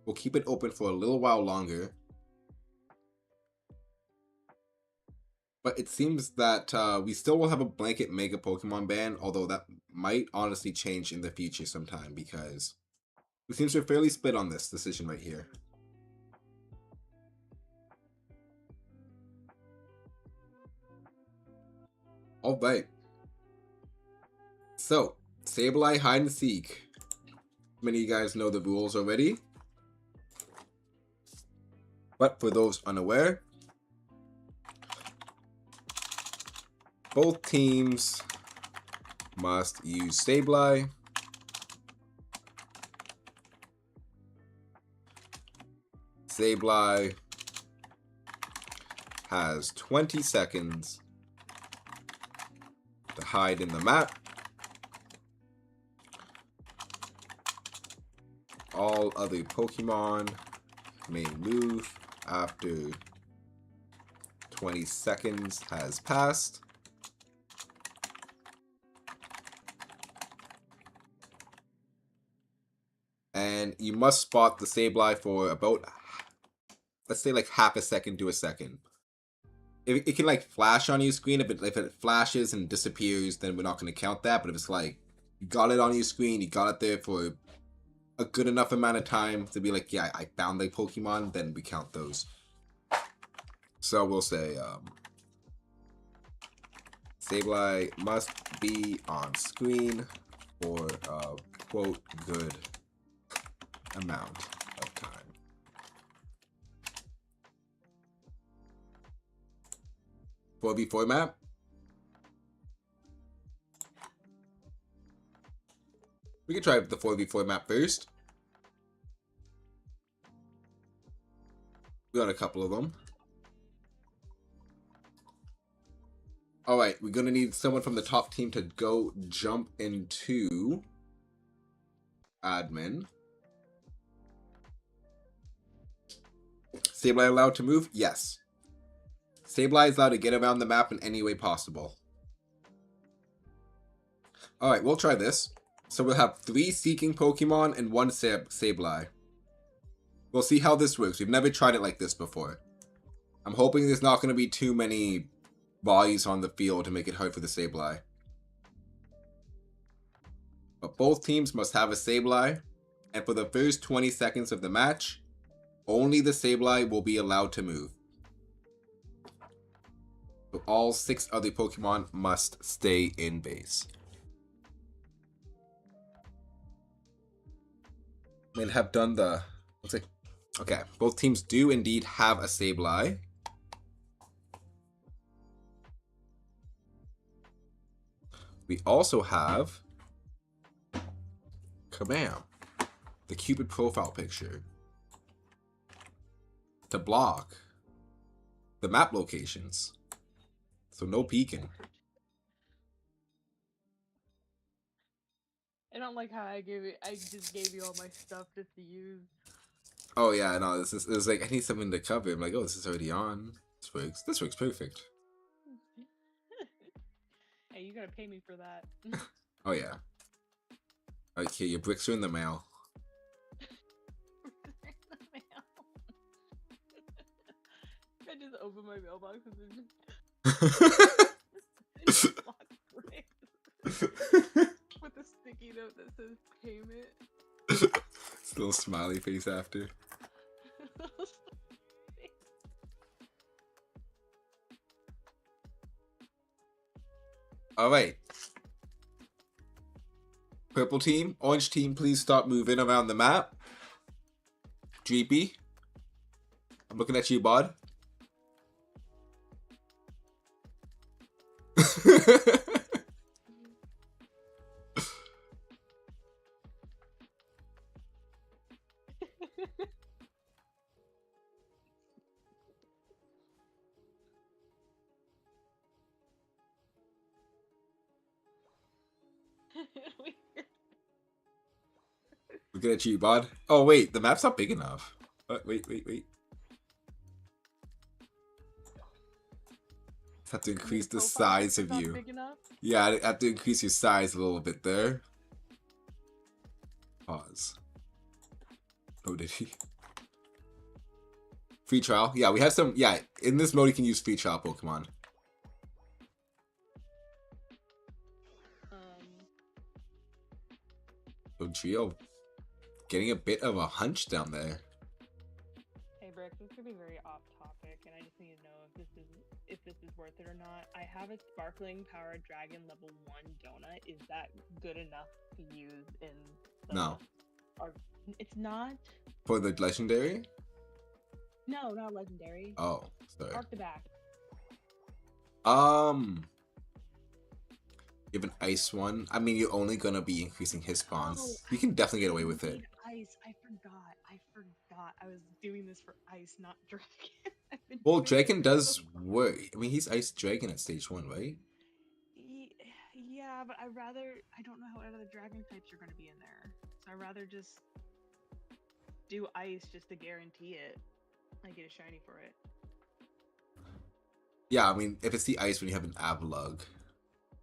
We'll keep it open for a little while longer. But it seems that we still will have a blanket Mega Pokemon ban, although that might honestly change in the future sometime because it seems we're fairly split on this decision right here. Alright. So, Sableye Hide and Seek. Many of you guys know the rules already. But for those unaware, both teams must use Sableye. Sableye has 20 seconds to hide in the map. All other Pokemon may move after 20 seconds has passed. And you must spot the Sableye for about, let's say, like half a second to a second. It can like flash on your screen. If it flashes and disappears, then we're not going to count that. But if it's like you got it on your screen, you got it there for a good enough amount of time to be like, yeah, I found the Pokemon, then we count those. So we'll say Sableye must be on screen for a quote good amount of time. .4v4 map. We can try the 4v4 map first. We got a couple of them. Alright, we're gonna need someone from the top team to go jump into admin. Sableye allowed to move? Yes. Sableye is allowed to get around the map in any way possible. Alright, we'll try this. So we'll have 3 Seeking Pokemon and 1 Sableye. We'll see how this works. We've never tried it like this before. I'm hoping there's not going to be too many bodies on the field to make it hard for the Sableye. But both teams must have a Sableye. And for the first 20 seconds of the match, only the Sableye will be allowed to move. So all 6 other Pokemon must stay in base. And have done the... Looks like... Okay, both teams do indeed have a Sableye. We also have... Kabam! The Cupid profile picture. To block the map locations. So no peeking. I don't like how I just gave you all my stuff just to use. Oh yeah, no, it was like I need something to cover. I'm like, oh, this is already on. This works perfect. Hey, you gotta pay me for that. Oh yeah. Okay, your bricks are in the mail. I just opened my mailbox and then with a sticky note that says payment. Little smiley face after. Alright. Purple team, orange team, please stop moving around the map. Dreepy. I'm looking at you, bud. Looking at you, bud. Oh, wait, the map's not big enough. Wait. Have to increase the size of you. Yeah, I have to increase your size a little bit there. Pause. Oh, did he? Free trial? Yeah, we have some. Yeah, in this mode, you can use free trial Pokemon. So, Trio, getting a bit of a hunch down there. Hey, Brick, this could be very off topic, and I just need to know if this is worth it or not. I have a Sparkling Power Dragon level 1 donut. Is that good enough to use in the... No. Or, it's not? For the legendary? No, not legendary. Oh, sorry. Arc the back. You have an ice one. I mean, you're only gonna be increasing his spawns. Oh, you can definitely get away with it. Ice. I forgot. I was doing this for ice, not dragon. Well, dragon does work? I mean, he's Ice Dragon at stage 1, right? Yeah, but I don't know how other dragon types are going to be in there. So I'd rather just do ice just to guarantee it. I get a shiny for it. Yeah, I mean, if it's the ice when you have an Avalugg,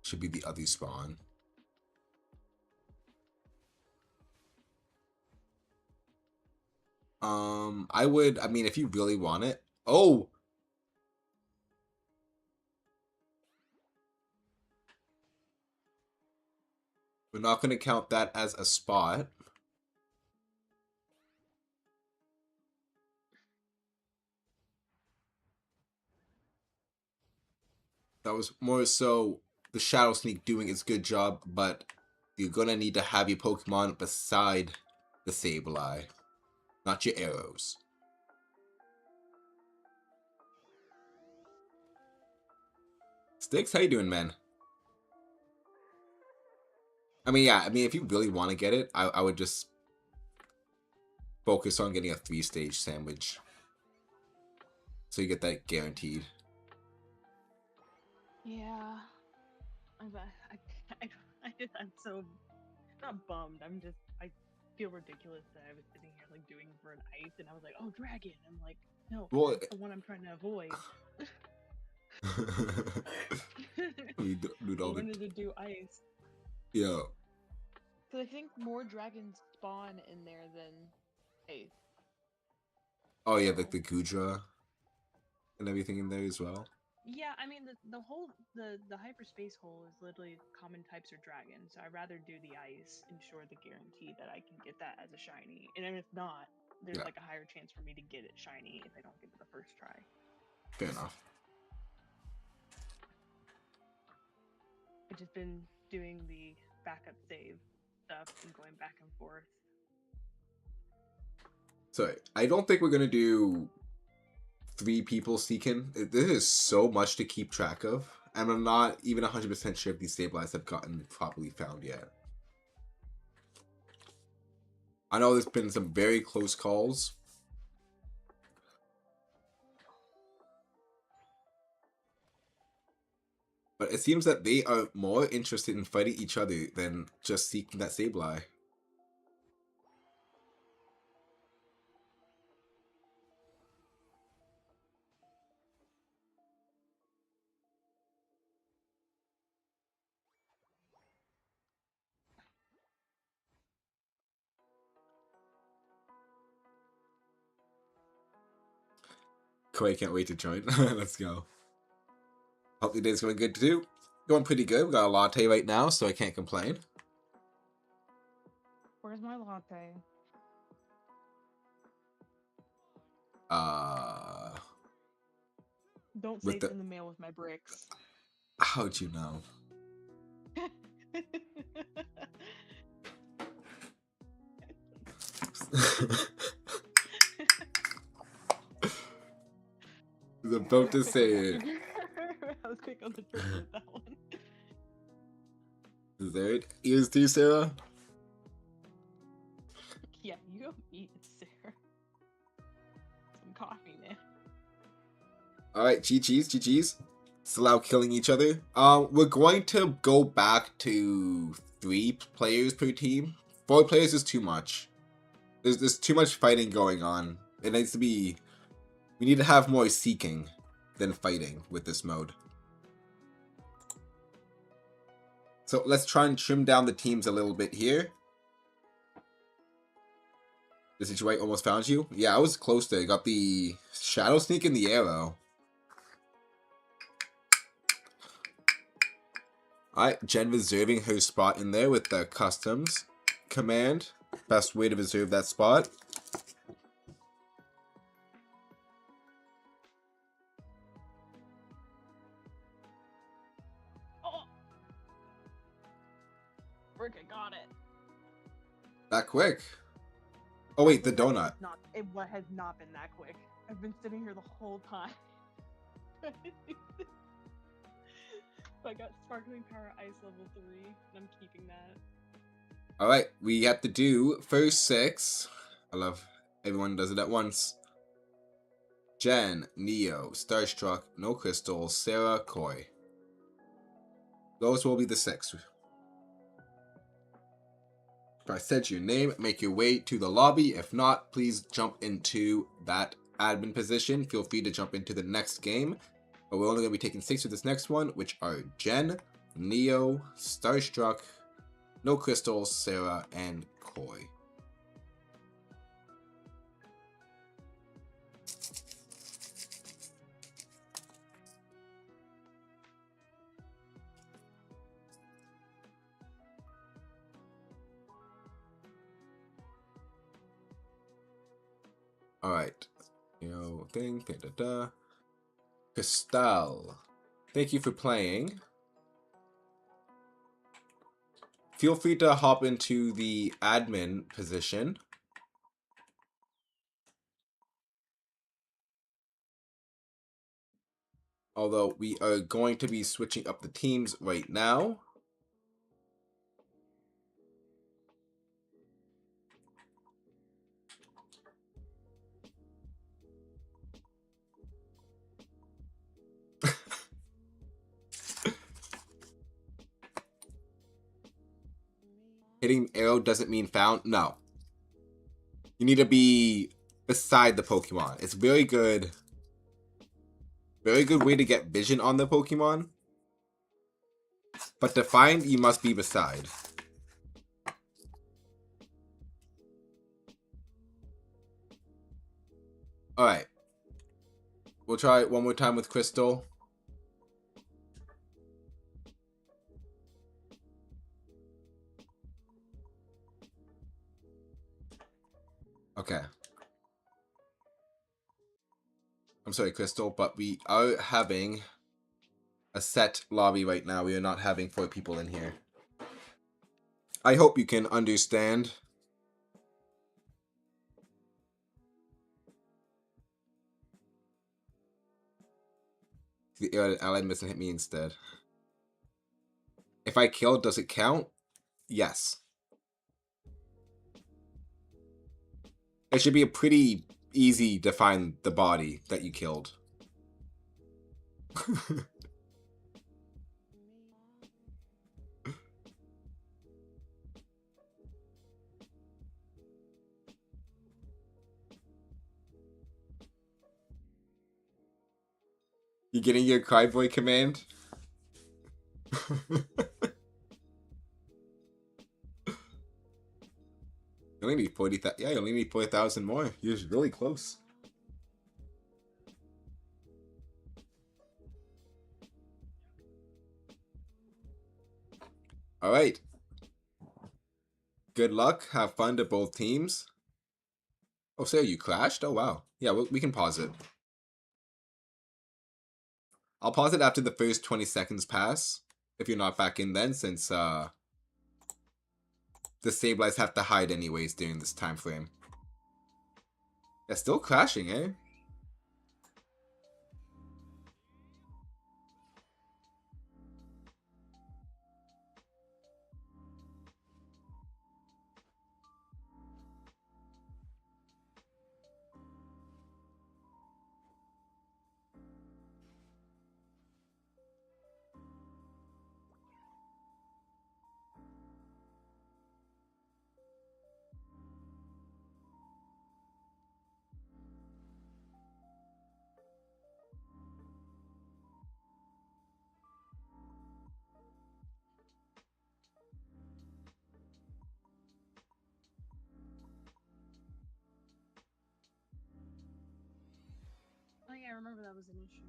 should be the other spawn. I mean, if you really want it. Oh! We're not going to count that as a spot. That was more so the Shadow Sneak doing its good job, but you're going to need to have your Pokemon beside the Sableye, not your arrows. Sticks, how you doing, man? I mean, yeah, I mean, if you really want to get it, I would just focus on getting a 3-stage sandwich. So you get that guaranteed. Yeah. I'm so not bummed. I feel ridiculous that I was sitting here like doing for an ice, and I was like, oh, dragon. I'm like, no, Well, that's the one I'm trying to avoid. we do I all wanted to do ice. Yeah. Because I think more dragons spawn in there than ice. Oh yeah, like the Gudra and everything in there as well. Yeah, I mean the whole the hyperspace hole is literally common types or dragons. So I'd rather do the ice, ensure the guarantee that I can get that as a shiny. And then if not, there's Yeah. like a higher chance for me to get it shiny if I don't get it the first try. Fair enough. I've just been doing the backup save stuff and going back and forth. So I don't think we're gonna do 3 people seeking. This is so much to keep track of, and I'm not even 100% sure if these stabilizers have gotten properly found yet. I know there's been some very close calls. But it seems that they are more interested in fighting each other than just seeking that Sableye. Koi can't wait to join. Let's go. Hope the day's going good too. Going pretty good. We got a latte right now, so I can't complain. Where's my latte? Don't say it's in the mail with my bricks. How'd you know? I was about to say it. I was quick on the trigger with that one. Dessert? Ears too, Sarah? Yeah, you go eat it, Sarah. Some coffee, man. Alright, GG's. Still out killing each other. We're going to go back to 3 players per team. 4 players is too much. There's too much fighting going on. It needs to be... We need to have more seeking than fighting with this mode. So let's try and trim down the teams a little bit here. This is right, almost found you. Yeah, I was close there. Got the Shadow Sneak and the Arrow. Alright, Jen reserving her spot in there with the customs command. Best way to reserve that spot. Oh! Frick, I got it. That quick. Oh wait, the donut. It has not been that quick. I've been sitting here the whole time. I got Sparkling Power Ice level 3, and I'm keeping that. Alright, we have to do first 6. I love everyone does it at once. Jen, Neo, Starstruck, No Crystal, Sarah, Koi. Those will be the 6. If I said your name, make your way to the lobby. If not, please jump into that admin position. Feel free to jump into the next game. But we're only going to be taking 6 for this next one, which are Jen, Neo, Starstruck, No Crystal, Sarah, and Koi. Alright. Thing, da da da. Crystal. Thank you for playing. Feel free to hop into the admin position. Although we are going to be switching up the teams right now. Hitting arrow doesn't mean found. No. You need to be beside the Pokemon. It's very good. Very good way to get vision on the Pokemon. But to find, you must be beside. Alright. We'll try it one more time with Crystal. Okay. I'm sorry, Crystal, but we are having a set lobby right now. We are not having 4 people in here. I hope you can understand. The ally missing hit me instead. If I kill, does it count? Yes. It should be a pretty easy to find the body that you killed. You getting your cryboy command? You only need 40,000. Yeah, you only need 4,000 more. You're really close. All right. Good luck. Have fun to both teams. Oh, Sarah, you crashed? Oh, wow. Yeah, we can pause it. I'll pause it after the first 20 seconds pass. If you're not back in then, since the Sableyes have to hide anyways during this time frame. Yeah, still crashing, eh? Oh yeah, I remember that was an issue.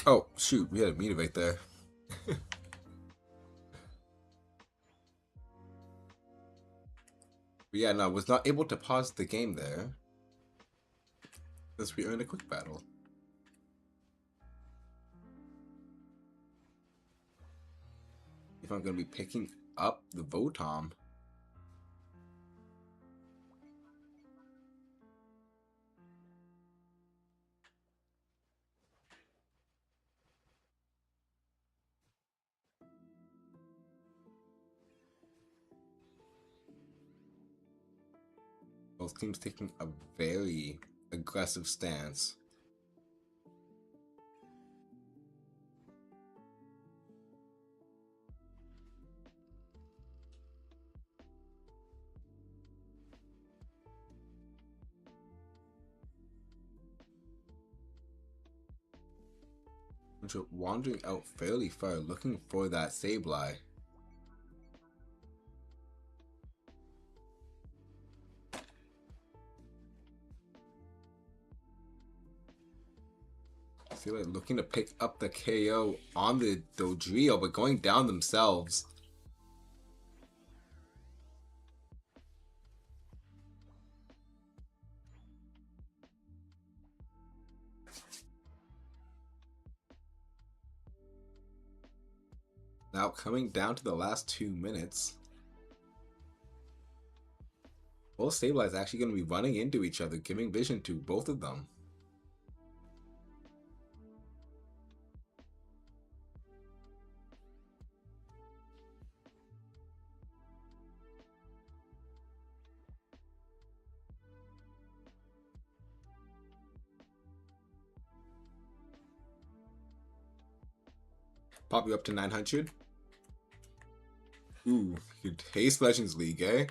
Oh, shoot. We had a meter right there. But yeah, no, I was not able to pause the game there. Thus we earned a quick battle. If I'm going to be picking up the Votom. Both teams taking a very aggressive stance. Wandering out fairly far, looking for that Sableye. Sableye looking to pick up the KO on the Dodrio, but going down themselves. Now coming down to the last 2 minutes. Both Sableyes actually going to be running into each other, giving vision to both of them. Pop you up to 900. Ooh, good Haste Legends League, eh?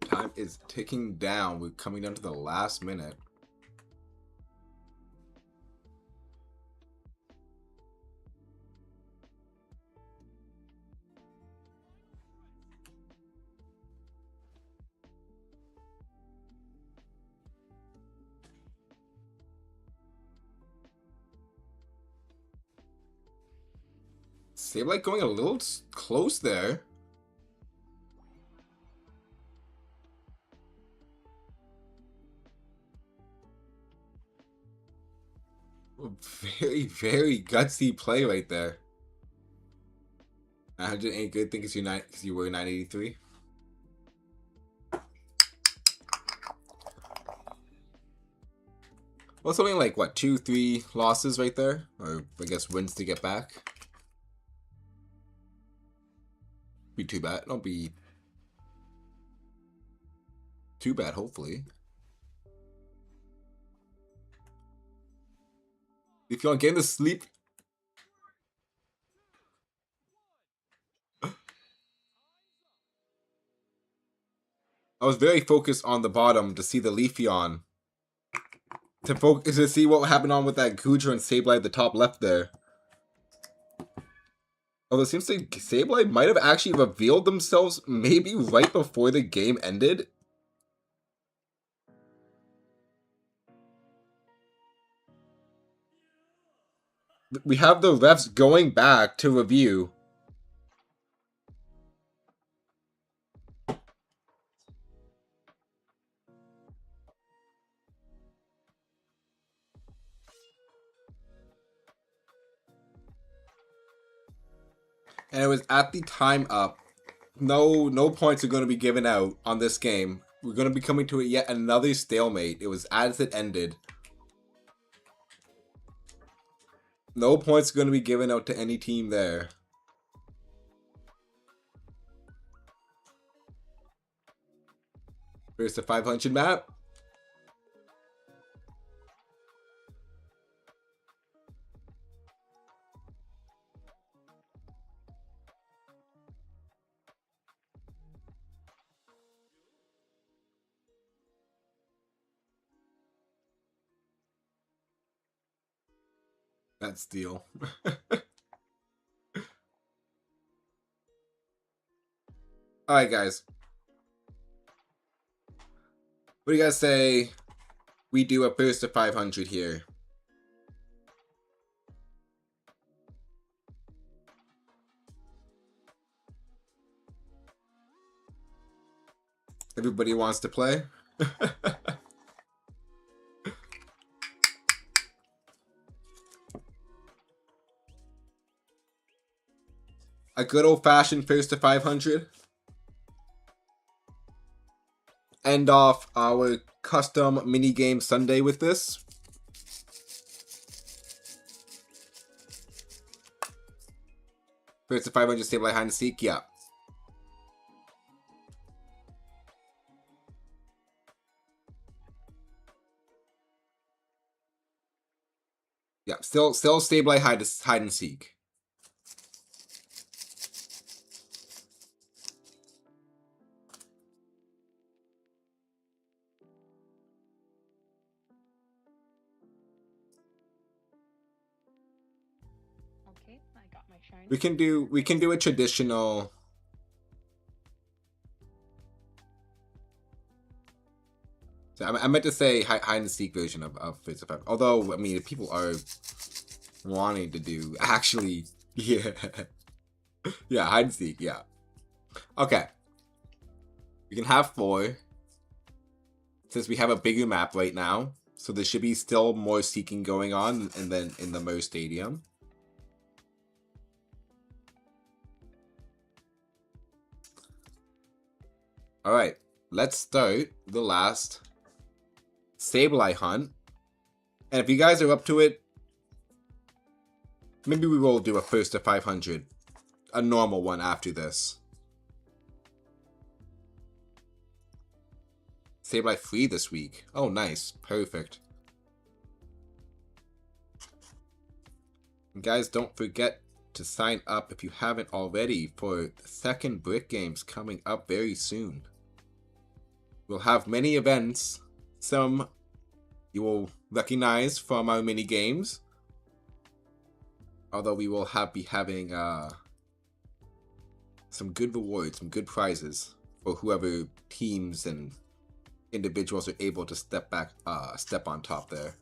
Time is ticking down. We're coming down to the last minute. Sableye going a little close there. Very, very gutsy play right there. 900 ain't good thing because you were 983. Well, something like what, 2-3 losses right there, or I guess wins to get back. Be too bad. Don't be too bad. Hopefully. If you're getting to sleep. I was very focused on the bottom to see the Leafeon. To see what happened on with that Goodra and Sableye at the top left there. Although it seems like Sableye might have actually revealed themselves maybe right before the game ended. We have the refs going back to review. And it was at the time up. No points are going to be given out on this game. We're going to be coming to yet another stalemate. It was as it ended. No points are going to be given out to any team there. Here's the 500 map. That steal. Alright, guys. What do you guys say we do a first to 500 here? Everybody wants to play? A good old-fashioned first to 500. End off our custom minigame Sunday with this. First to 500 stable hide and seek, yeah. Yeah, still stable hide and seek. Okay, I got my shine. We can do a traditional. So I meant to say hide and seek version of First to 5. Although I mean, if people are wanting to do actually, yeah, yeah, hide and seek, yeah. Okay, we can have 4 since we have a bigger map right now. So there should be still more seeking going on, and then in the Mo Stadium. Alright, let's start the last Sableye hunt. And if you guys are up to it, maybe we will do a first to 500. A normal one after this. Sableye free this week. Oh, nice. Perfect. And guys, don't forget to sign up if you haven't already for the second Brick Games coming up very soon. We'll have many events. Some you will recognize from our mini games. Although we will be having some good rewards, some good prizes for whoever teams and individuals are able to step on top there.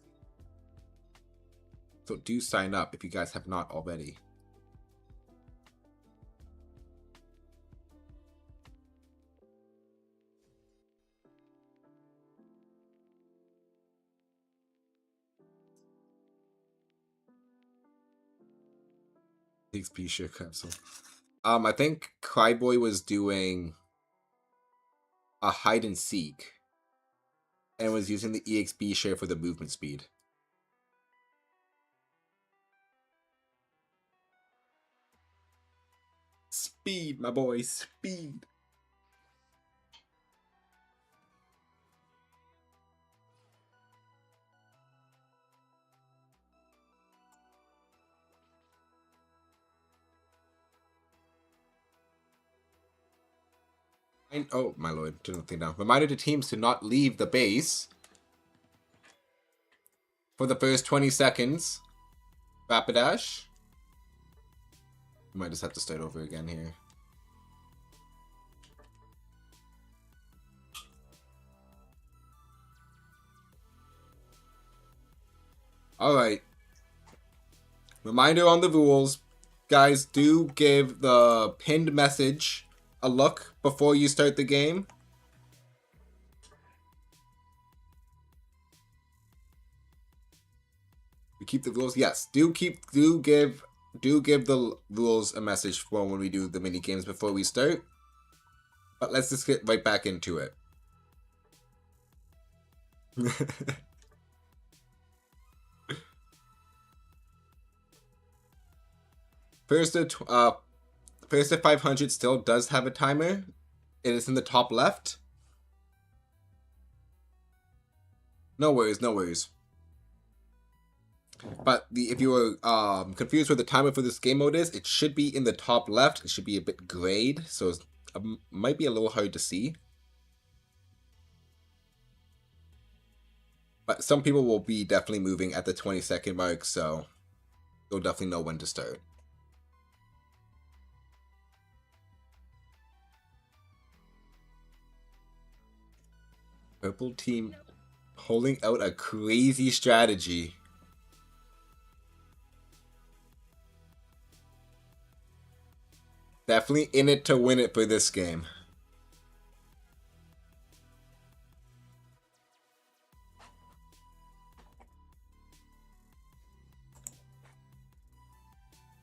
So do sign up if you guys have not already. XP share capsule. I think Cryboy was doing a hide and seek and was using the EXP share for the movement speed. Speed, my boy, speed. Oh, my lord, turn the thing down. Reminder to teams to not leave the base for the first 20 seconds. Rapidash. Might just have to start over again here. Alright. Reminder on the rules. Guys, do give the pinned message a look before you start the game. We keep the rules. Yes, do give the rules a message for when we do the mini games before we start. But let's just get right back into it. First to 500 still does have a timer. It is in the top left. No worries, no worries. But if you were confused where the timer for this game mode is, it should be in the top left. It should be a bit grayed, so it might be a little hard to see. But some people will be definitely moving at the 20-second mark, so you'll definitely know when to start. Purple team pulling out a crazy strategy. Definitely in it to win it for this game.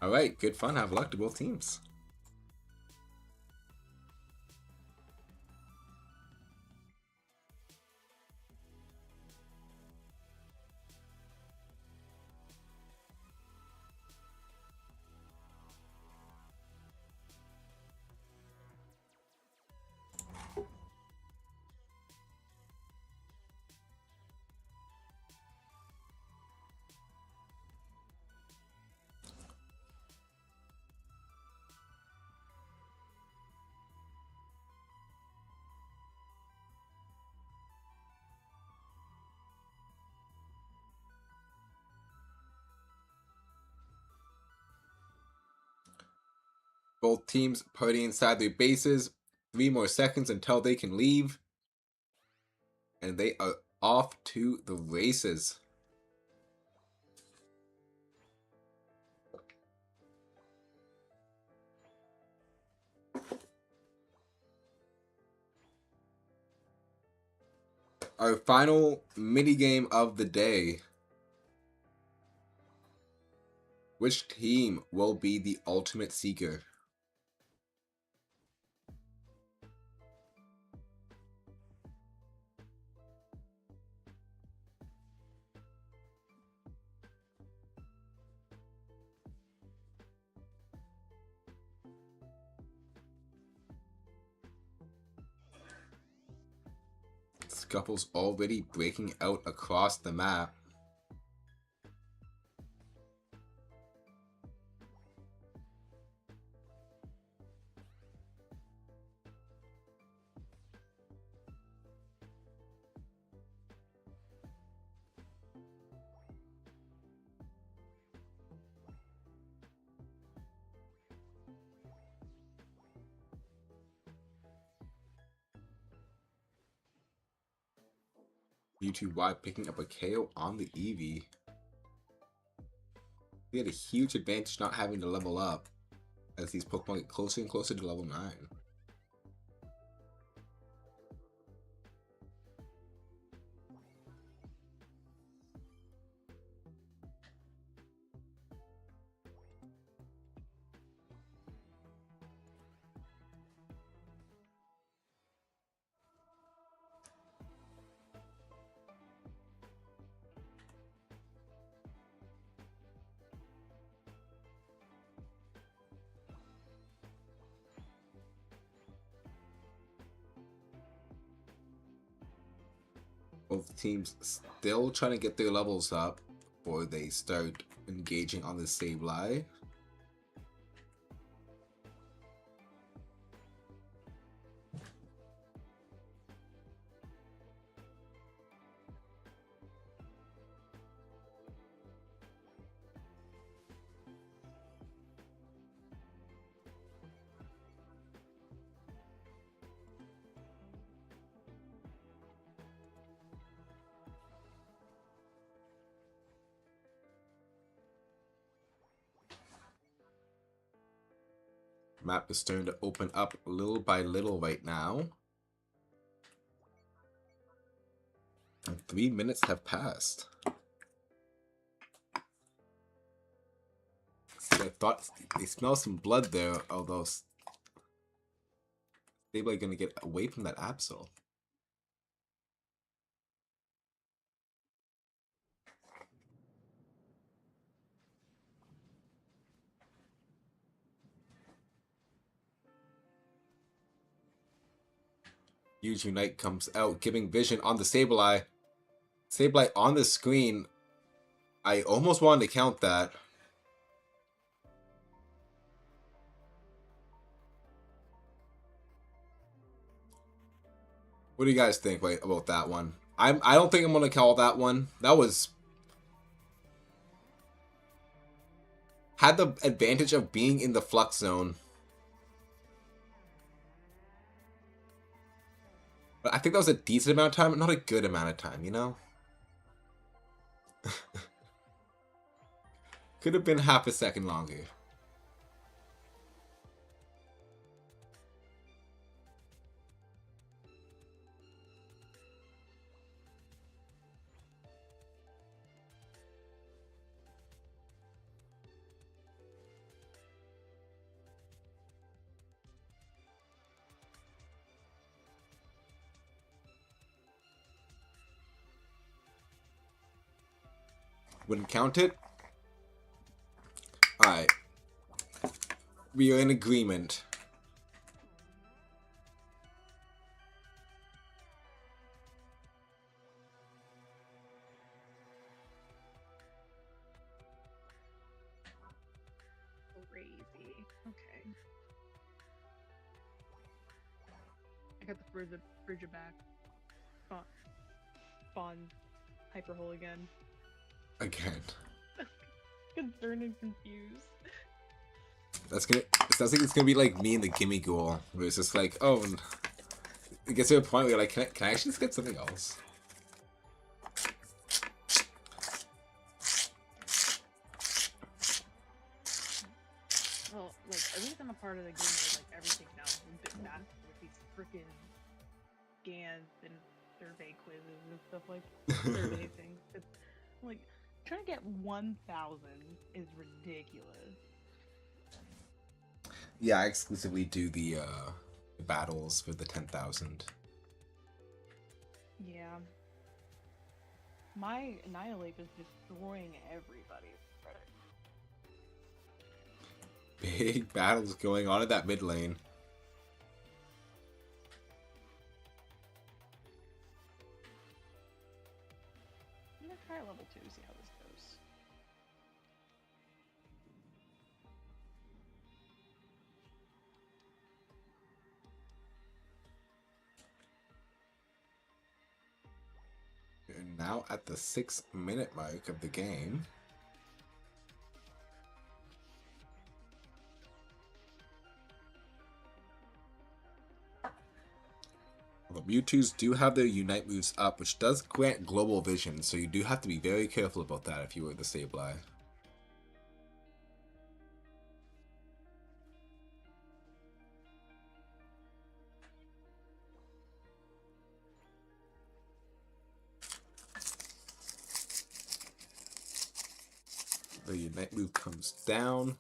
Alright, good fun. Have luck to both teams. Both teams party inside their bases. 3 more seconds until they can leave. And they are off to the races. Our final minigame of the day. Which team will be the ultimate seeker? Scuffle's already breaking out across the map. U2Y picking up a KO on the Eevee. He had a huge advantage not having to level up as these Pokemon get closer and closer to level 9. Both teams still trying to get their levels up before they start engaging on the Sableye. Map is starting to open up little by little right now. And 3 minutes have passed. I thought they smell some blood there, although Sableye gonna get away from that Absol. Huge Unite comes out, giving vision on the Sableye. Sableye on the screen. I almost wanted to count that. What do you guys think about that one? I don't think I'm gonna call that one. That was had the advantage of being in the flux zone. But think that was a decent amount of time, but not a good amount of time, you know? Could have been half a second longer. Wouldn't count it? Alright. We are in agreement. Crazy. Okay. I got the Frigga back. Spawn hyper hole again. Again. Concerned and confused. That's gonna. It sounds like it's gonna be like me and the Gimme Ghoul, where it's just like, oh, and it gets to a point where you're like, can I actually just get something else? Well, like at least I'm a part of the game where like everything now is a bit faster with these freaking scans and survey quizzes and stuff like survey things. It's like trying to get 1,000 is ridiculous. Yeah, I exclusively do the battles for the 10,000. Yeah. My Annihilate is destroying everybody. Big battles going on in that mid lane. I'm gonna try level 2, see how this goes. And now at the 6-minute mark of the game. The Mewtwo's do have their Unite moves up, which does grant global vision, so you do have to be very careful about that if you were the Sableye. The Unite move comes down.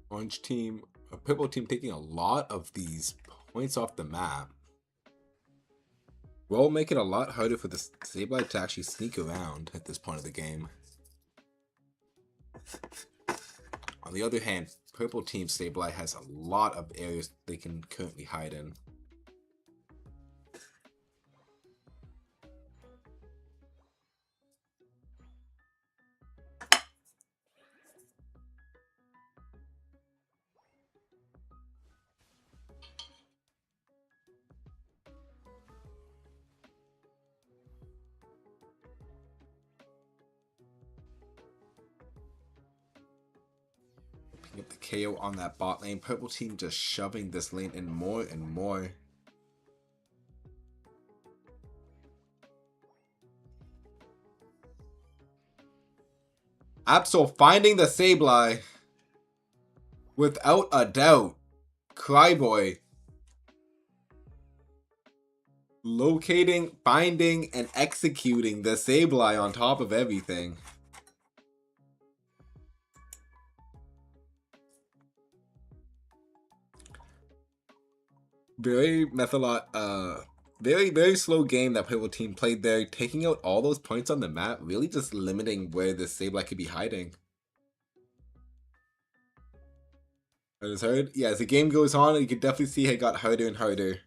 Orange team, purple team taking a lot of these points off the map. Will make it a lot harder for the Sableye to actually sneak around at this point of the game. On the other hand, purple team Sableye has a lot of areas they can currently hide in. Get the KO on that bot lane. Purple team just shoving this lane in more and more. Absol finding the Sableye. Without a doubt. Cryboy. Locating, finding, and executing the Sableye on top of everything. Very very, very slow game that Purple Team played there, taking out all those points on the map, really just limiting where the Sableye could be hiding. It was hard. Yeah, as the game goes on, you can definitely see it got harder and harder.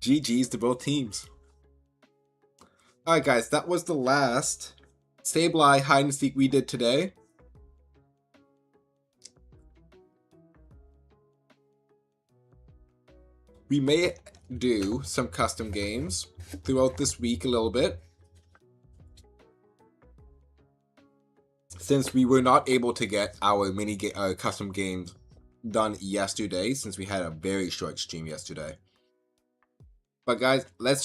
GG's to both teams. Alright guys, that was the last Sableye hide and seek we did today. We may do some custom games throughout this week a little bit, since we were not able to get our custom games done yesterday, since we had a very short stream yesterday. But guys, let's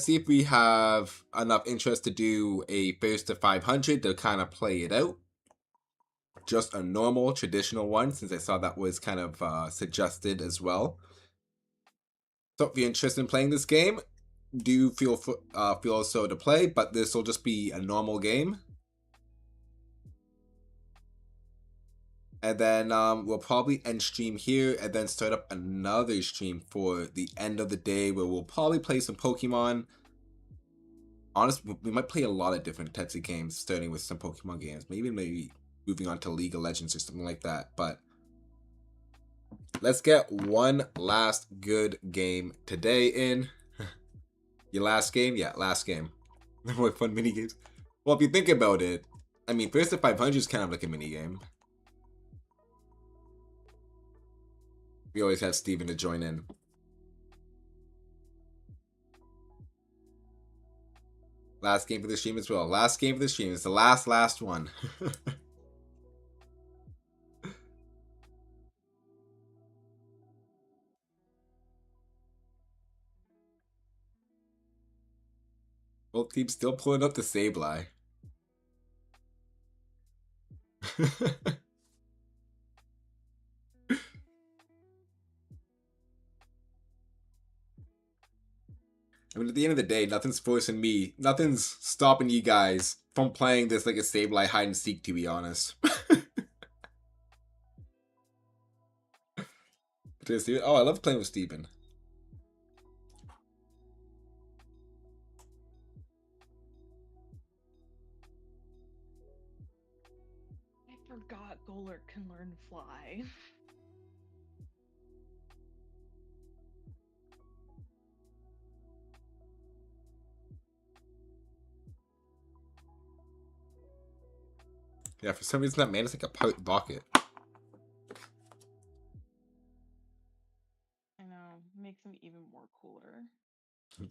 see if we have enough interest to do a first to 500 to kind of play it out. Just a normal traditional one, since I saw that was kind of suggested as well. So if you're interested in playing this game, do feel so to play, but this will just be a normal game. And then we'll probably end stream here and then start up another stream for the end of the day where we'll probably play some Pokemon. Honestly, we might play a lot of different types of games, starting with some Pokemon games. Maybe moving on to League of Legends or something like that. But let's get one last good game today in. Your last game? Yeah, last game. More fun mini games. Well, if you think about it, I mean, first to 500 is kind of like a mini game. We always have Steven to join in. Last game for the stream as well. Last game for the stream. It's the last one. Both teams still pulling up the Sableye. I mean, at the end of the day, nothing's forcing me. Nothing's stopping you guys from playing this like a Sableye hide and seek, to be honest. Oh, I love playing with Steven. I forgot Golurk can learn fly. Yeah, for some reason that man is like a pout bucket. I know, makes him even more cooler.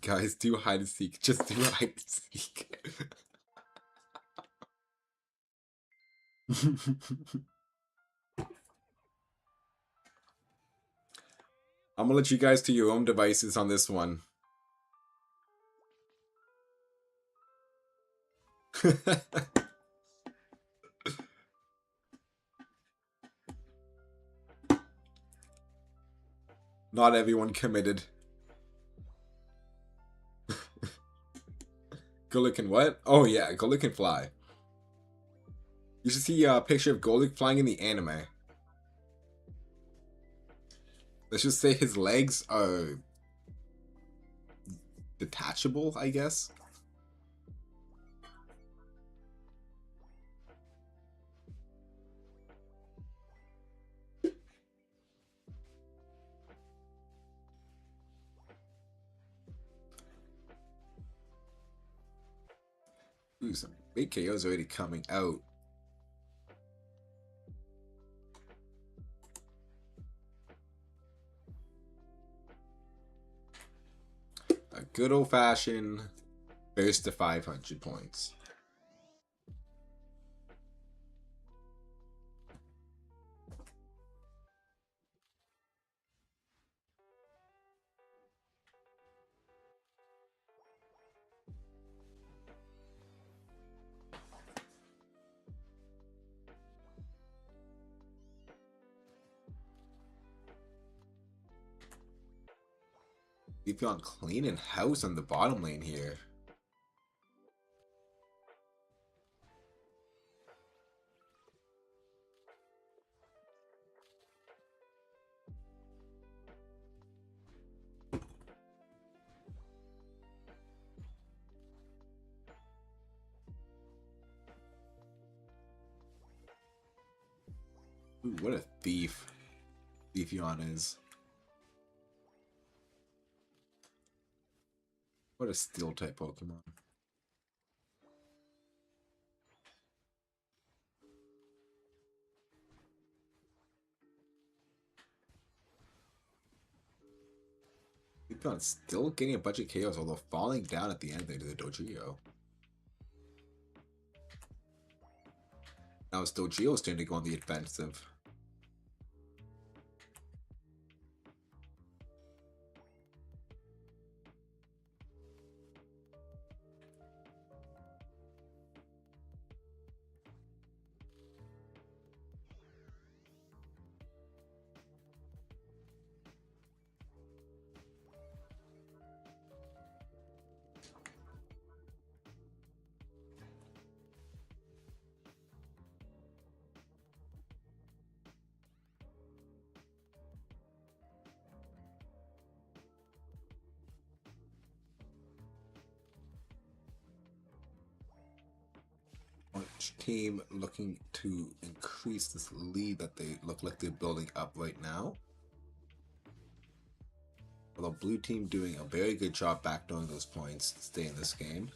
Guys, do hide and seek. Just do hide and seek. I'm gonna let you guys to your own devices on this one. Not everyone committed. Golurk can what? Oh yeah, Golurk can fly. You should see a picture of Golurk flying in the anime. Let's just say his legs are detachable, I guess. Ooh, some big KOs already coming out. A good old-fashioned burst to 500 points. We've gone clean and house on the bottom lane here. Ooh, what a thief Leafeon is. What a steel type Pokemon. Leafeon still getting a bunch of KOs, although falling down at the end there to the Dodrio. Now it's Dodrio's turn to go on the offensive. Team looking to increase this lead that they look like they're building up right now. Although blue team doing a very good job backdooring those points to stay in this game.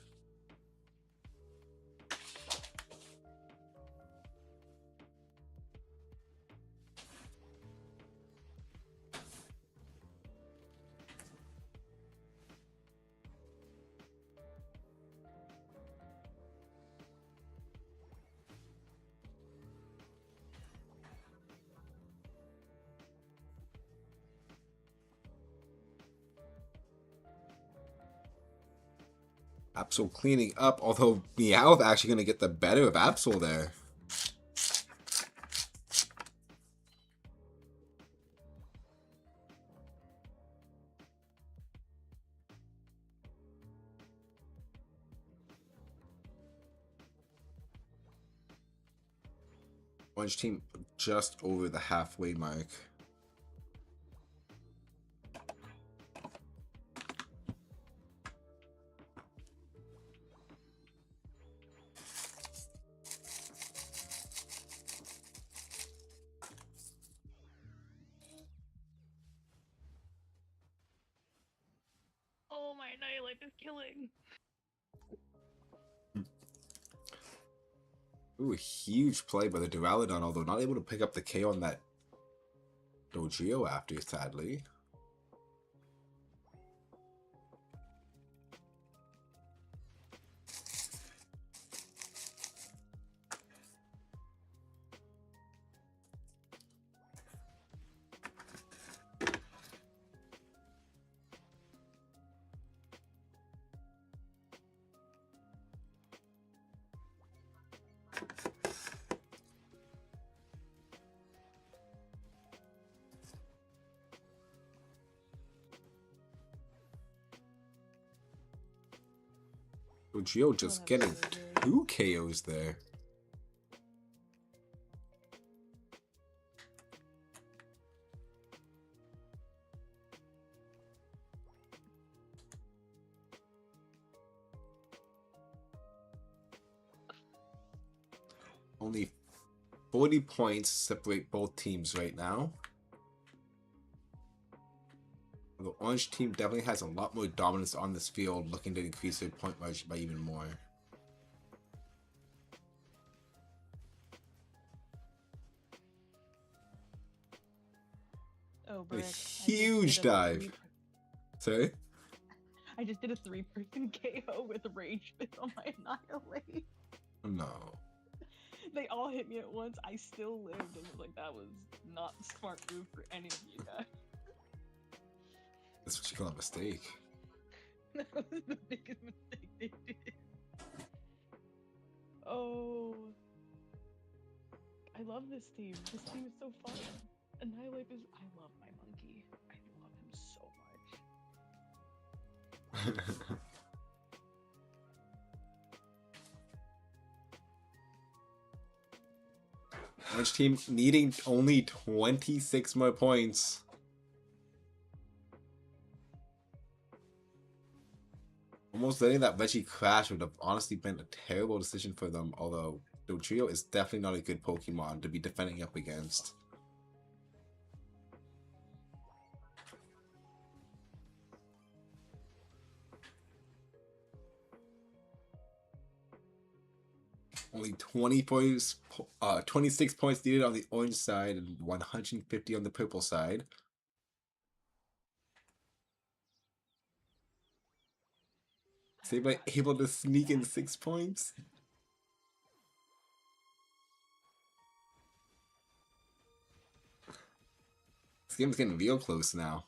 Absol cleaning up, although Meowth actually going to get the better of Absol there. Orange team just over the halfway mark. Oh, my Annihilate is killing. Ooh, a huge play by the Duraludon, although not able to pick up the KO on that Dodrio after, sadly. Dodrio just getting 2 KOs there. Only 40 points separate both teams right now. The orange team definitely has a lot more dominance on this field, looking to increase their point margin by even more. Oh, A Brick, huge dive. Sorry? I just did a 3-person KO with Rage Fit on my Annihilate. No. They all hit me at once. I still lived, and was like, that was not the smart move for any of you guys. That's what you call a mistake. That was the biggest mistake they did. Oh. I love this team. This team is so fun. Annihilate is... I love my monkey. I love him so much. Orange team needing only 26 more points. Almost letting that Veggie crash would have honestly been a terrible decision for them, although Dodrio is definitely not a good Pokemon to be defending up against. Only 26 points needed on the orange side and 150 on the purple side. Is anybody able to sneak in 6 points? This game's getting real close now.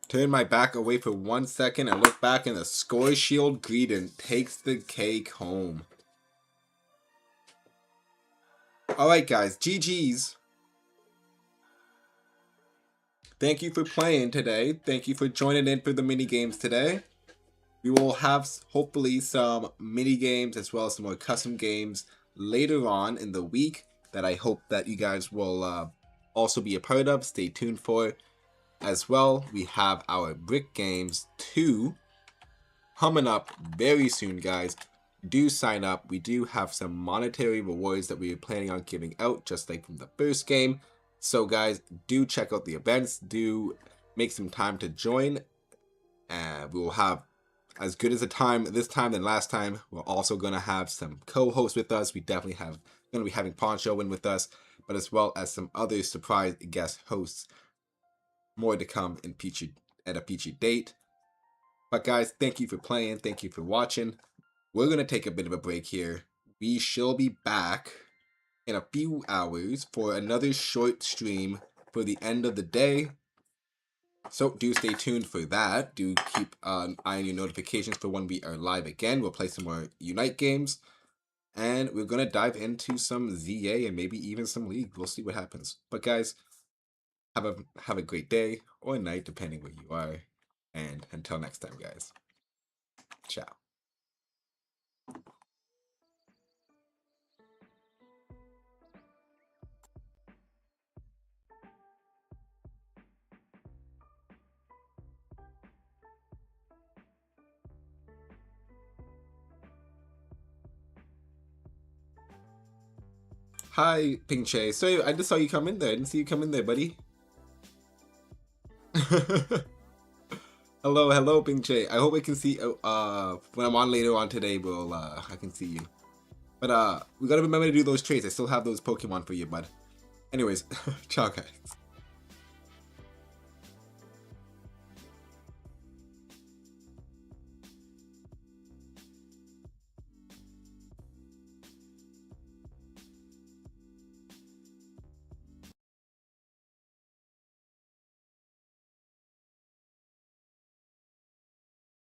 Turn my back away for 1 second and look back, and the score shield Greedent takes the cake home. Alright guys, GG's. Thank you for playing today. Thank you for joining in for the mini games today. We will have hopefully some mini games as well as some more custom games later on in the week that I hope that you guys will also be a part of. Stay tuned for. As well, we have our Brick Games 2 coming up very soon, guys. Do sign up. We do have some monetary rewards that we are planning on giving out, just like from the first game. So, guys, do check out the events. Do make some time to join. We will have as good as a time this time than last time. We're also going to have some co-hosts with us. We definitely going to be having Poncho in with us, but as well as some other surprise guest hosts. More to come in at a future date. But guys, thank you for playing. Thank you for watching. We're going to take a bit of a break here. We shall be back in a few hours for another short stream for the end of the day. So do stay tuned for that. Do keep an eye on your notifications for when we are live again. We'll play some more Unite games. And we're going to dive into some ZA and maybe even some League. We'll see what happens. But guys, have a great day or night, depending where you are. And until next time, guys. Ciao. Hi, Ping Che. So I just saw you come in there. I didn't see you come in there, buddy. hello, Ping Che. I hope I can see. When I'm on later on today, I can see you. But we gotta remember to do those trades. I still have those Pokemon for you, bud. Anyways, ciao, guys.